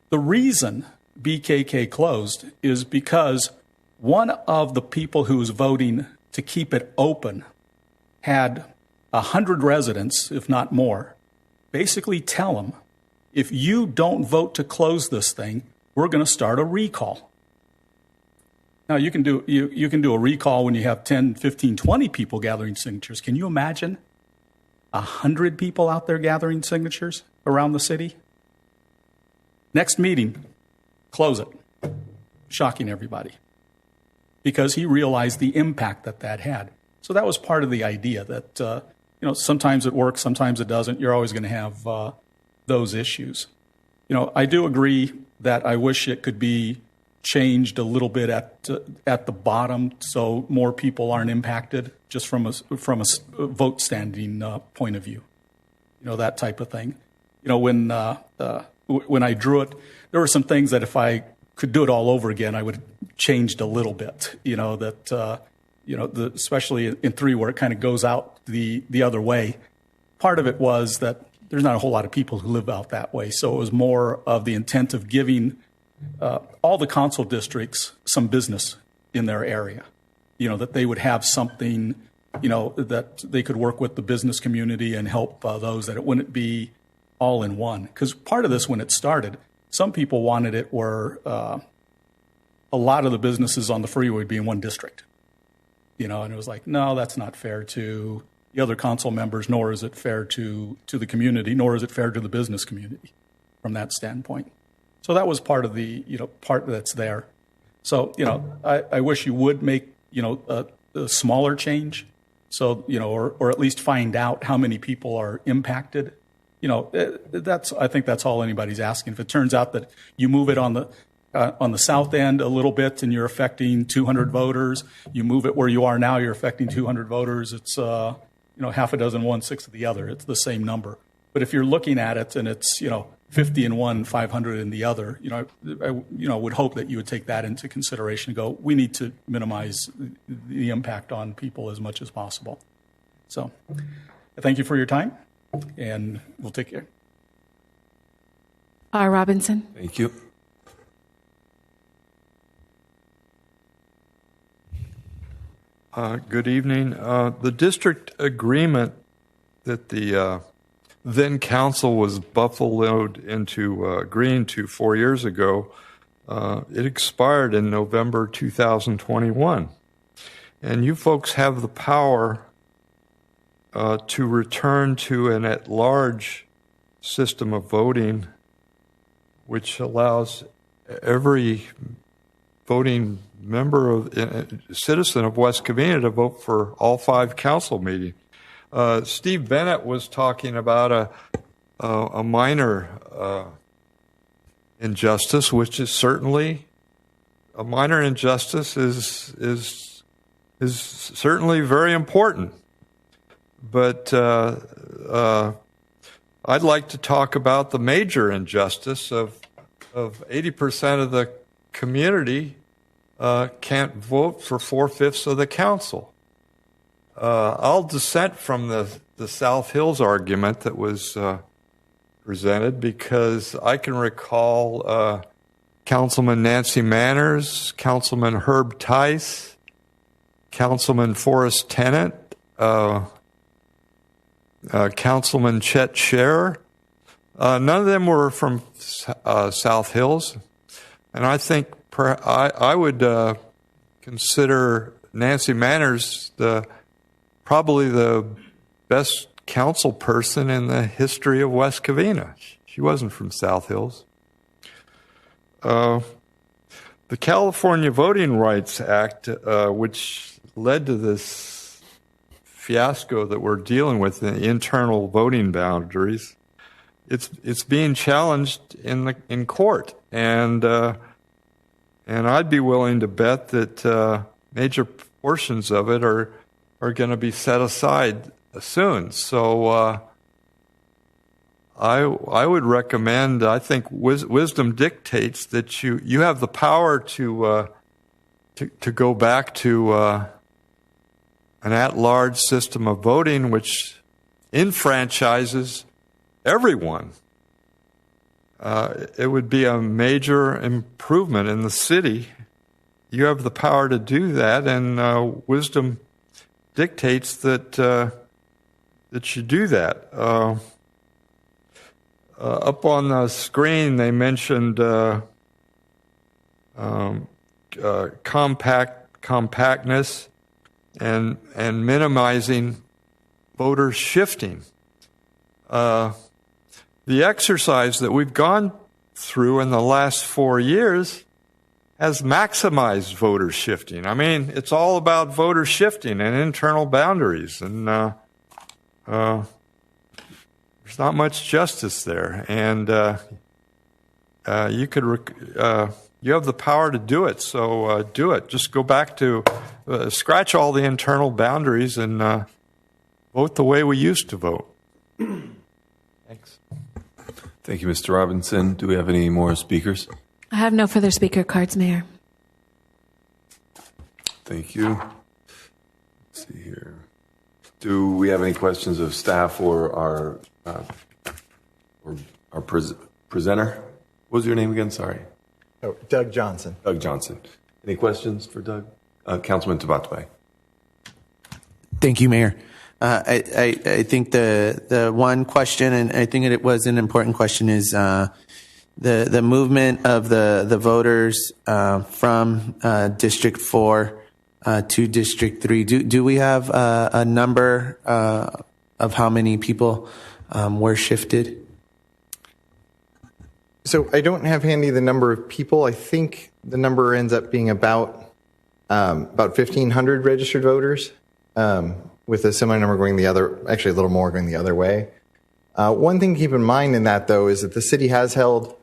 The reason BKK closed is because one of the people who was voting to keep it open had 100 residents, if not more, basically tell them, if you don't vote to close this thing, we're going to start a recall. Now, you can do a recall when you have 10, 15, 20 people gathering signatures. Can you imagine 100 people out there gathering signatures around the city? Next meeting, close it. Shocking everybody. Because he realized the impact that had. So that was part of the idea that, sometimes it works, sometimes it doesn't. You're always going to have those issues. I do agree that I wish it could be changed a little bit at the bottom so more people aren't impacted just from a vote standing point of view. That type of thing. When I drew it, there were some things that if I could do it all over again, I would have changed a little bit. Especially in 3 where it kind of goes out the other way. Part of it was that there's not a whole lot of people who live out that way. So it was more of the intent of giving all the council districts some business in their area. That they would have something, that they could work with the business community and help those, that it wouldn't be all in one. Because part of this, when it started, some people wanted it where a lot of the businesses on the freeway would be in one district. And it was like, no, that's not fair to the other council members, nor is it fair to the community, nor is it fair to the business community from that standpoint. So that was part of the, part that's there. So, I wish you would make, a smaller change. So, or at least find out how many people are impacted. I think that's all anybody's asking. If it turns out that you move it on the south end a little bit and you're affecting 200 voters, you move it where you are now, you're affecting 200 voters. It's, half a dozen, 1/6 of the other. It's the same number. But if you're looking at it and it's, 50 in one, 500 in the other, I would hope that you would take that into consideration and go, we need to minimize the impact on people as much as possible. So I thank you for your time, and we'll take care. Robinson. Thank you. Good evening. The district agreement that the then council was buffaloed into agreeing to 4 years ago, it expired in November 2021. And you folks have the power to return to an at-large system of voting, which allows every voting member of citizen of West Covina to vote for all 5 council meetings. Steve Bennett was talking about a minor injustice, which is certainly a minor injustice is certainly very important. But I'd like to talk about the major injustice of 80% of the community can't vote for 4/5 of the council. I'll dissent from the South Hills argument that was presented because I can recall Councilman Nancy Manners, Councilman Herb Tice, Councilman Forrest Tennant, Councilman Chet Scherer. None of them were from South Hills, and I think I would consider Nancy Manners probably the best council person in the history of West Covina. She wasn't from South Hills. The California Voting Rights Act, which led to this fiasco that we're dealing with in the internal voting boundaries, it's being challenged in court, and And I'd be willing to bet that major portions of it are going to be set aside soon. So I would recommend, I think wisdom dictates that you have the power to go back to an at-large system of voting which enfranchises everyone. It would be a major improvement in the city. You have the power to do that, and wisdom dictates that you do that. Up on the screen, they mentioned compactness and minimizing voter shifting. The exercise that we've gone through in the last 4 years has maximized voter shifting. I mean, it's all about voter shifting and internal boundaries, and there's not much justice there. And you have the power to do it, so do it. Just go back to scratch all the internal boundaries and vote the way we used to vote. Thanks. Thank you, Mr. Robinson. Do we have any more speakers? I have no further speaker cards, Mayor. Thank you. Let's see here. Do we have any questions of staff or our presenter? What was your name again? Sorry. Oh, Doug Johnson. Doug Johnson. Any questions for Doug? Councilman Tabatway. Thank you, Mayor. I think the one question, and I think it was an important question, is the movement of the voters from District 4 to District 3. Do we have a number of how many people were shifted? So I don't have handy the number of people. I think the number ends up being about 1,500 registered voters, with a similar number going the other, actually a little more going the other way. One thing to keep in mind in that, though, is that the city has held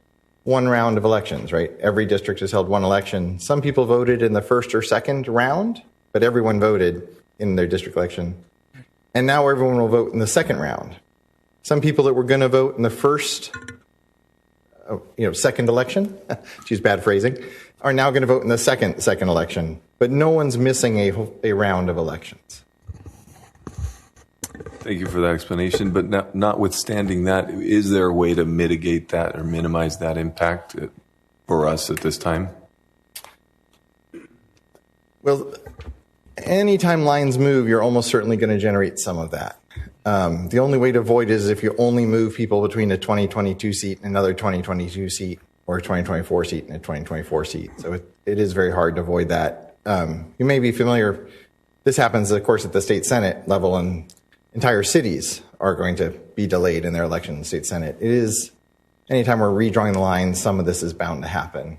one round of elections, right? Every district has held one election. Some people voted in the first or second round, but everyone voted in their district election. And now everyone will vote in the second round. Some people that were going to vote in the first, second election, excuse bad phrasing, are now going to vote in the second election. But no one's missing a round of elections. Thank you for that explanation. But notwithstanding that, is there a way to mitigate that or minimize that impact for us at this time? Well, anytime lines move, you're almost certainly going to generate some of that. The only way to avoid it is if you only move people between a 2022 seat and another 2022 seat, or a 2024 seat and a 2024 seat. So it is very hard to avoid that. You may be familiar, this happens, of course, at the state Senate level, and entire cities are going to be delayed in their election in the state Senate. It is, anytime we're redrawing the lines, some of this is bound to happen.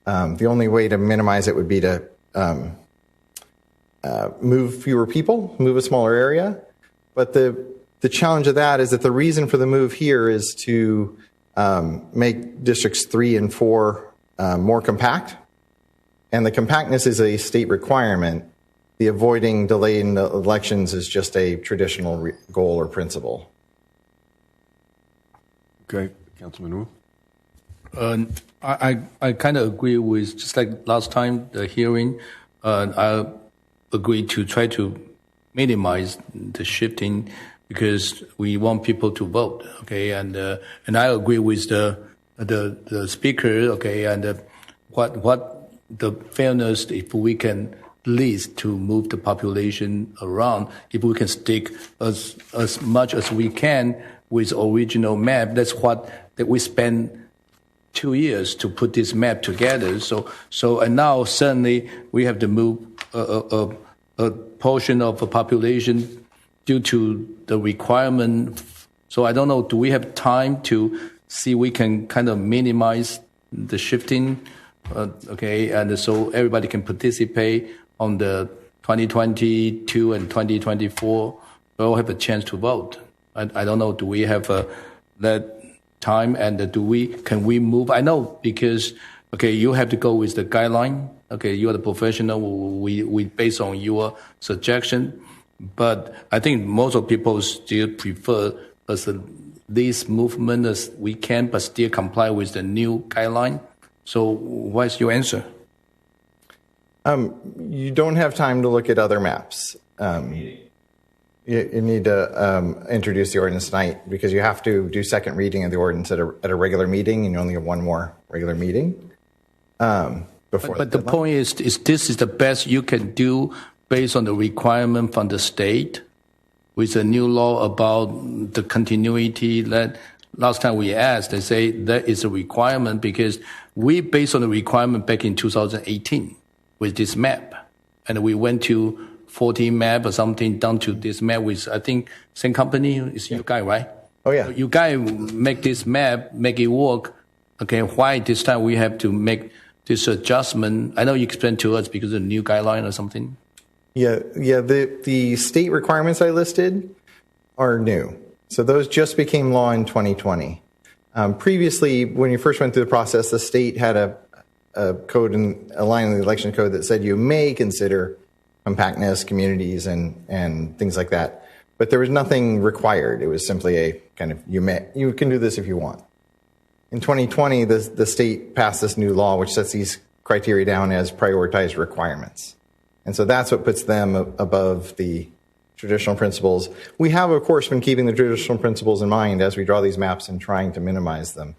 The only way to minimize it would be to move fewer people, move a smaller area. But the challenge of that is that the reason for the move here is to make districts 3 and 4 more compact. And the compactness is a state requirement. The avoiding delaying the elections is just a traditional goal or principle. Okay, Councilman Wu. I kind of agree with, just like last time, the hearing, I agree to try to minimize the shifting because we want people to vote, okay? And I agree with the speaker, okay? And what the fairness, if we can least to move the population around, if we can stick as much as we can with original map, that's what that we spend 2 years to put this map together. So and now suddenly we have to move a portion of the population due to the requirement. So I don't know, do we have time to see we can kind of minimize the shifting? Okay, and so everybody can participate on the 2022 and 2024. We all have a chance to vote. I don't know, do we have that time, and can we move? I know because okay, you have to go with the guideline. Okay, you are the professional. We based on your suggestion, but I think most of people still prefer this movement as we can, but still comply with the new guideline. So, what's your answer? You don't have time to look at other maps. You need to introduce the ordinance tonight because you have to do second reading of the ordinance at a regular meeting, and you only have one more regular meeting. But the point is this is the best you can do based on the requirement from the state with a new law about the continuity. That last time we asked, they say that is a requirement because we based on the requirement back in 2018 with this map, and we went to 14 map or something down to this map with I think same company is you guy, right? Oh yeah, you guys make this map, make it work. Okay, why this time we have to make this adjustment? I know you explained to us because of the new guideline or something. Yeah. The state requirements I listed are new, so those just became law in 2020. Previously, when you first went through the process, the state had a code in a line in the election code that said you may consider compactness, communities, and things like that, but there was nothing required. It was simply a kind of you can do this if you want. In 2020, the state passed this new law, which sets these criteria down as prioritized requirements. And so that's what puts them above the traditional principles. We have, of course, been keeping the traditional principles in mind as we draw these maps and trying to minimize them,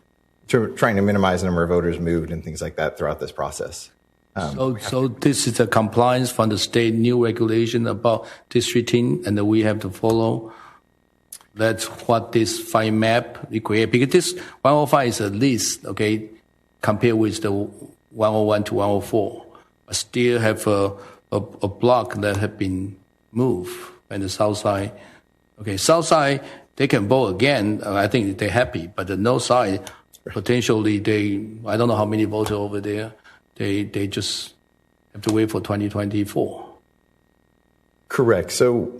trying to minimize the number of voters moved and things like that throughout this process. So this is a compliance from the state new regulation about districting, and we have to follow. That's what this 5 map we create, because this 105 is a list, okay, compared with the 101 to 104. I still have a block that have been moved and the south side. Okay, south side, they can vote again. I think they're happy, but the north side, potentially I don't know how many voters over there. They just have to wait for 2024. Correct. So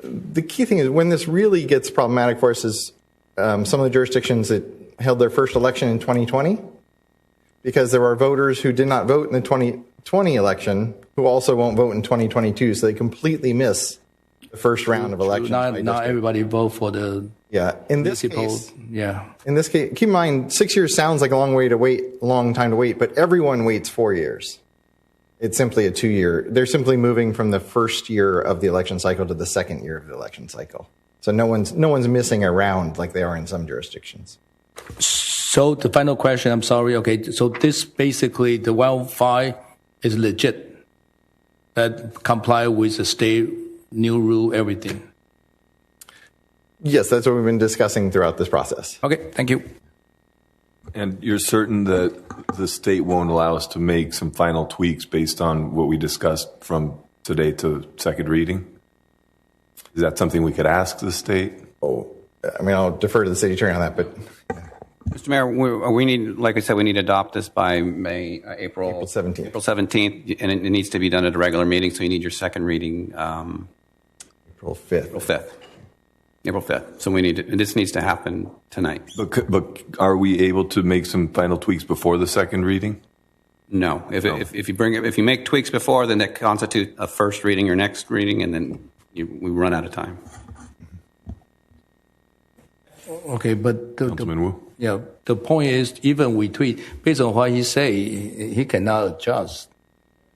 the key thing is when this really gets problematic for us is some of the jurisdictions that held their first election in 2020, because there are voters who did not vote in the 2020 election who also won't vote in 2022. So they completely miss the first round of elections. Not everybody vote for the in this case. In this case, keep in mind 6 years sounds like a long time to wait, but everyone waits 4 years. It's simply a 2-year. They're simply moving from the first year of the election cycle to the second year of the election cycle. So no one's missing a round like they are in some jurisdictions. So the final question, I'm sorry. Okay, so this basically the 105 is legit, that comply with the state new rule, everything. Yes, that's what we've been discussing throughout this process. Okay, thank you. And you're certain that the state won't allow us to make some final tweaks based on what we discussed from today to second reading? Is that something we could ask the state? I'll defer to the city attorney on that, but... Mr. Mayor, we need, like I said, we need to adopt this by April 17th. April 17th, and it needs to be done at a regular meeting, so you need your second reading April 5th. April 5th. So this needs to happen tonight. But are we able to make some final tweaks before the second reading? No. If you make tweaks before, then that constitutes a first reading or next reading, and then we run out of time. Okay, but Councilman Wu? Yeah, the point is, even we tweet, based on what he say, he cannot adjust.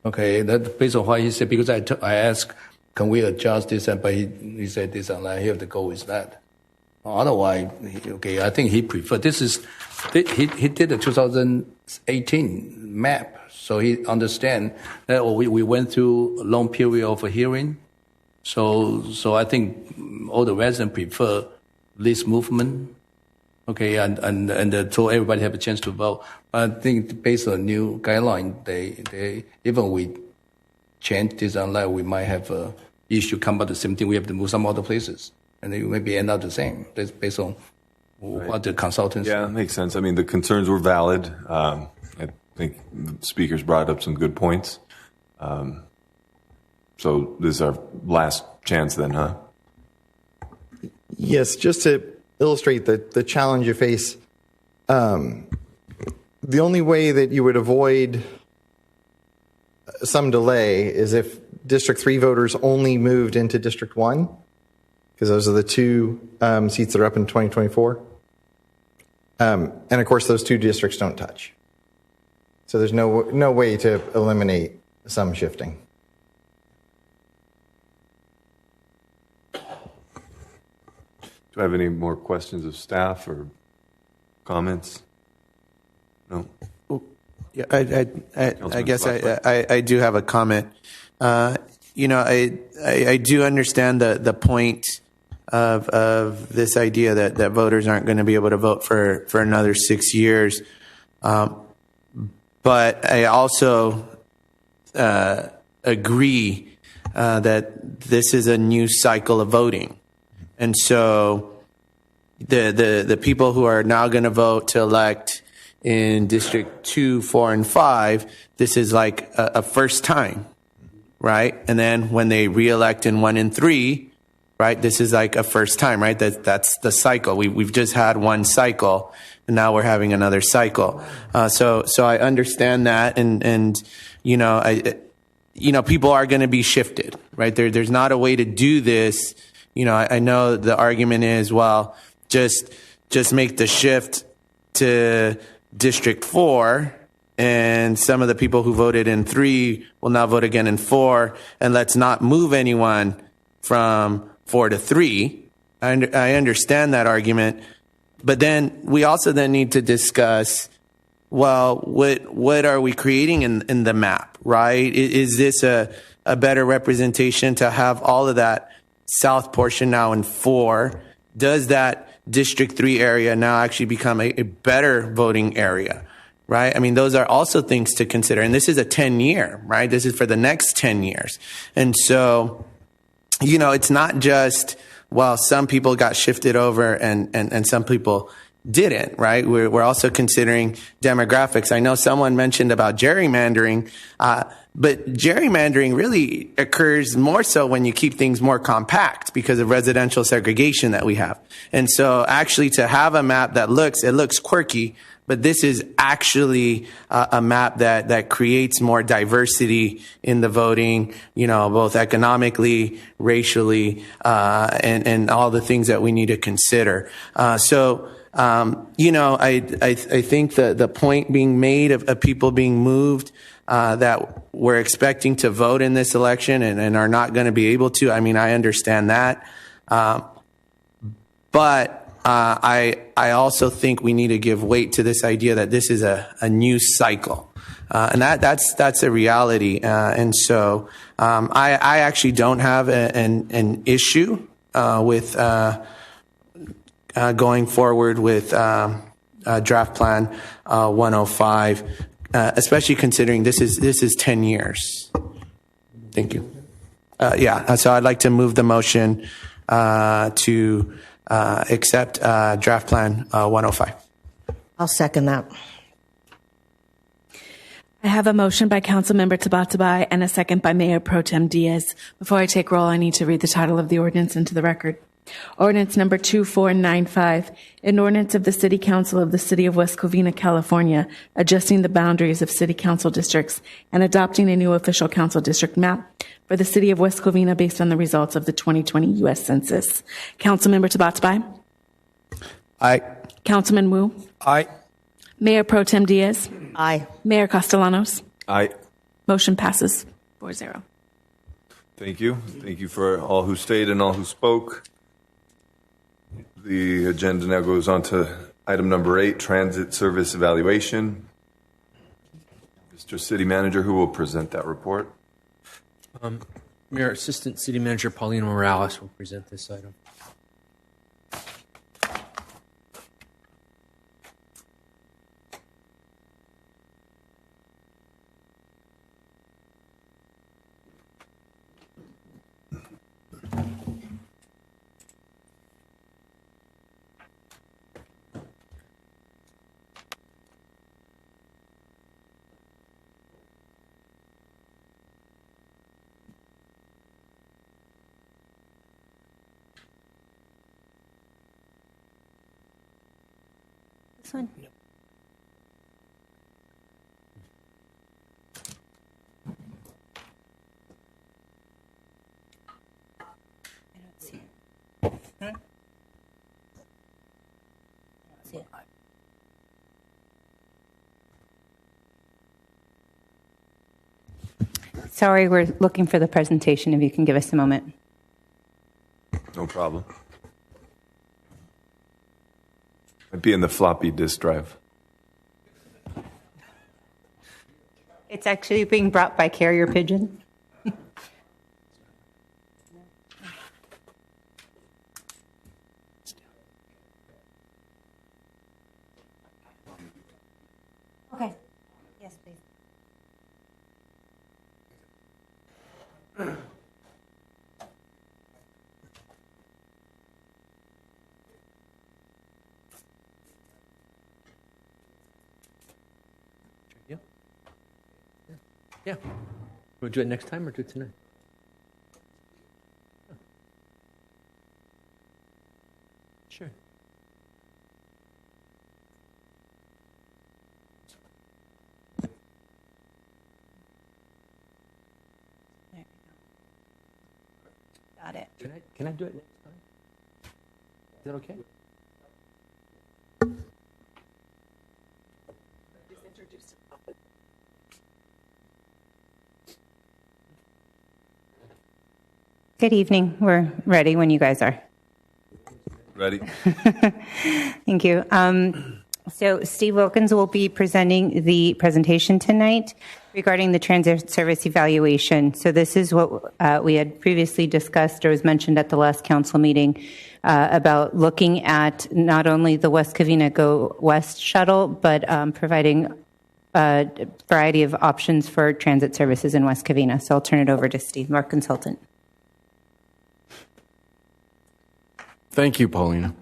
Okay, that based on what he said, because I asked, can we adjust this? But he said this, and I have to go with that. Otherwise, I think he preferred. He did the 2018 map, so he understand that we went through a long period of a hearing. So I think all the residents prefer this movement. Okay, and so everybody have a chance to vote. I think based on new guideline, they even we change this online, we might have a issue come back the same thing. We have to move some other places, and they maybe end up the same. That's based on what the consultants. Yeah, that makes sense. I mean, the concerns were valid. I think the speakers brought up some good points. So this is our last chance then, huh? Yes, just to illustrate the challenge you face, the only way that you would avoid some delay is if District 3 voters only moved into District 1, because those are the two seats that are up in 2024. And of course, those two districts don't touch. So there's no way to eliminate some shifting. Do I have any more questions of staff or comments? No. Yeah, I guess I do have a comment. I do understand the point of this idea that voters aren't going to be able to vote for another 6 years. But I also agree that this is a new cycle of voting. And so the people who are now going to vote to elect in District 2, 4, and 5, this is like a first time, right? And then when they re-elect in 1 and 3, right, this is like a first time, right? That's the cycle. We've just had one cycle, and now we're having another cycle. So I understand that, and people are going to be shifted, right? There's not a way to do this. I know the argument is, well, just make the shift to District 4, and some of the people who voted in 3 will now vote again in 4, and let's not move anyone from 4 to 3. I understand that argument, but then we also then need to discuss, well, what are we creating in the map, right? Is this a better representation to have all of that south portion now in 4? Does that District 3 area now actually become a better voting area, right? I mean, those are also things to consider. And this is a 10-year, right? This is for the next 10 years. And so, it's not just, well, some people got shifted over and some people didn't, right? We're also considering demographics. I know someone mentioned about gerrymandering, but gerrymandering really occurs more so when you keep things more compact because of residential segregation that we have. And so actually to have a map that looks quirky, but this is actually a map that creates more diversity in the voting, both economically, racially, and all the things that we need to consider. I think the point being made of people being moved, that we're expecting to vote in this election and are not going to be able to. I mean, I understand that. But I also think we need to give weight to this idea that this is a new cycle. And that's a reality. And so I actually don't have an issue with going forward with draft plan 105. Especially considering this is 10 years. Thank you. So I'd like to move the motion to accept draft plan 105. I'll second that. I have a motion by Councilmember Tabatabai and a second by Mayor Pro Tem Diaz. Before I take roll, I need to read the title of the ordinance into the record. Ordinance number 2495, an ordinance of the City Council of the City of West Covina, California, adjusting the boundaries of city council districts and adopting a new official council district map for the City of West Covina based on the results of the 2020 U.S. Census. Councilmember Tabatabai? Aye. Councilman Wu? Aye. Mayor Pro Tem Diaz? Aye. Mayor Castellanos? Aye. Motion passes 4-0. Thank you. Thank you for all who stayed and all who spoke. The agenda now goes on to item number 8, transit service evaluation. Mr. City Manager, who will present that report? Mayor, Assistant City Manager Paulina Morales will present this item. Sorry, we're looking for the presentation. If you can give us a moment. No problem. Might be in the floppy disk drive. It's actually being brought by carrier pigeon. Okay. Yes, please. Yeah. We'll do it next time or do it tonight? Sure. Got it. Can I do it next time? Is that okay? Good evening. We're ready when you guys are. Ready? Thank you. So Steve Wilkins will be presenting the presentation tonight regarding the transit service evaluation. So this is what we had previously discussed or was mentioned at the last council meeting about looking at not only the West Covina Go West shuttle, but providing a variety of options for transit services in West Covina. So I'll turn it over to Steve, our consultant. Thank you, Paulina.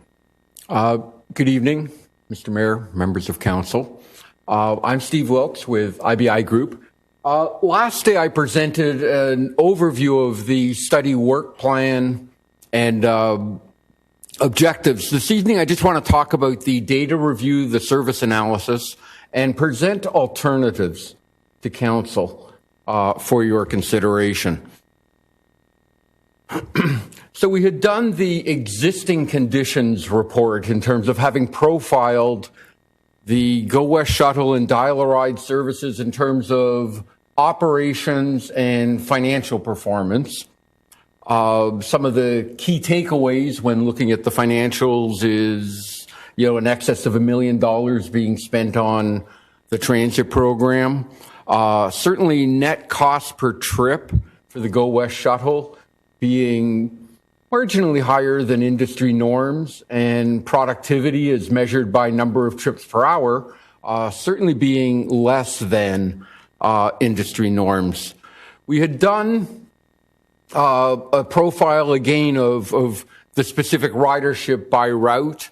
Good evening, Mr. Mayor, members of council. I'm Steve Wilkes with IBI Group. Last day I presented an overview of the study work plan and objectives. This evening I just want to talk about the data review, the service analysis, and present alternatives to council for your consideration. So we had done the existing conditions report in terms of having profiled the Go West shuttle and dial-a-ride services in terms of operations and financial performance. Some of the key takeaways when looking at the financials is, in excess of $1 million being spent on the transit program. Certainly net cost per trip for the Go West shuttle being marginally higher than industry norms, and productivity as measured by number of trips per hour certainly being less than industry norms. We had done a profile again of the specific ridership by route.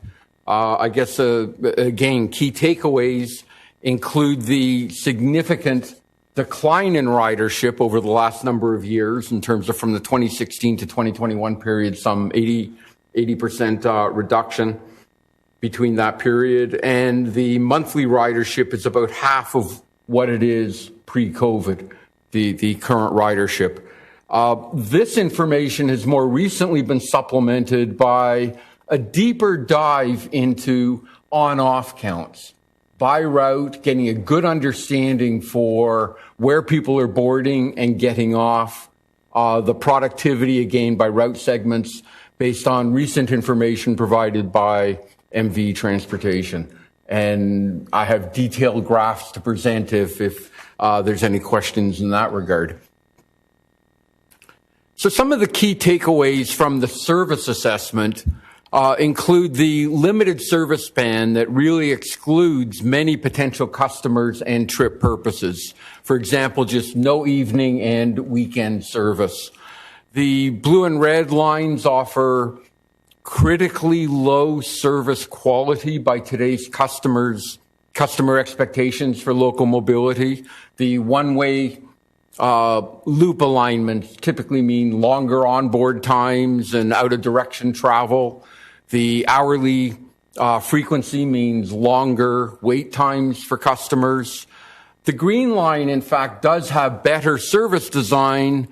Again, key takeaways include the significant decline in ridership over the last number of years in terms of from the 2016 to 2021 period, some 80% reduction between that period. And the monthly ridership is about half of what it is pre-COVID, the current ridership. This information has more recently been supplemented by a deeper dive into on-off counts by route, getting a good understanding for where people are boarding and getting off, the productivity again by route segments based on recent information provided by MV Transportation. And I have detailed graphs to present if there's any questions in that regard. So some of the key takeaways from the service assessment include the limited service span that really excludes many potential customers and trip purposes. For example, just no evening and weekend service. The blue and red lines offer critically low service quality by today's customer expectations for local mobility. The one-way loop alignments typically mean longer onboard times and out-of-direction travel. The hourly frequency means longer wait times for customers. The green line, in fact, does have better service design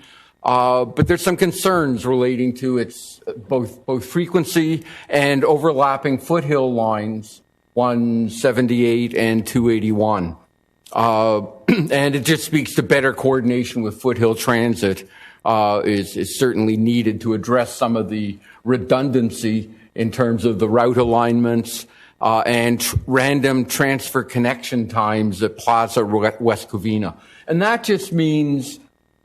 But there's some concerns relating to its both frequency and overlapping foothill lines 178 and 281. And it just speaks to better coordination with foothill transit is certainly needed to address some of the redundancy in terms of the route alignments and random transfer connection times at Plaza West Covina. And that just means,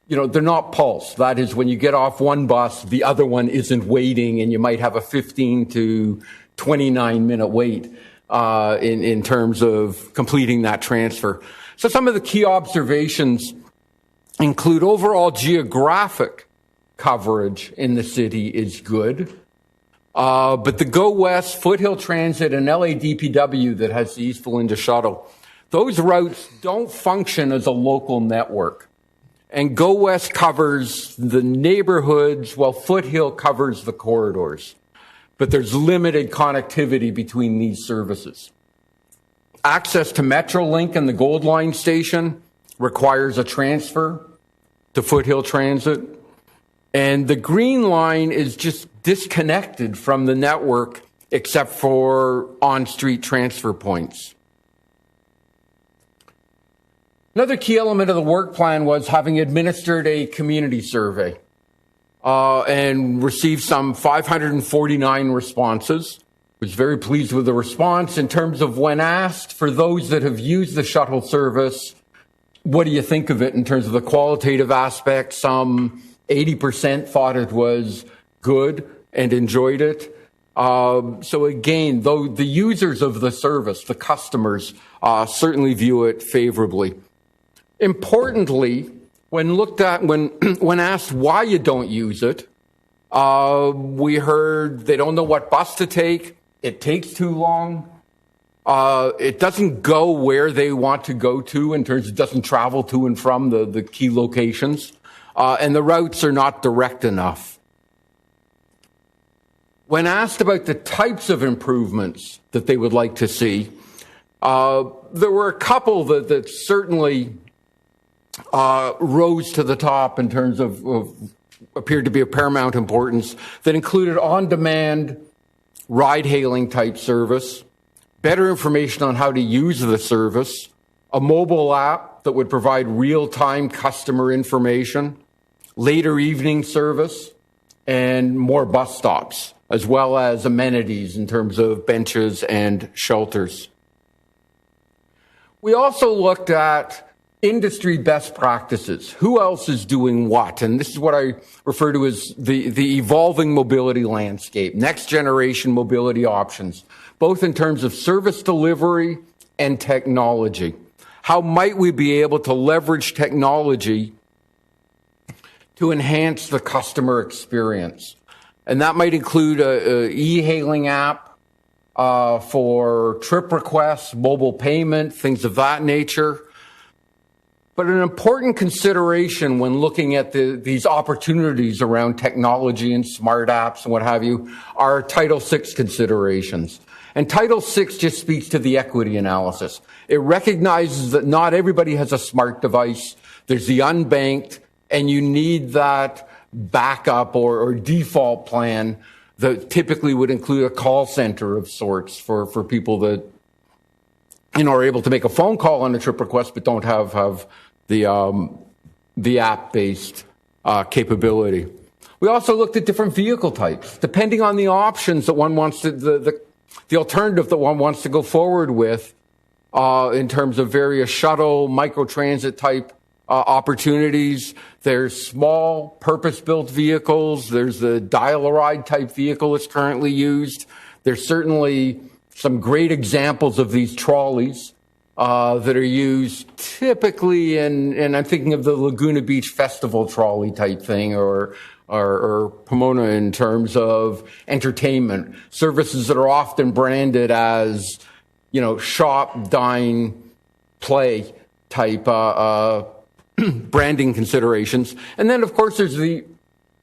they're not pulsed. That is, when you get off one bus, the other one isn't waiting, and you might have a 15 to 29-minute wait in terms of completing that transfer. So some of the key observations include overall geographic coverage in the city is good. But the Go West, Foothill Transit, and LADPW that has the East Valinda Shuttle, those routes don't function as a local network. And Go West covers the neighborhoods while Foothill covers the corridors. But there's limited connectivity between these services. Access to Metrolink and the Gold Line station requires a transfer to Foothill Transit. And the Green Line is just disconnected from the network except for on-street transfer points. Another key element of the work plan was having administered a community survey and received some 549 responses. Was very pleased with the response in terms of when asked for those that have used the shuttle service, what do you think of it in terms of the qualitative aspects? Some 80% thought it was good and enjoyed it. So again, though the users of the service, the customers, certainly view it favorably. Importantly, when looked at, when asked why you don't use it, we heard they don't know what bus to take. It takes too long. It doesn't go where they want to go to in terms of it doesn't travel to and from the key locations. And the routes are not direct enough. When asked about the types of improvements that they would like to see, there were a couple that certainly rose to the top in terms of appeared to be of paramount importance that included on-demand ride-hailing type service, better information on how to use the service, a mobile app that would provide real-time customer information, later evening service, and more bus stops, as well as amenities in terms of benches and shelters. We also looked at industry best practices. Who else is doing what? And this is what I refer to as the evolving mobility landscape, next generation mobility options, both in terms of service delivery and technology. How might we be able to leverage technology to enhance the customer experience? And that might include an e-hailing app for trip requests, mobile payment, things of that nature. But an important consideration when looking at these opportunities around technology and smart apps and what have you are Title VI considerations. And Title VI just speaks to the equity analysis. It recognizes that not everybody has a smart device. There's the unbanked, and you need that backup or default plan that typically would include a call center of sorts for people that are able to make a phone call on a trip request but don't have the app-based capability. We also looked at different vehicle types, depending on the options that one wants to, the alternative that one wants to go forward with in terms of various shuttle, microtransit type opportunities. There's small purpose-built vehicles. There's the dial-a-ride type vehicle that's currently used. There's certainly some great examples of these trolleys that are used typically and I'm thinking of the Laguna Beach Festival trolley type thing or Pomona in terms of entertainment. Services that are often branded as, shop, dine, play type branding considerations. And then, of course, there's the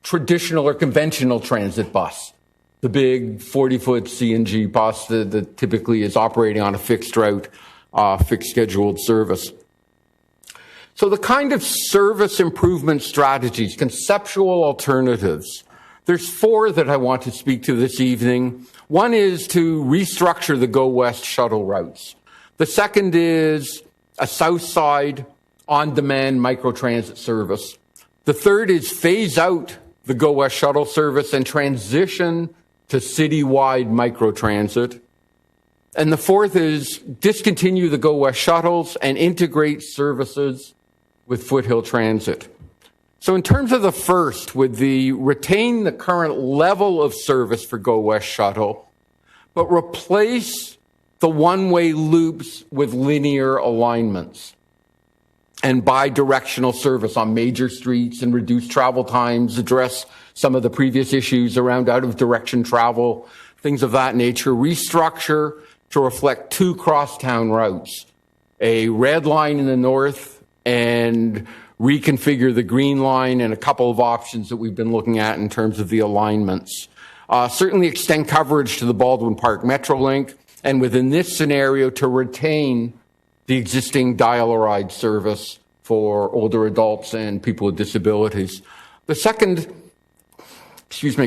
traditional or conventional transit bus, the big 40-foot CNG bus that typically is operating on a fixed route, fixed scheduled service. So the kind of service improvement strategies, conceptual alternatives, there's 4 that I want to speak to this evening. One is to restructure the Go West shuttle routes. The second is a South Side on-demand microtransit service. The third is phase out the Go West shuttle service and transition to citywide microtransit. And the fourth is discontinue the Go West shuttles and integrate services with Foothill Transit. So in terms of the first, with the retain the current level of service for Go West shuttle, but replace the one-way loops with linear alignments and bi-directional service on major streets and reduce travel times, address some of the previous issues around out-of-direction travel, things of that nature, restructure to reflect 2 crosstown routes, a red line in the north and reconfigure the green line, and a couple of options that we've been looking at in terms of the alignments. Certainly extend coverage to the Baldwin Park Metrolink, and within this scenario to retain the existing dial-a-ride service for older adults and people with disabilities. The second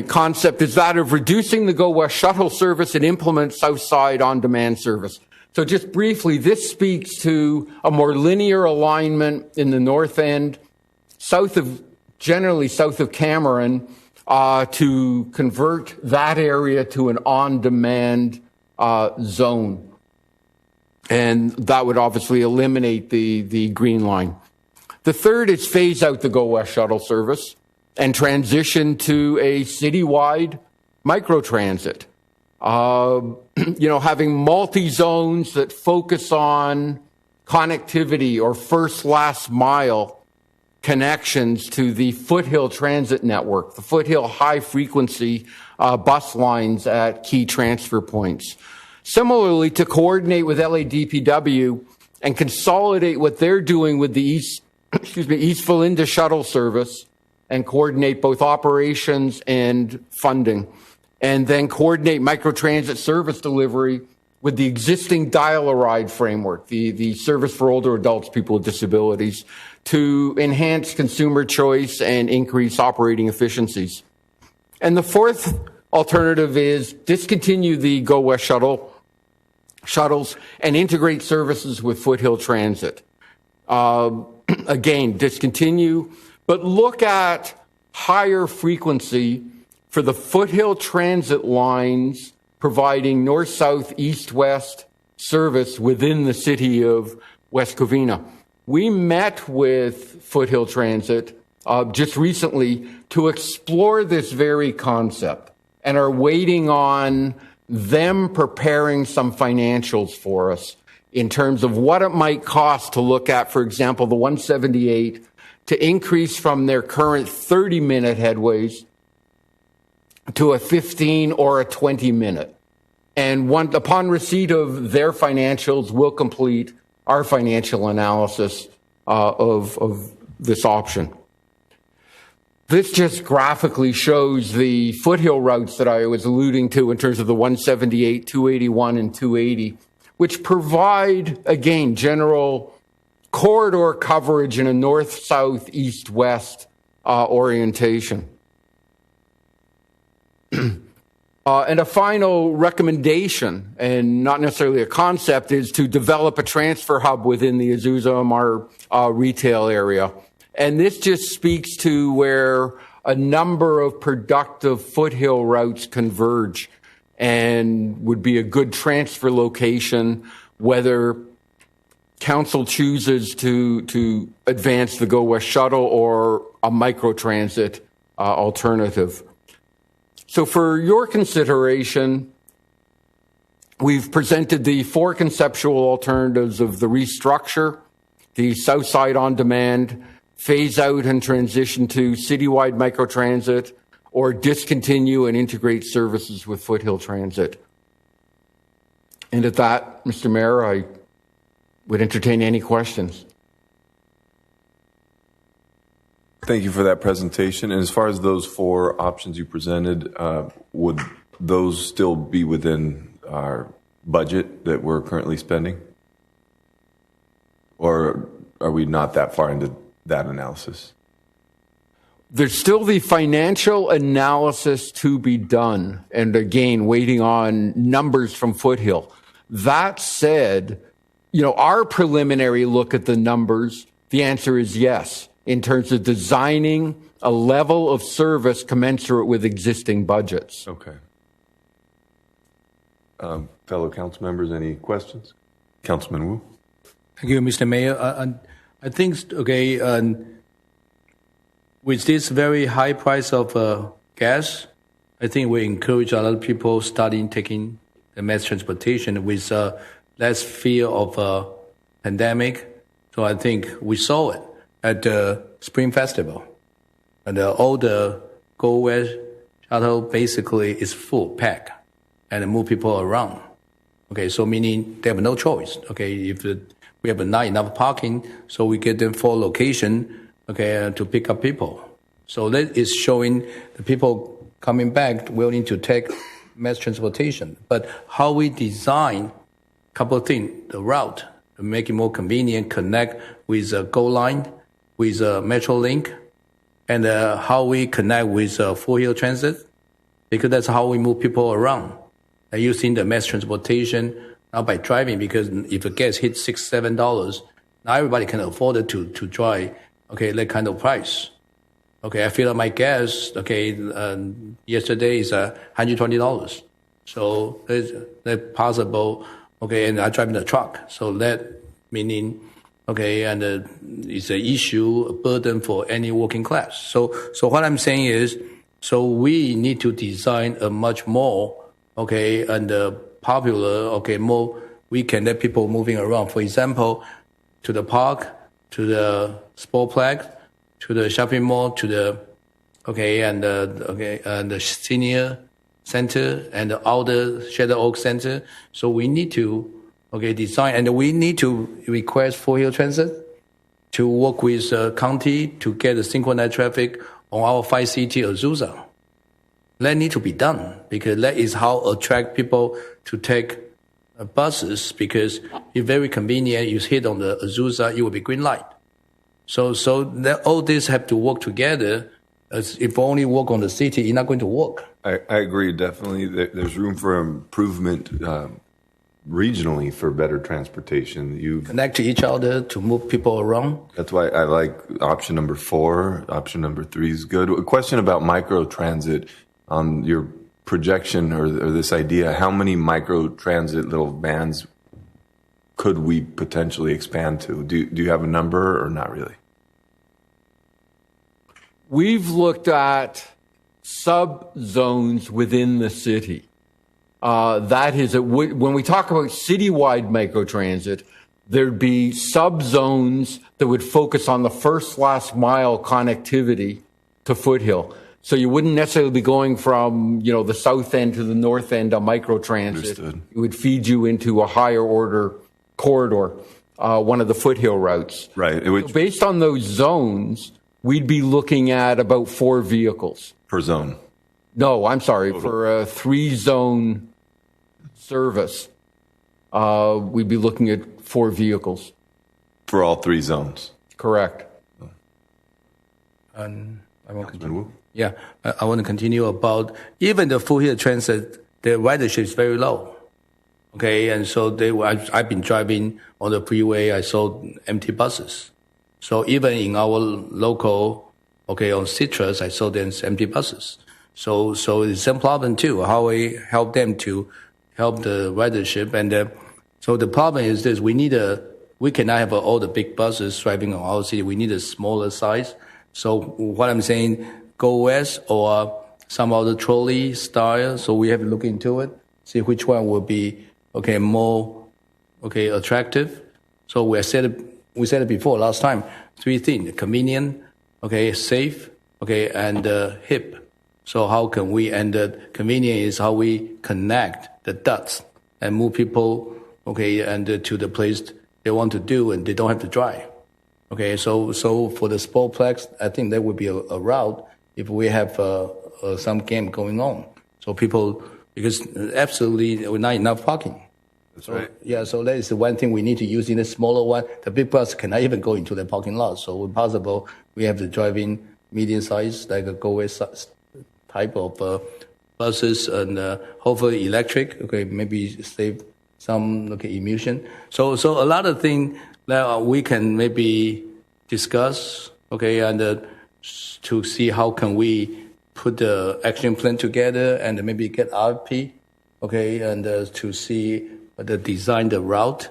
concept is that of reducing the Go West shuttle service and implement Southside on-demand service. So just briefly, this speaks to a more linear alignment in the north end, generally south of Cameron, to convert that area to an on-demand zone. And that would obviously eliminate the green line. The third is phase out the Go West shuttle service and transition to a citywide microtransit. Having multi-zones that focus on connectivity or first last mile connections to the Foothill Transit network, the Foothill high frequency bus lines at key transfer points. Similarly, to coordinate with LADPW and consolidate what they're doing with the East Valinda shuttle service and coordinate both operations and funding, and then coordinate microtransit service delivery with the existing dial-a-ride framework, the service for older adults, people with disabilities, to enhance consumer choice and increase operating efficiencies. And the fourth alternative is discontinue the Go West shuttles and integrate services with Foothill Transit. Again, discontinue, but look at higher frequency for the Foothill Transit lines providing north, south, east, west service within the city of West Covina. We met with Foothill Transit just recently to explore this very concept and are waiting on them preparing some financials for us in terms of what it might cost to look at, for example, the 178 to increase from their current 30-minute headways to a 15 or a 20-minute. And upon receipt of their financials, we'll complete our financial analysis of this option. This just graphically shows the foothill routes that I was alluding to in terms of the 178, 281, and 280, which provide, again, general corridor coverage in a north, south, east, west orientation. And a final recommendation, and not necessarily a concept, is to develop a transfer hub within the Azusa retail area. And this just speaks to where a number of productive foothill routes converge and would be a good transfer location, whether council chooses to advance the Go West shuttle or a microtransit alternative. So for your consideration, we've presented the four conceptual alternatives of the restructure, the South Side on demand, phase out and transition to citywide microtransit, or discontinue and integrate services with Foothill Transit. And at that, Mr. Mayor, I would entertain any questions. Thank you for that presentation. And as far as those four options you presented, would those still be within our budget that we're currently spending? Or are we not that far into that analysis? There's still the financial analysis to be done, and again, waiting on numbers from Foothill. That said, our preliminary look at the numbers, the answer is yes, in terms of designing a level of service commensurate with existing budgets. Okay. Fellow council members, any questions? Councilman Wu. Thank you, Mr. Mayor. I think, with this very high price of gas, I think we encourage a lot of people starting taking the mass transportation with less fear of pandemic. So I think we saw it at the Spring Festival. And all the Go West shuttle basically is full pack and move people around. Okay, so meaning they have no choice. Okay, if we have not enough parking, so we get them for location, to pick up people. So that is showing the people coming back willing to take mass transportation. But how we design a couple of things, the route, to make it more convenient, connect with a GO line, with a Metrolink, and how we connect with Foothill Transit, because that's how we move people around. Using the mass transportation, not by driving, because if the gas hits $6, $7, now everybody can afford it to drive, that kind of price. I fill up my gas, yesterday is $120. So that's possible, and I drive in the truck. So that meaning, and it's an issue, a burden for any working class. So what I'm saying is, so we need to design a much more, and popular, more, we can let people moving around. For example, to the park, to the sportplex, to the shopping mall, to the, and the senior center and the older Shadow Oak Center. So we need to, design, and we need to request Foothill Transit to work with county to get the synchronized traffic on our 5 city Azusa. That need to be done, because that is how attract people to take buses, because it's very convenient. You hit on the Azusa, it will be green light. So that all this have to work together. As if only work on the city, it's not going to work. I agree, definitely. There's room for improvement regionally for better transportation. You connect to each other to move people around. That's why I like option number 4. Option number 3 is good. A question about microtransit. On your projection or this idea, how many microtransit little vans could we potentially expand to? Do you have a number or not really? We've looked at sub-zones within the city. That is, when we talk about citywide microtransit, there'd be sub-zones that would focus on the first last mile connectivity to Foothill. So you wouldn't necessarily be going from, the south end to the north end on microtransit. Understood. It would feed you into a higher order corridor, one of the Foothill routes. Right. So based on those zones, we'd be looking at about 4 vehicles. Per zone? No, I'm sorry. For a 3-zone service, we'd be looking at 4 vehicles. For all 3 zones? Correct. And I want to continue. Yeah, I want to continue about even the Foothill Transit, the ridership is very low. And so I've been driving on the freeway, I saw empty buses. So even in our local, on Citrus, I saw there's empty buses. So it's the same problem too, how we help them to help the ridership. And so the problem is this, we cannot have all the big buses driving on our city. We need a smaller size. So what I'm saying, Go West or some other trolley style. So we have to look into it, see which one will be more attractive. So we said it before last time. 3 things: convenient, safe, and hip. So how can we? And convenient is how we connect the dots and move people and to the place they want to do, and they don't have to drive. So for the sportplex, I think that would be a route if we have some game going on. So people, because absolutely not enough parking. That's right. Yeah, so that is the one thing we need to use in the smaller one. The big bus cannot even go into the parking lot. So when possible, we have to drive in medium size, like a go-west type of buses, and hopefully electric. Okay, maybe save some emission. So a lot of things that we can maybe discuss. Okay, and to see how can we put the action plan together and maybe get RFP. Okay, and to see the design, the route.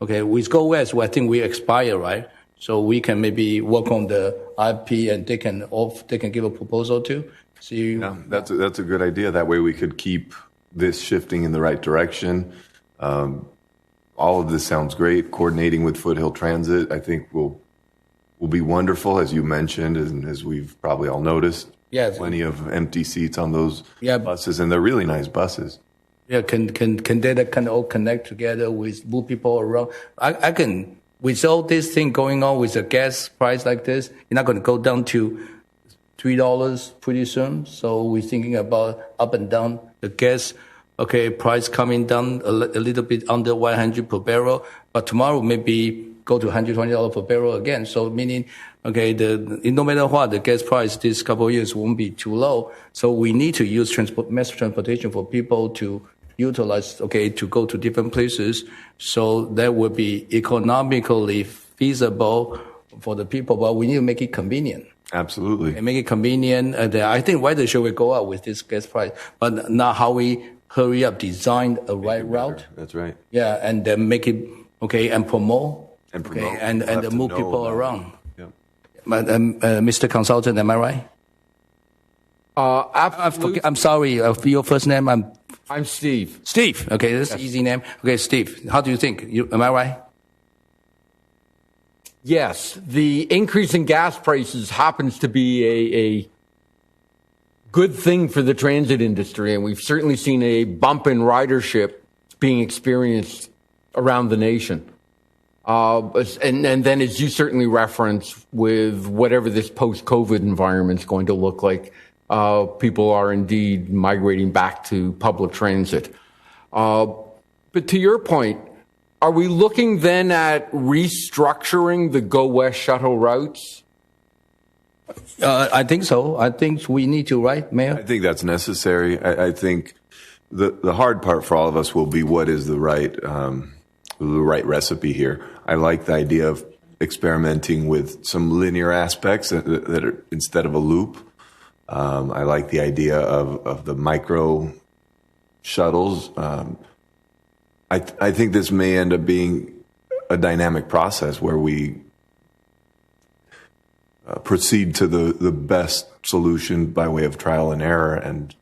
Okay, with Go West, I think we expire, right? So we can maybe work on the RFP, and they can give a proposal too. See, yeah, that's a good idea. That way we could keep this shifting in the right direction. All of this sounds great. Coordinating with Foothill Transit, I think will be wonderful, as you mentioned, and as we've probably all noticed. Yes. Plenty of empty seats on those buses, and they're really nice buses. Yeah, can they kind of all connect together with move people around? I can, with all this thing going on with the gas price like this, you're not going to go down to $3 pretty soon. So we're thinking about up and down the gas, price coming down a little bit under 100 per barrel, but tomorrow maybe go to $120 per barrel again. So meaning, no matter what, the gas price this couple of years won't be too low. So we need to use mass transportation for people to utilize, to go to different places. So that would be economically feasible for the people, but we need to make it convenient. Absolutely. And make it convenient. I think ridership will go up with this gas price, but now how we hurry up, design a right route. That's right. Yeah, and then make it, and promote. And move people around. Yeah. But, Mr. Consultant, am I right? Absolutely. I'm sorry, your first name? I'm Steve. Steve. Okay, that's an easy name. Okay, Steve, how do you think? Am I right? Yes. The increase in gas prices happens to be a good thing for the transit industry, and we've certainly seen a bump in ridership being experienced around the nation. And then, as you certainly referenced, with whatever this post-COVID environment is going to look like, people are indeed migrating back to public transit. But to your point, are we looking then at restructuring the Go West shuttle routes? I think so. I think we need to, right, Mayor? I think that's necessary. I think the hard part for all of us will be what is the right recipe here. I like the idea of experimenting with some linear aspects that are instead of a loop. I like the idea of the micro shuttles. I think this may end up being a dynamic process where we proceed to the best solution by way of trial and error and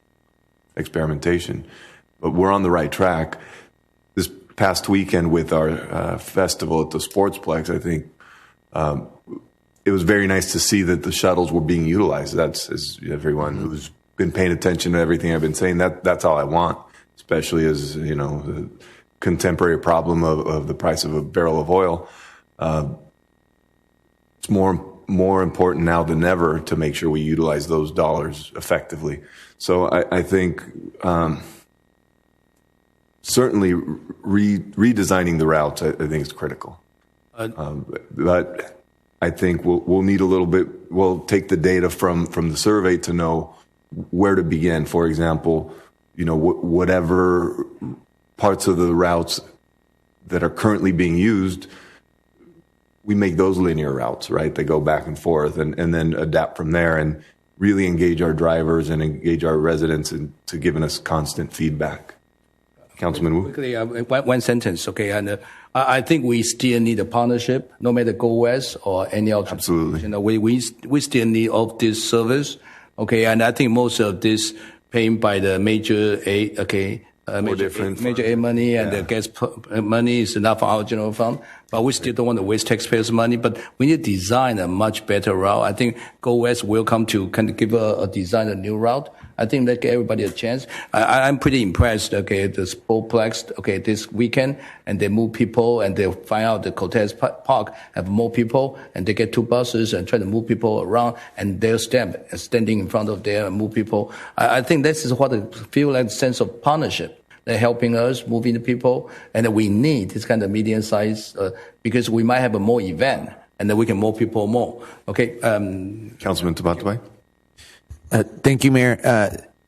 experimentation. But we're on the right track. This past weekend with our festival at the Sportsplex, I think it was very nice to see that the shuttles were being utilized. That's, as everyone who's been paying attention to everything I've been saying, that's all I want, especially as, the contemporary problem of the price of a barrel of oil. It's more important now than ever to make sure we utilize those dollars effectively. So I think certainly redesigning the routes, I think is critical. But I think we'll need a little bit. We'll take the data from the survey to know where to begin. For example, whatever parts of the routes that are currently being used, we make those linear routes, right? They go back and forth, and then adapt from there, and really engage our drivers and engage our residents into giving us constant feedback. Councilman Wu? Quickly, one sentence, okay? And I think we still need a partnership, no matter Go West or any other. Absolutely. We still need all this service, okay? And I think most of this paid by the major aid, okay? Major aid money and the gas money is enough for our general fund, but we still don't want to waste taxpayers' money. But we need to design a much better route. I think Go West will come to kind of give a new route. I think that give everybody a chance. I'm pretty impressed. Okay, the Sportsplex. Okay, this weekend, and they move people, and they find out the Cortez Park have more people, and they get two buses and try to move people around, and they're standing in front of there and move people. I think this is what I feel like sense of partnership. They're helping us, moving the people, and we need this kind of medium size because we might have a more event, and then we can move people more. Okay. Councilman Tabatabai. Thank you, Mayor.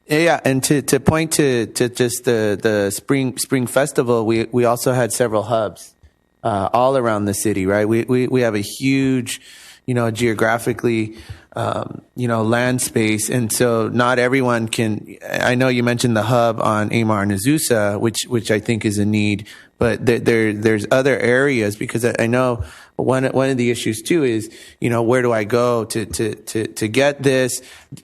Yeah, and to point to just the spring festival, we also had several hubs all around the city, right? We have a huge, geographically, land space, and so not everyone can. I know you mentioned the hub on Amar and Azusa, which I think is a need, but there's other areas because I know one of the issues too is where do I go to get this?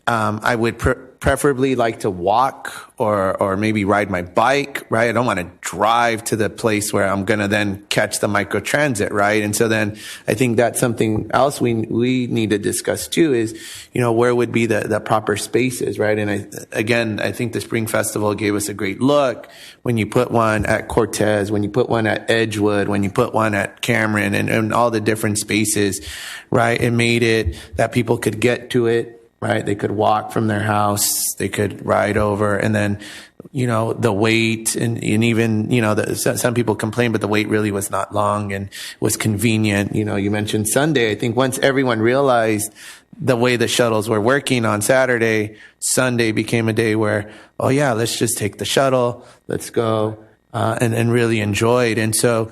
I would preferably like to walk or maybe ride my bike, right? I don't want to drive to the place where I'm going to then catch the microtransit, right? And so then I think that's something else we need to discuss too is, where would be the proper spaces, right? And I think the Spring Festival gave us a great look when you put one at Cortez, when you put one at Edgewood, when you put one at Cameron and all the different spaces, right? It made it that people could get to it, right? They could walk from their house, they could ride over, and then, the wait and even, some people complain, but the wait really was not long and was convenient. You mentioned Sunday. I think once everyone realized the way the shuttles were working on Saturday, Sunday became a day where, oh yeah, let's just take the shuttle, let's go, and really enjoy it. And so,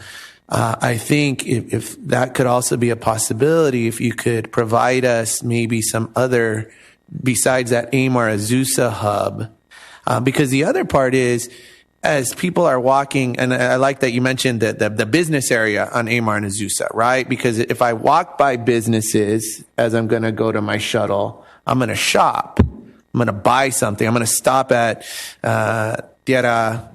I think if that could also be a possibility, if you could provide us maybe some other, besides that Amar Azusa hub, because the other part is, as people are walking, and I like that you mentioned the business area on Amar and Azusa, right? Because if I walk by businesses as I'm going to go to my shuttle, I'm going to shop, I'm going to buy something, I'm going to stop at Tierra.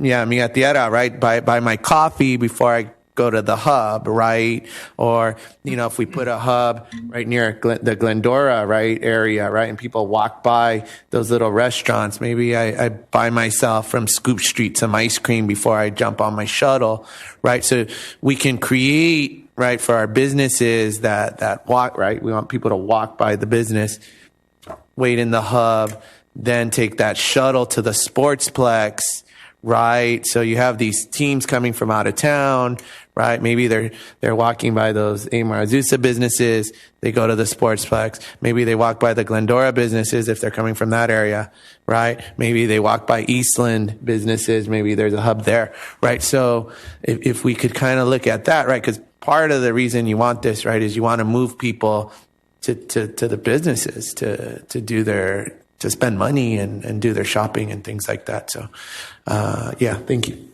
Yeah, Mia Tierra, right? Buy my coffee before I go to the hub, right? Or, if we put a hub right near the Glendora, right, area, right? And people walk by those little restaurants. Maybe I buy myself from Scoop Street some ice cream before I jump on my shuttle, right? So we can create, right, for our businesses that walk, right? We want people to walk by the business, wait in the hub, then take that shuttle to the Sportsplex, right? So you have these teams coming from out of town, right? Maybe they're walking by those Amar Azusa businesses. They go to the Sportsplex. Maybe they walk by the Glendora businesses if they're coming from that area, right? Maybe they walk by Eastland businesses. Maybe there's a hub there, right? So if we could kind of look at that, right? Because part of the reason you want this, right, is you want to move people to the businesses to spend money and do their shopping and things like that. So, thank you.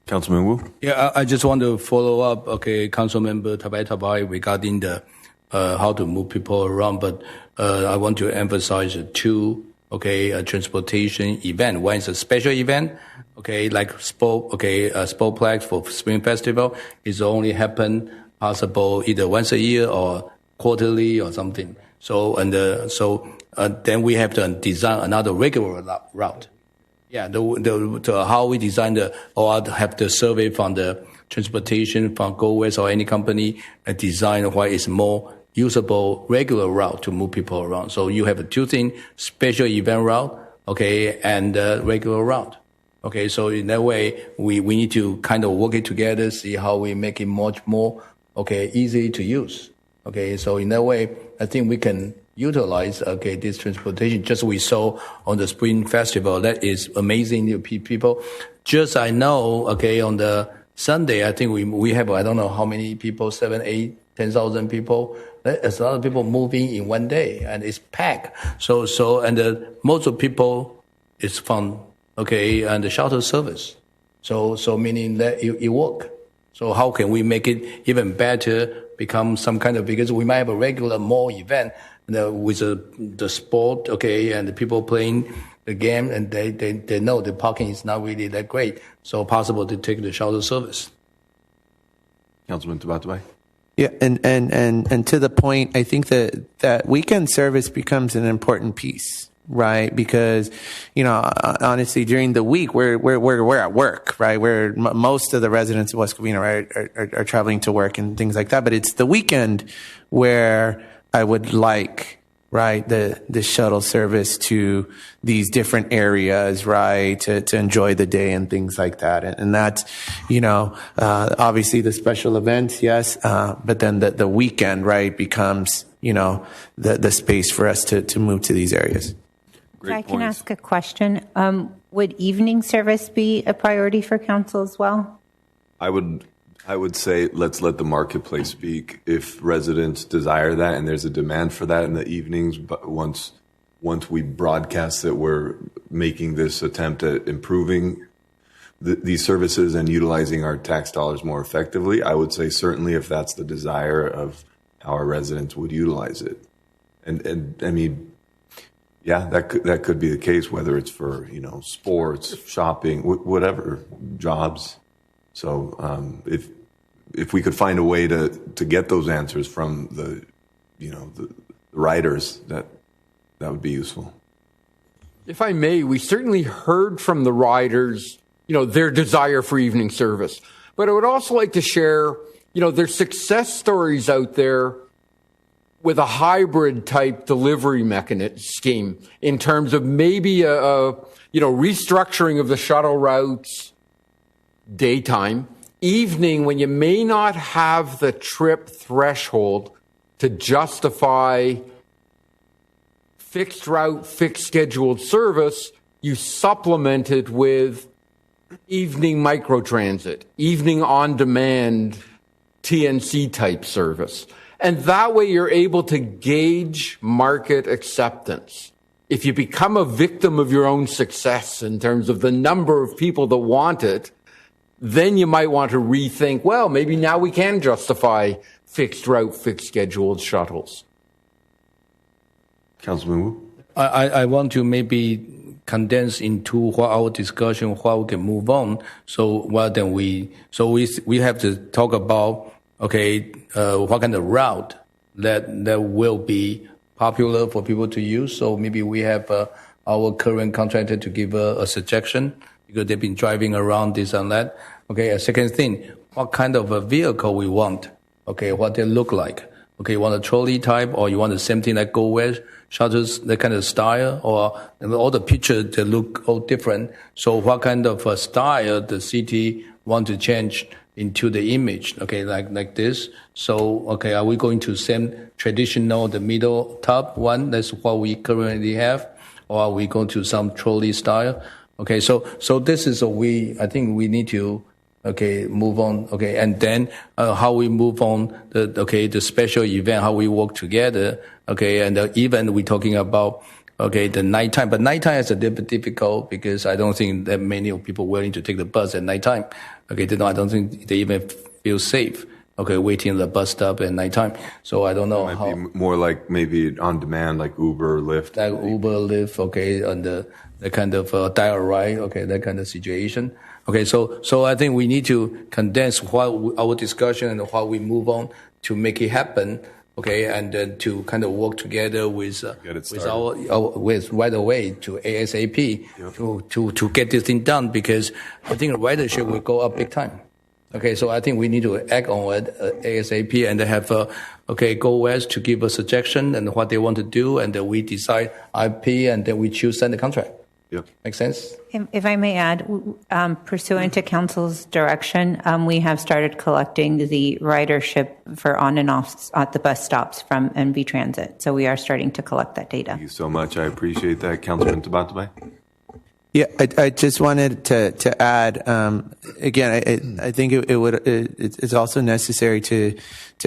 Councilman Wu? Yeah, I just want to follow up, Councilmember Tabai regarding the how to move people around, but I want to emphasize two, transportation event. One is a special event, like Sportsplex for Spring Festival is only happen possible either once a year or quarterly or something. So, then we have to design another regular route. Yeah, the how we design or have the survey from the transportation from Go West or any company design what is more usable regular route to move people around. So you have two things: special event route, and regular route. So in that way, we need to kind of work it together, see how we make it much more easy to use. So in that way, I think we can utilize this transportation. Just we saw on the Spring Festival, that is amazing. People, just I know, on the Sunday, I think we have I don't know how many people, 7, 8, 10,000 people. There's a lot of people moving in one day, and it's packed. So most of people is from and the shuttle service. So meaning that it work. So how can we make it even better? Become some kind of, because we might have a regular mall event with the sport, and the people playing the game, and they know the parking is not really that great, so possible to take the shuttle service. Councilman Tabatabai? Yeah, and to the point, I think that weekend service becomes an important piece, right? Because, honestly, during the week, we're at work, right? Where most of the residents of West Covina, right, are traveling to work and things like that. But it's the weekend where I would like right, the shuttle service to these different areas, right, to enjoy the day and things like that. And that's, obviously the special events, yes, but then the weekend, right, becomes, the space for us to move to these areas. If I can ask a question, would evening service be a priority for council as well? I would say let's let the marketplace speak. If residents desire that and there's a demand for that in the evenings, but once we broadcast that we're making this attempt at improving these services and utilizing our tax dollars more effectively, I would say certainly if that's the desire of how our residents would utilize it. And I mean, yeah, that could be the case, whether it's for, sports, shopping, whatever, jobs. So if we could find a way to get those answers from the riders, that would be useful. If I may, we certainly heard from the riders, their desire for evening service. But I would also like to share, there's success stories out there with a hybrid type delivery mechanism scheme in terms of maybe a restructuring of the shuttle routes daytime, evening when you may not have the trip threshold to justify fixed route, fixed scheduled service, you supplement it with evening microtransit, evening on-demand TNC type service. And that way you're able to gauge market acceptance. If you become a victim of your own success in terms of the number of people that want it, then you might want to rethink, well, maybe now we can justify fixed route, fixed scheduled shuttles. Councilman Wu? I want to maybe condense into what our discussion, how we can move on. So we have to talk about, what kind of route that will be popular for people to use. So maybe we have our current contractor to give a suggestion because they've been driving around this and that. Okay, a second thing, what kind of a vehicle we want? Okay, what they look like. Okay, you want a trolley type or you want the same thing like Go West shuttles, that kind of style, or all the pictures, they look all different. So what kind of a style the city want to change into the image, okay, like this. So, okay, are we going to same traditional, the middle top one, that's what we currently have, or are we going to some trolley style? Okay, so this is I think we need to, move on, and then how we move on, the special event, how we work together, and the event we're talking about, the nighttime. But nighttime is a little bit difficult because I don't think that many people willing to take the bus at nighttime. I don't think they even feel safe. Waiting at the bus stop at nighttime. So I don't know it might be more like maybe on demand, like Uber, Lyft. Like Uber, Lyft, and the kind of dial ride, that kind of situation. So I think we need to condense our discussion and how we move on to make it happen. And then to kind of work together with right away to ASAP to get this thing done, because I think ridership will go up big time. So I think we need to act on it ASAP and have Go West to give a suggestion and what they want to do, and then we decide IP, and then we choose send the contract. Yep. Make sense? If I may add, pursuant to council's direction, we have started collecting the ridership for on and off at the bus stops from NV Transit. So we are starting to collect that data. Thank you so much. I appreciate that. Councilman Tabatabai? Yeah, I just wanted to add, again, I think it's also necessary to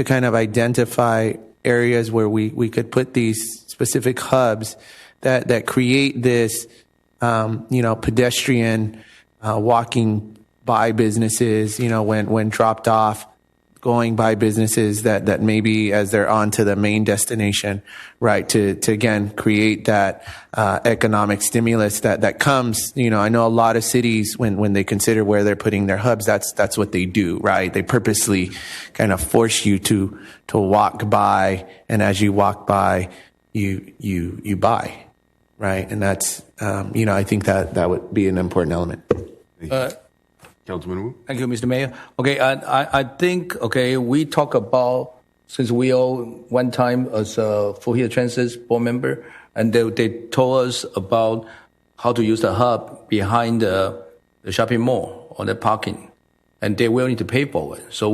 kind of identify areas where we could put these specific hubs that create this, pedestrian walking by businesses, when dropped off, going by businesses that maybe as they're on to the main destination, right, to again create that economic stimulus that comes. I know a lot of cities when they consider where they're putting their hubs, that's what they do, right? They purposely kind of force you to walk by, and as you walk by, you buy, right? And that's I think that would be an important element. Councilman Wu? Thank you, Mr. Mayor. I think, we talk about since we all one time as a Full Hill Transit board member, and they told us about how to use the hub behind the shopping mall or the parking, and they're willing to pay for it. So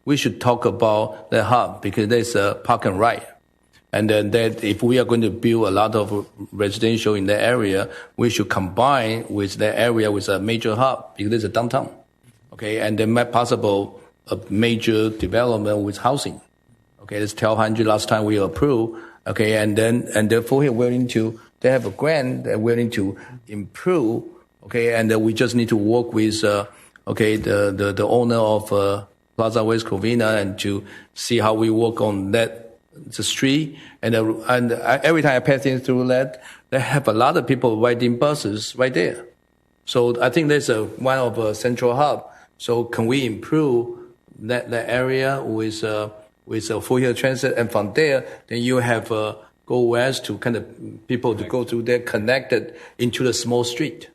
we should talk about the hub because there's a park and ride. And then that if we are going to build a lot of residential in the area, we should combine with the area with a major hub because there's a downtown. Okay, and then make possible a major development with housing. Okay, it's 1,200 last time we approved. Okay, and therefore we're willing to, they have a grant, they're willing to improve. Okay, and we just need to work with, the owner of Plaza West Covina and to see how we work on that, the street. And every time I pass through that, they have a lot of people riding buses right there. So I think there's one of a central hub. So can we improve that area with a Full Hill Transit, and from there, then you have go west to kind of people to go through there connected into the small street.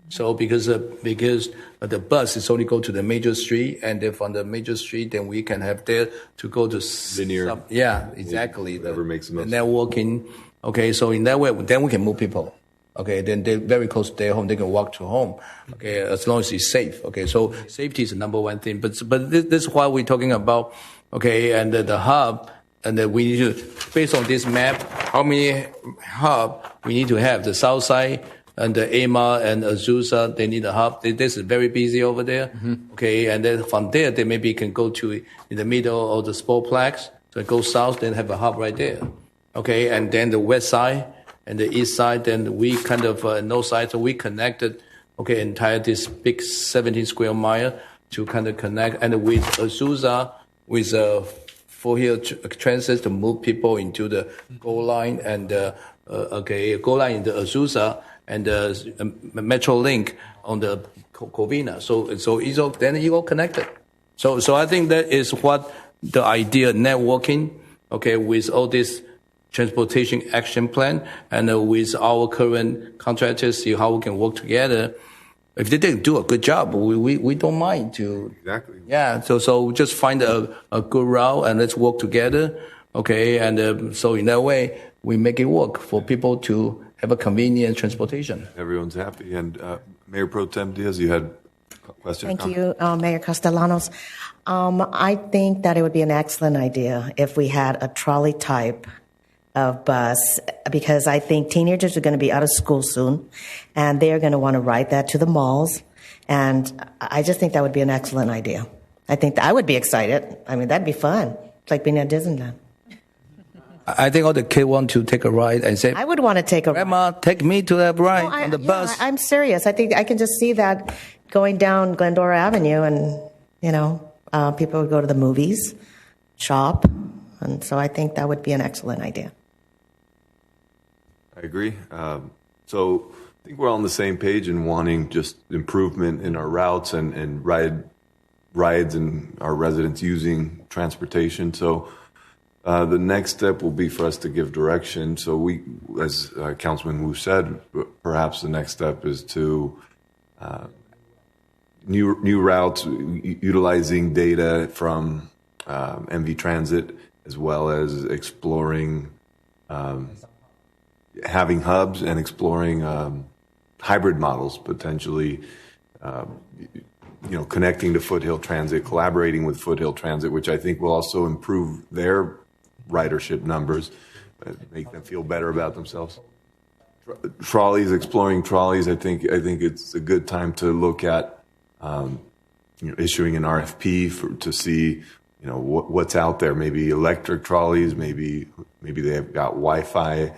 So because the bus is only go to the major street, and then from the major street, then we can have there to go to linear. Yeah, exactly. Whatever makes the most. Networking. Okay, so in that way, then we can move people. Okay, then they're very close to their home. They can walk to home. Okay, as long as it's safe. Okay, so safety is the number one thing. But this is why we're talking about. Okay, and the hub, and we need to, based on this map, how many hub we need to have. The south side and the Ama and Azusa, they need a hub. This is very busy over there. Mm-hmm. Okay, and then from there, they maybe can go to in the middle of the Sportplex. So go south, then have a hub right there. Okay, and then the west side and the east side, then we kind of north side, so we connected. Okay, entire this big 17 square mile to kind of connect, and with Azusa, with Full Hill Transit to move people into the goal line and goal line in the Azusa and the Metro Link on the Covina. So it's all, then you all connected. So I think that is what the idea networking. Okay, with all this transportation action plan and with our current contractors, see how we can work together. If they didn't do a good job, we don't mind to. Exactly. Yeah. So just find a good route and let's work together. Okay. And so in that way, we make it work for people to have a convenient transportation. Everyone's happy. And Mayor Pro Tem Diaz, you had a question? Thank you, Mayor Castellanos. I think that it would be an excellent idea if we had a trolley type of bus, because I think teenagers are going to be out of school soon, and they are going to want to ride that to the malls. And I just think that would be an excellent idea. I think that I would be excited. I mean, that'd be fun. It's like being at Disneyland. I think all the kids want to take a ride and say, I would want to take a Grandma, take me to the ride on the bus. I'm serious. I think I can just see that going down Glendora Avenue, and, people would go to the movies, shop. And so I think that would be an excellent idea. I agree. So I think we're all on the same page in wanting just improvement in our routes and rides and our residents using transportation. So the next step will be for us to give direction. So we, as Councilman Wu said, perhaps the next step is to new routes, utilizing data from MV Transit, as well as exploring having hubs and exploring hybrid models, potentially, connecting to Foothill Transit, collaborating with Foothill Transit, which I think will also improve their ridership numbers, make them feel better about themselves. Trolleys, exploring trolleys. I think it's a good time to look at issuing an RFP to see what's out there. Maybe electric trolleys. Maybe they have got Wi-Fi.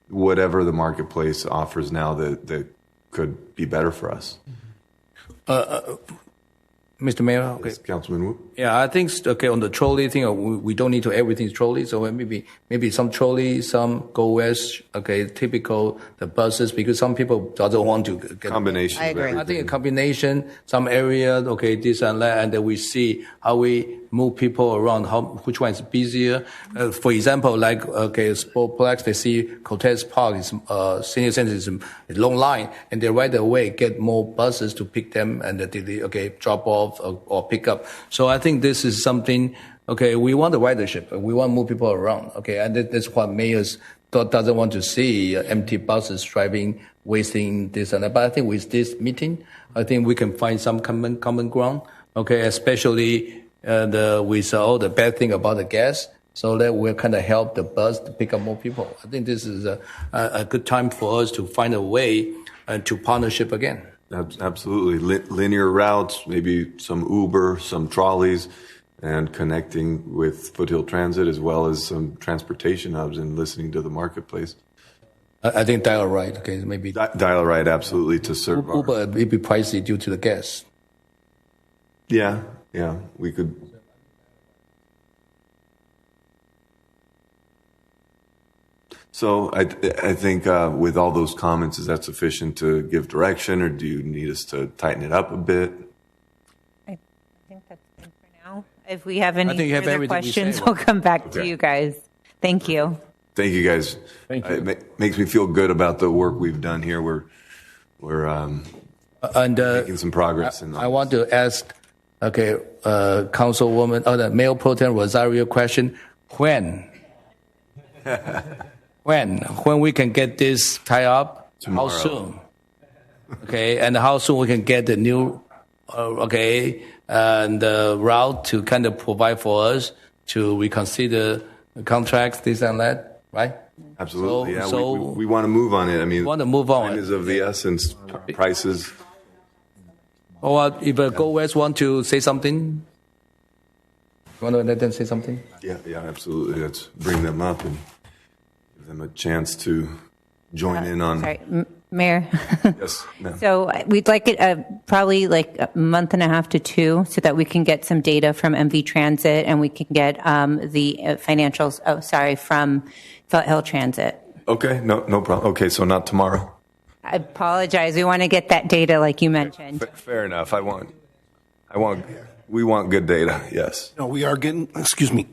Whatever the marketplace offers now that could be better for us. Mr. Mayor, okay. Yes, Councilman Wu? Yeah, I think on the trolley thing, we don't need to everything's trolley. So maybe some trolley, some go west. Okay, typical the buses, because some people doesn't want to get combination. I agree. I think a combination, some area, okay, this and that, and then we see how we move people around, which one is busier. For example, like Sportplex, they see Cortez Park is senior center is a long line, and they right away get more buses to pick them and drop off or pick up. So I think this is something Okay, we want the ridership. We want to move people around. Okay, and that's what mayors doesn't want to see empty buses driving, wasting this and that. But I think with this meeting, I think we can find some common ground. Okay, especially with all the bad thing about the gas, so that will kind of help the bus to pick up more people. I think this is a good time for us to find a way to partnership again. Absolutely. Linear routes, maybe some Uber, some trolleys, and connecting with Foothill Transit as well as some transportation hubs and listening to the marketplace. I think dial right. Okay, maybe dial right. Absolutely, to serve Uber. It'd be pricey due to the gas. Yeah, we could. So I think with all those comments, is that sufficient to give direction, or do you need us to tighten it up a bit? I think that's good for now. If we have any further questions, we'll come back to you guys. Thank you. Thank you, guys. Thank you. It makes me feel good about the work we've done here. We're making some progress. I want to ask, Councilwoman, the Mayor Pro Tem Rosario question: When we can get this tied up? Tomorrow. How soon? Okay, and how soon we can get the new and the route to kind of provide for us to reconsider the contracts, this and that, right? Absolutely. We want to move on it. I mean, want to move on. Time is of the essence. Prices. Or if Go West want to say something, you want to let them say something? Yeah, absolutely. Let's bring them up and give them a chance to join in on. Sorry, Mayor. Yes. No. So we'd like it probably like a month and a half to 2, so that we can get some data from MV Transit and we can get the financials. From Foothill Transit. Okay, no problem. Okay, so not tomorrow. I apologize. We want to get that data, like you mentioned. Fair enough. We want good data. Yes. No, we are getting. Excuse me,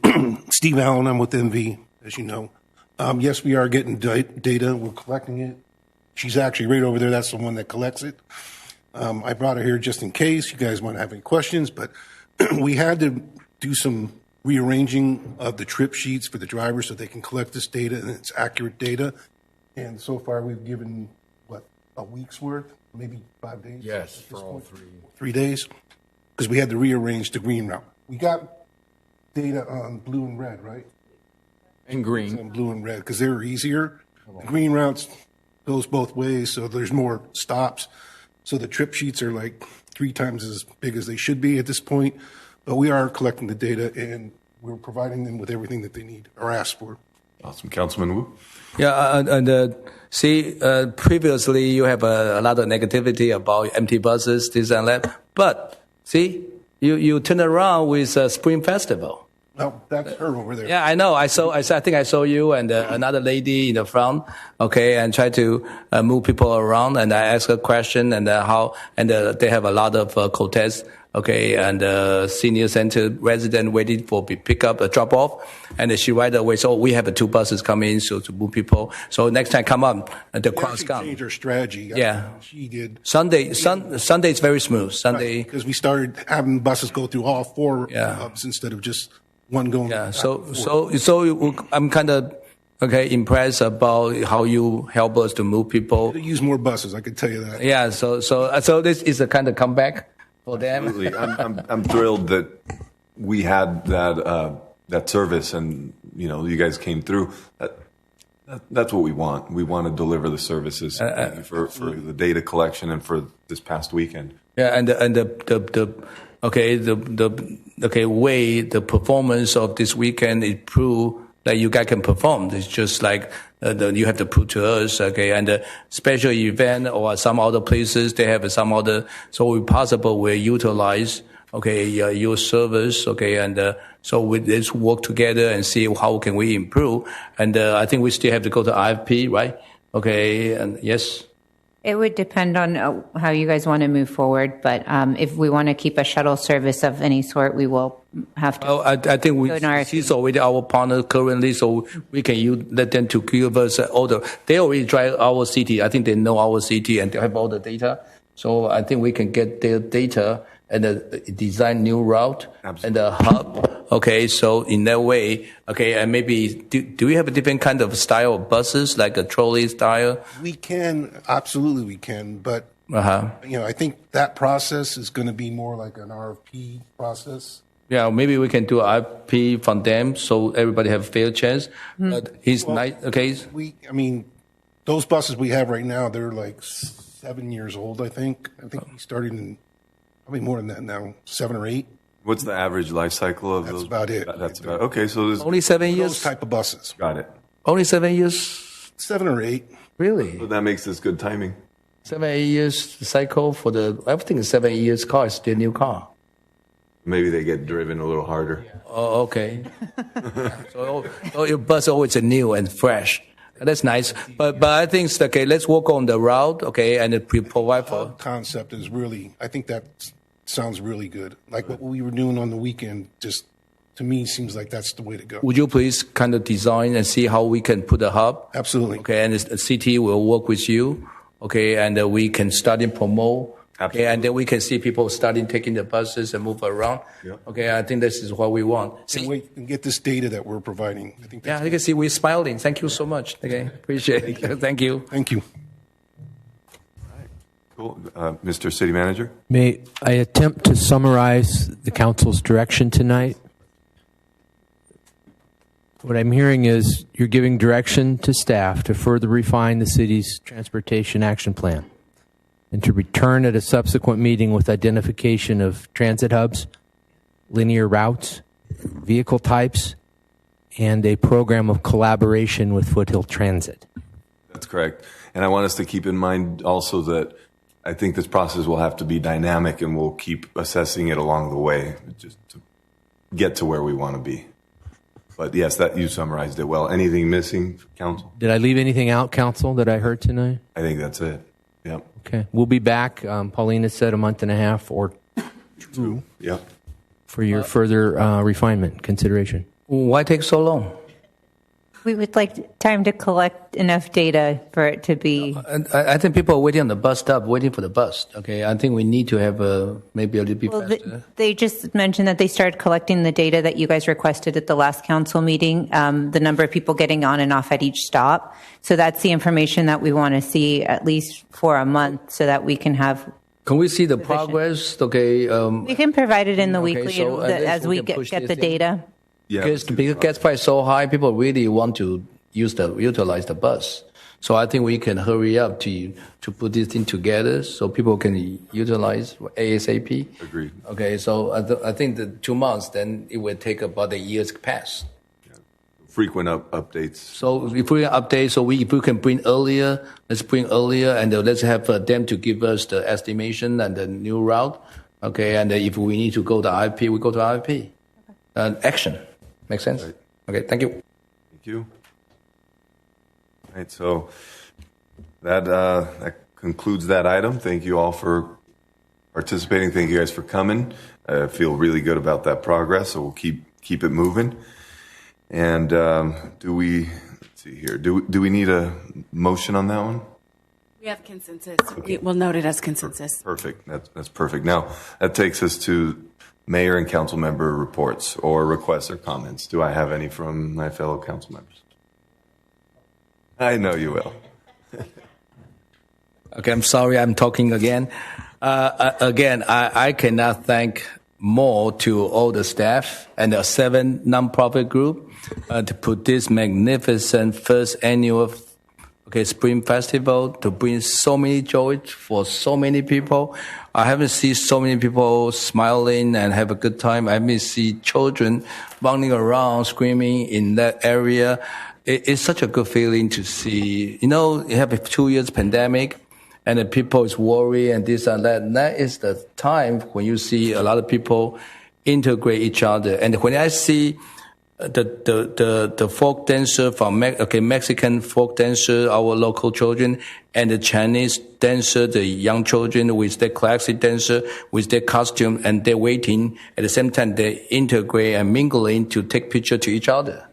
Steve Allen. I'm with MV, as you know. Yes, we are getting data. We're collecting it. She's actually right over there. That's the one that collects it. I brought her here just in case you guys want to have any questions, but we had to do some rearranging of the trip sheets for the drivers so they can collect this data and it's accurate data. And so far we've given, a week's worth, maybe 5 days? Yes, for all 3. 3 days, because we had to rearrange the green route. We got data on blue and red, right? And green. On blue and red, because they're easier. The green routes goes both ways, so there's more stops. So the trip sheets are like 3 times as big as they should be at this point. But we are collecting the data, and we're providing them with everything that they need or ask for. Awesome. Councilman Wu? Yeah, previously you have a lot of negativity about empty buses, this and that. But, you turn around with Spring Festival. Well, that's her over there. Yeah, I know. I think I saw you and another lady in the front, and try to move people around. And I asked a question and they have a lot of protests. And senior center resident waiting for pick up, drop off, and she right away. So we have 2 buses coming, so to move people. So next time come up, the crowds come. Changed her strategy. Yeah, she did. Sunday is very smooth. Sunday because we started having buses go through all 4 hubs instead of just one going. Yeah. So I'm kind of impressed about how you help us to move people. To use more buses, I can tell you that. Yeah. So this is a kind of comeback for them. Absolutely. I'm thrilled that we had that service, and you guys came through. That's what we want. We want to deliver the services for the data collection and for this past weekend. Yeah, and the way the performance of this weekend is proved that you guys can perform. It's just like you have to prove to us, and special event or some other places, they have some other, so if possible, we utilize, your service, and so let's work together and see how can we improve. And I think we still have to go to RFP, right? And yes. It would depend on how you guys want to move forward, but if we want to keep a shuttle service of any sort, we will have to. I think she's already our partner currently, so we can let them to give us order. They already drive our city. I think they know our city and they have all the data. So I think we can get their data and design new route. Absolutely. And the hub. Okay, so in that way, okay, and maybe do we have a different kind of style of buses, like a trolley style? We can, absolutely we can, but I think that process is going to be more like an RFP process. Yeah, maybe we can do an RFP from them so everybody have a fair chance. But he's nice, okay. Those buses we have right now, they're like 7 years old, I think. I think we started in probably more than that now, 7 or 8. What's the average life cycle of those? That's about it. That's about okay. So there's only 7 years. Those type of buses. Got it. Only 7 years. 7 or 8. Really? So that makes this good timing. 7, 8 years cycle for the. Everything is 7 years car is still new car. Maybe they get driven a little harder. Oh, okay. so your bus always new and fresh. That's nice. But I think it's okay. Let's work on the route, okay, and provide for. Concept is really. I think that sounds really good. Like what we were doing on the weekend, just to me seems like that's the way to go. Would you please kind of design and see how we can put a hub? Absolutely. Okay, and the city will work with you. Okay, and we can start and promote. Okay, and then we can see people starting taking the buses and move around. Yep. Okay, I think this is what we want. See, wait and get this data that we're providing. I think. Yeah, you can see we're smiling. Thank you so much. Okay, appreciate it. Thank you. Thank you. Cool. Mr. City Manager? May I attempt to summarize the council's direction tonight? What I'm hearing is you're giving direction to staff to further refine the city's transportation action plan and to return at a subsequent meeting with identification of transit hubs, linear routes, vehicle types, and a program of collaboration with Foothill Transit. That's correct. And I want us to keep in mind also that I think this process will have to be dynamic, and we'll keep assessing it along the way just to get to where we want to be. But yes, that you summarized it well. Anything missing, Council? Did I leave anything out, Council, that I heard tonight? I think that's it. Yep. Okay. We'll be back, Paulina said, a month and a half or 2. Yep. For your further refinement consideration. Why take so long? We would like time to collect enough data for it to be. I think people are waiting on the bus stop, waiting for the bus. Okay, I think we need to have maybe a little bit faster. They just mentioned that they started collecting the data that you guys requested at the last council meeting, the number of people getting on and off at each stop. So that's the information that we want to see at least for a month so that we can have. Can we see the progress? Okay. We can provide it in the weekly so as we get the data. Yeah, because the gas price is so high, people really want to utilize the bus. So I think we can hurry up to put this thing together so people can utilize ASAP. Agreed. Okay, so I think the 2 months, then it will take about a year's pass. Yeah. Frequent updates. So if we update, if we can bring earlier, let's bring earlier, and let's have them to give us the estimation and the new route. Okay, and if we need to go to RFP, we go to RFP. Action. Makes sense? Right. Okay, thank you. Thank you. All right, so that concludes that item. Thank you all for participating. Thank you guys for coming. I feel really good about that progress, so we'll keep it moving. And let's see here. Do we need a motion on that one? We have consensus. Okay. We'll note it as consensus. Perfect. That's perfect. Now, that takes us to Mayor and council member reports or requests or comments. Do I have any from my fellow council members? I know you will. Okay, I'm sorry I'm talking again. I cannot thank more to all the staff and the 7 nonprofit group to put this magnificent first annual Spring Festival to bring so many joy for so many people. I haven't seen so many people smiling and have a good time. I haven't seen children running around, screaming in that area. It's such a good feeling to see. You know, you have a 2 years pandemic and the people is worried and this and that. And that is the time when you see a lot of people integrate each other. And when I see the folk dancer from Mexican folk dancer, our local children, and the Chinese dancer, the young children with their classic dancer, with their costume, and they're waiting. At the same time, they integrate and mingling to take picture to each other.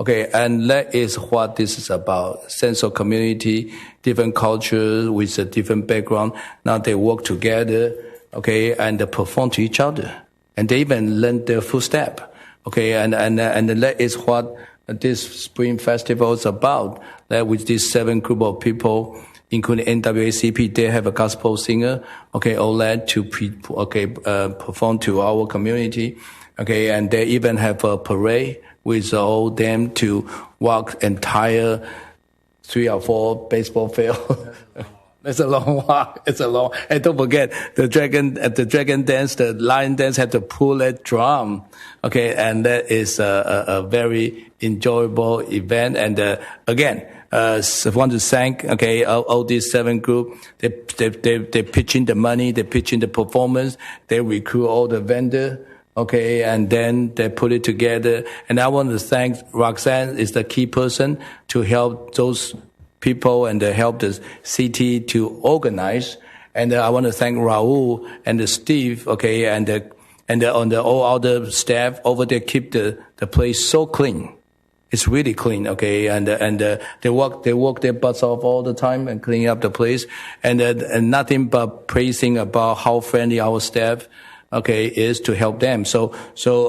Okay, and that is what this is about. Sense of community, different cultures with a different background. Now they work together, okay, and they perform to each other. And they even learn their footstep. Okay, and that is what this Spring Festival is about. That with these 7 group of people, including NWACP, they have a gospel singer, okay, all that to perform to our community, okay, and they even have a parade with all them to walk entire 3 or 4 baseball field. It's a long walk. It's a long, and don't forget the dragon dance, the lion dance have to pull that drum. Okay. And that is a very enjoyable event. And, again, I want to thank, okay, all these 7 group. They pitch in the money, they pitch in the performance, they recruit all the vendor. Okay, and then they put it together. And I want to thank Roxanne is the key person to help those people and help the city to organize. And I want to thank Raul and Steve, okay, and all other staff over there keep the place so clean. It's really clean, okay, and they work their butts off all the time and cleaning up the place, and nothing but praising about how friendly our staff, okay, is to help them. So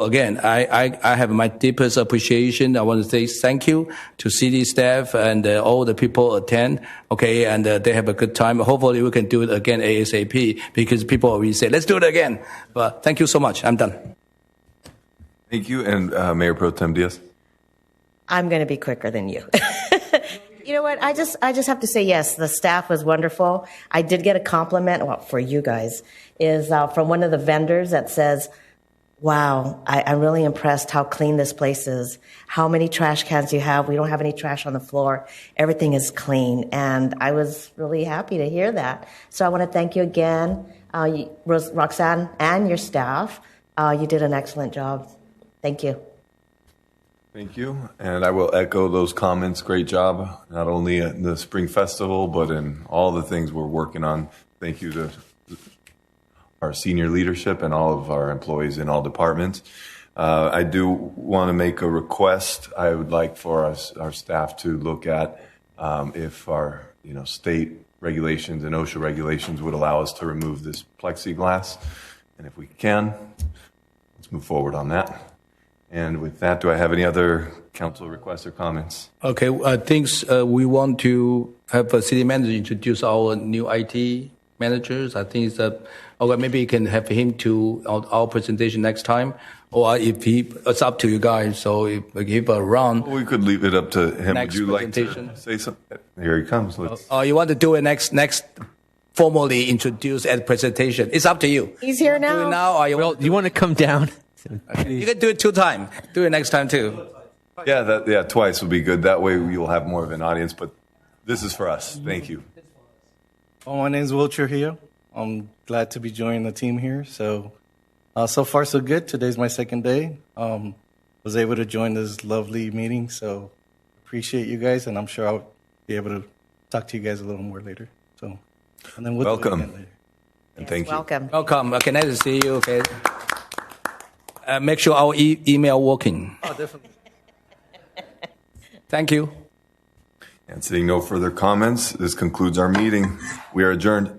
again, I have my deepest appreciation. I want to say thank you to city staff and all the people attend, okay, and they have a good time. Hopefully we can do it again ASAP because people already say, let's do it again. But thank you so much. I'm done. Thank you. And Mayor Pro Tem Diaz. I'm going to be quicker than you. You know what? I just have to say, yes, the staff was wonderful. I did get a compliment, well, for you guys, is from one of the vendors that says, wow, I'm really impressed how clean this place is. How many trash cans you have. We don't have any trash on the floor. Everything is clean. And I was really happy to hear that. So I want to thank you again, Roxanne and your staff. You did an excellent job. Thank you. Thank you. And I will echo those comments. Great job, not only at the Spring Festival, but in all the things we're working on. Thank you to our senior leadership and all of our employees in all departments. I do want to make a request. I would like for our staff to look at if our state regulations and OSHA regulations would allow us to remove this plexiglass. And if we can, let's move forward on that. And with that, do I have any other council requests or comments? Okay, I think we want to have a city manager introduce our new IT managers. I think that, okay, maybe you can have him to our presentation next time, or if it's up to you guys. So if we give a round, we could leave it up to him. Would you like to say something? Here he comes. You want to do it next formally introduce at presentation? It's up to you. He's here now. Do it now, or you want to come down? You can do it 2 times. Do it next time too. Yeah, twice would be good. That way you'll have more of an audience. But this is for us. Thank you. My name's Will Trujillo. I'm glad to be joining the team here. So far so good. Today's my second day. Was able to join this lovely meeting. So appreciate you guys, and I'm sure I'll be able to talk to you guys a little more later. So, and then we'll welcome. Do it again later. And thank you. Welcome. Okay, nice to see you. Okay. Make sure our email working. Oh, definitely. Thank you. And seeing no further comments, this concludes our meeting. We are adjourned.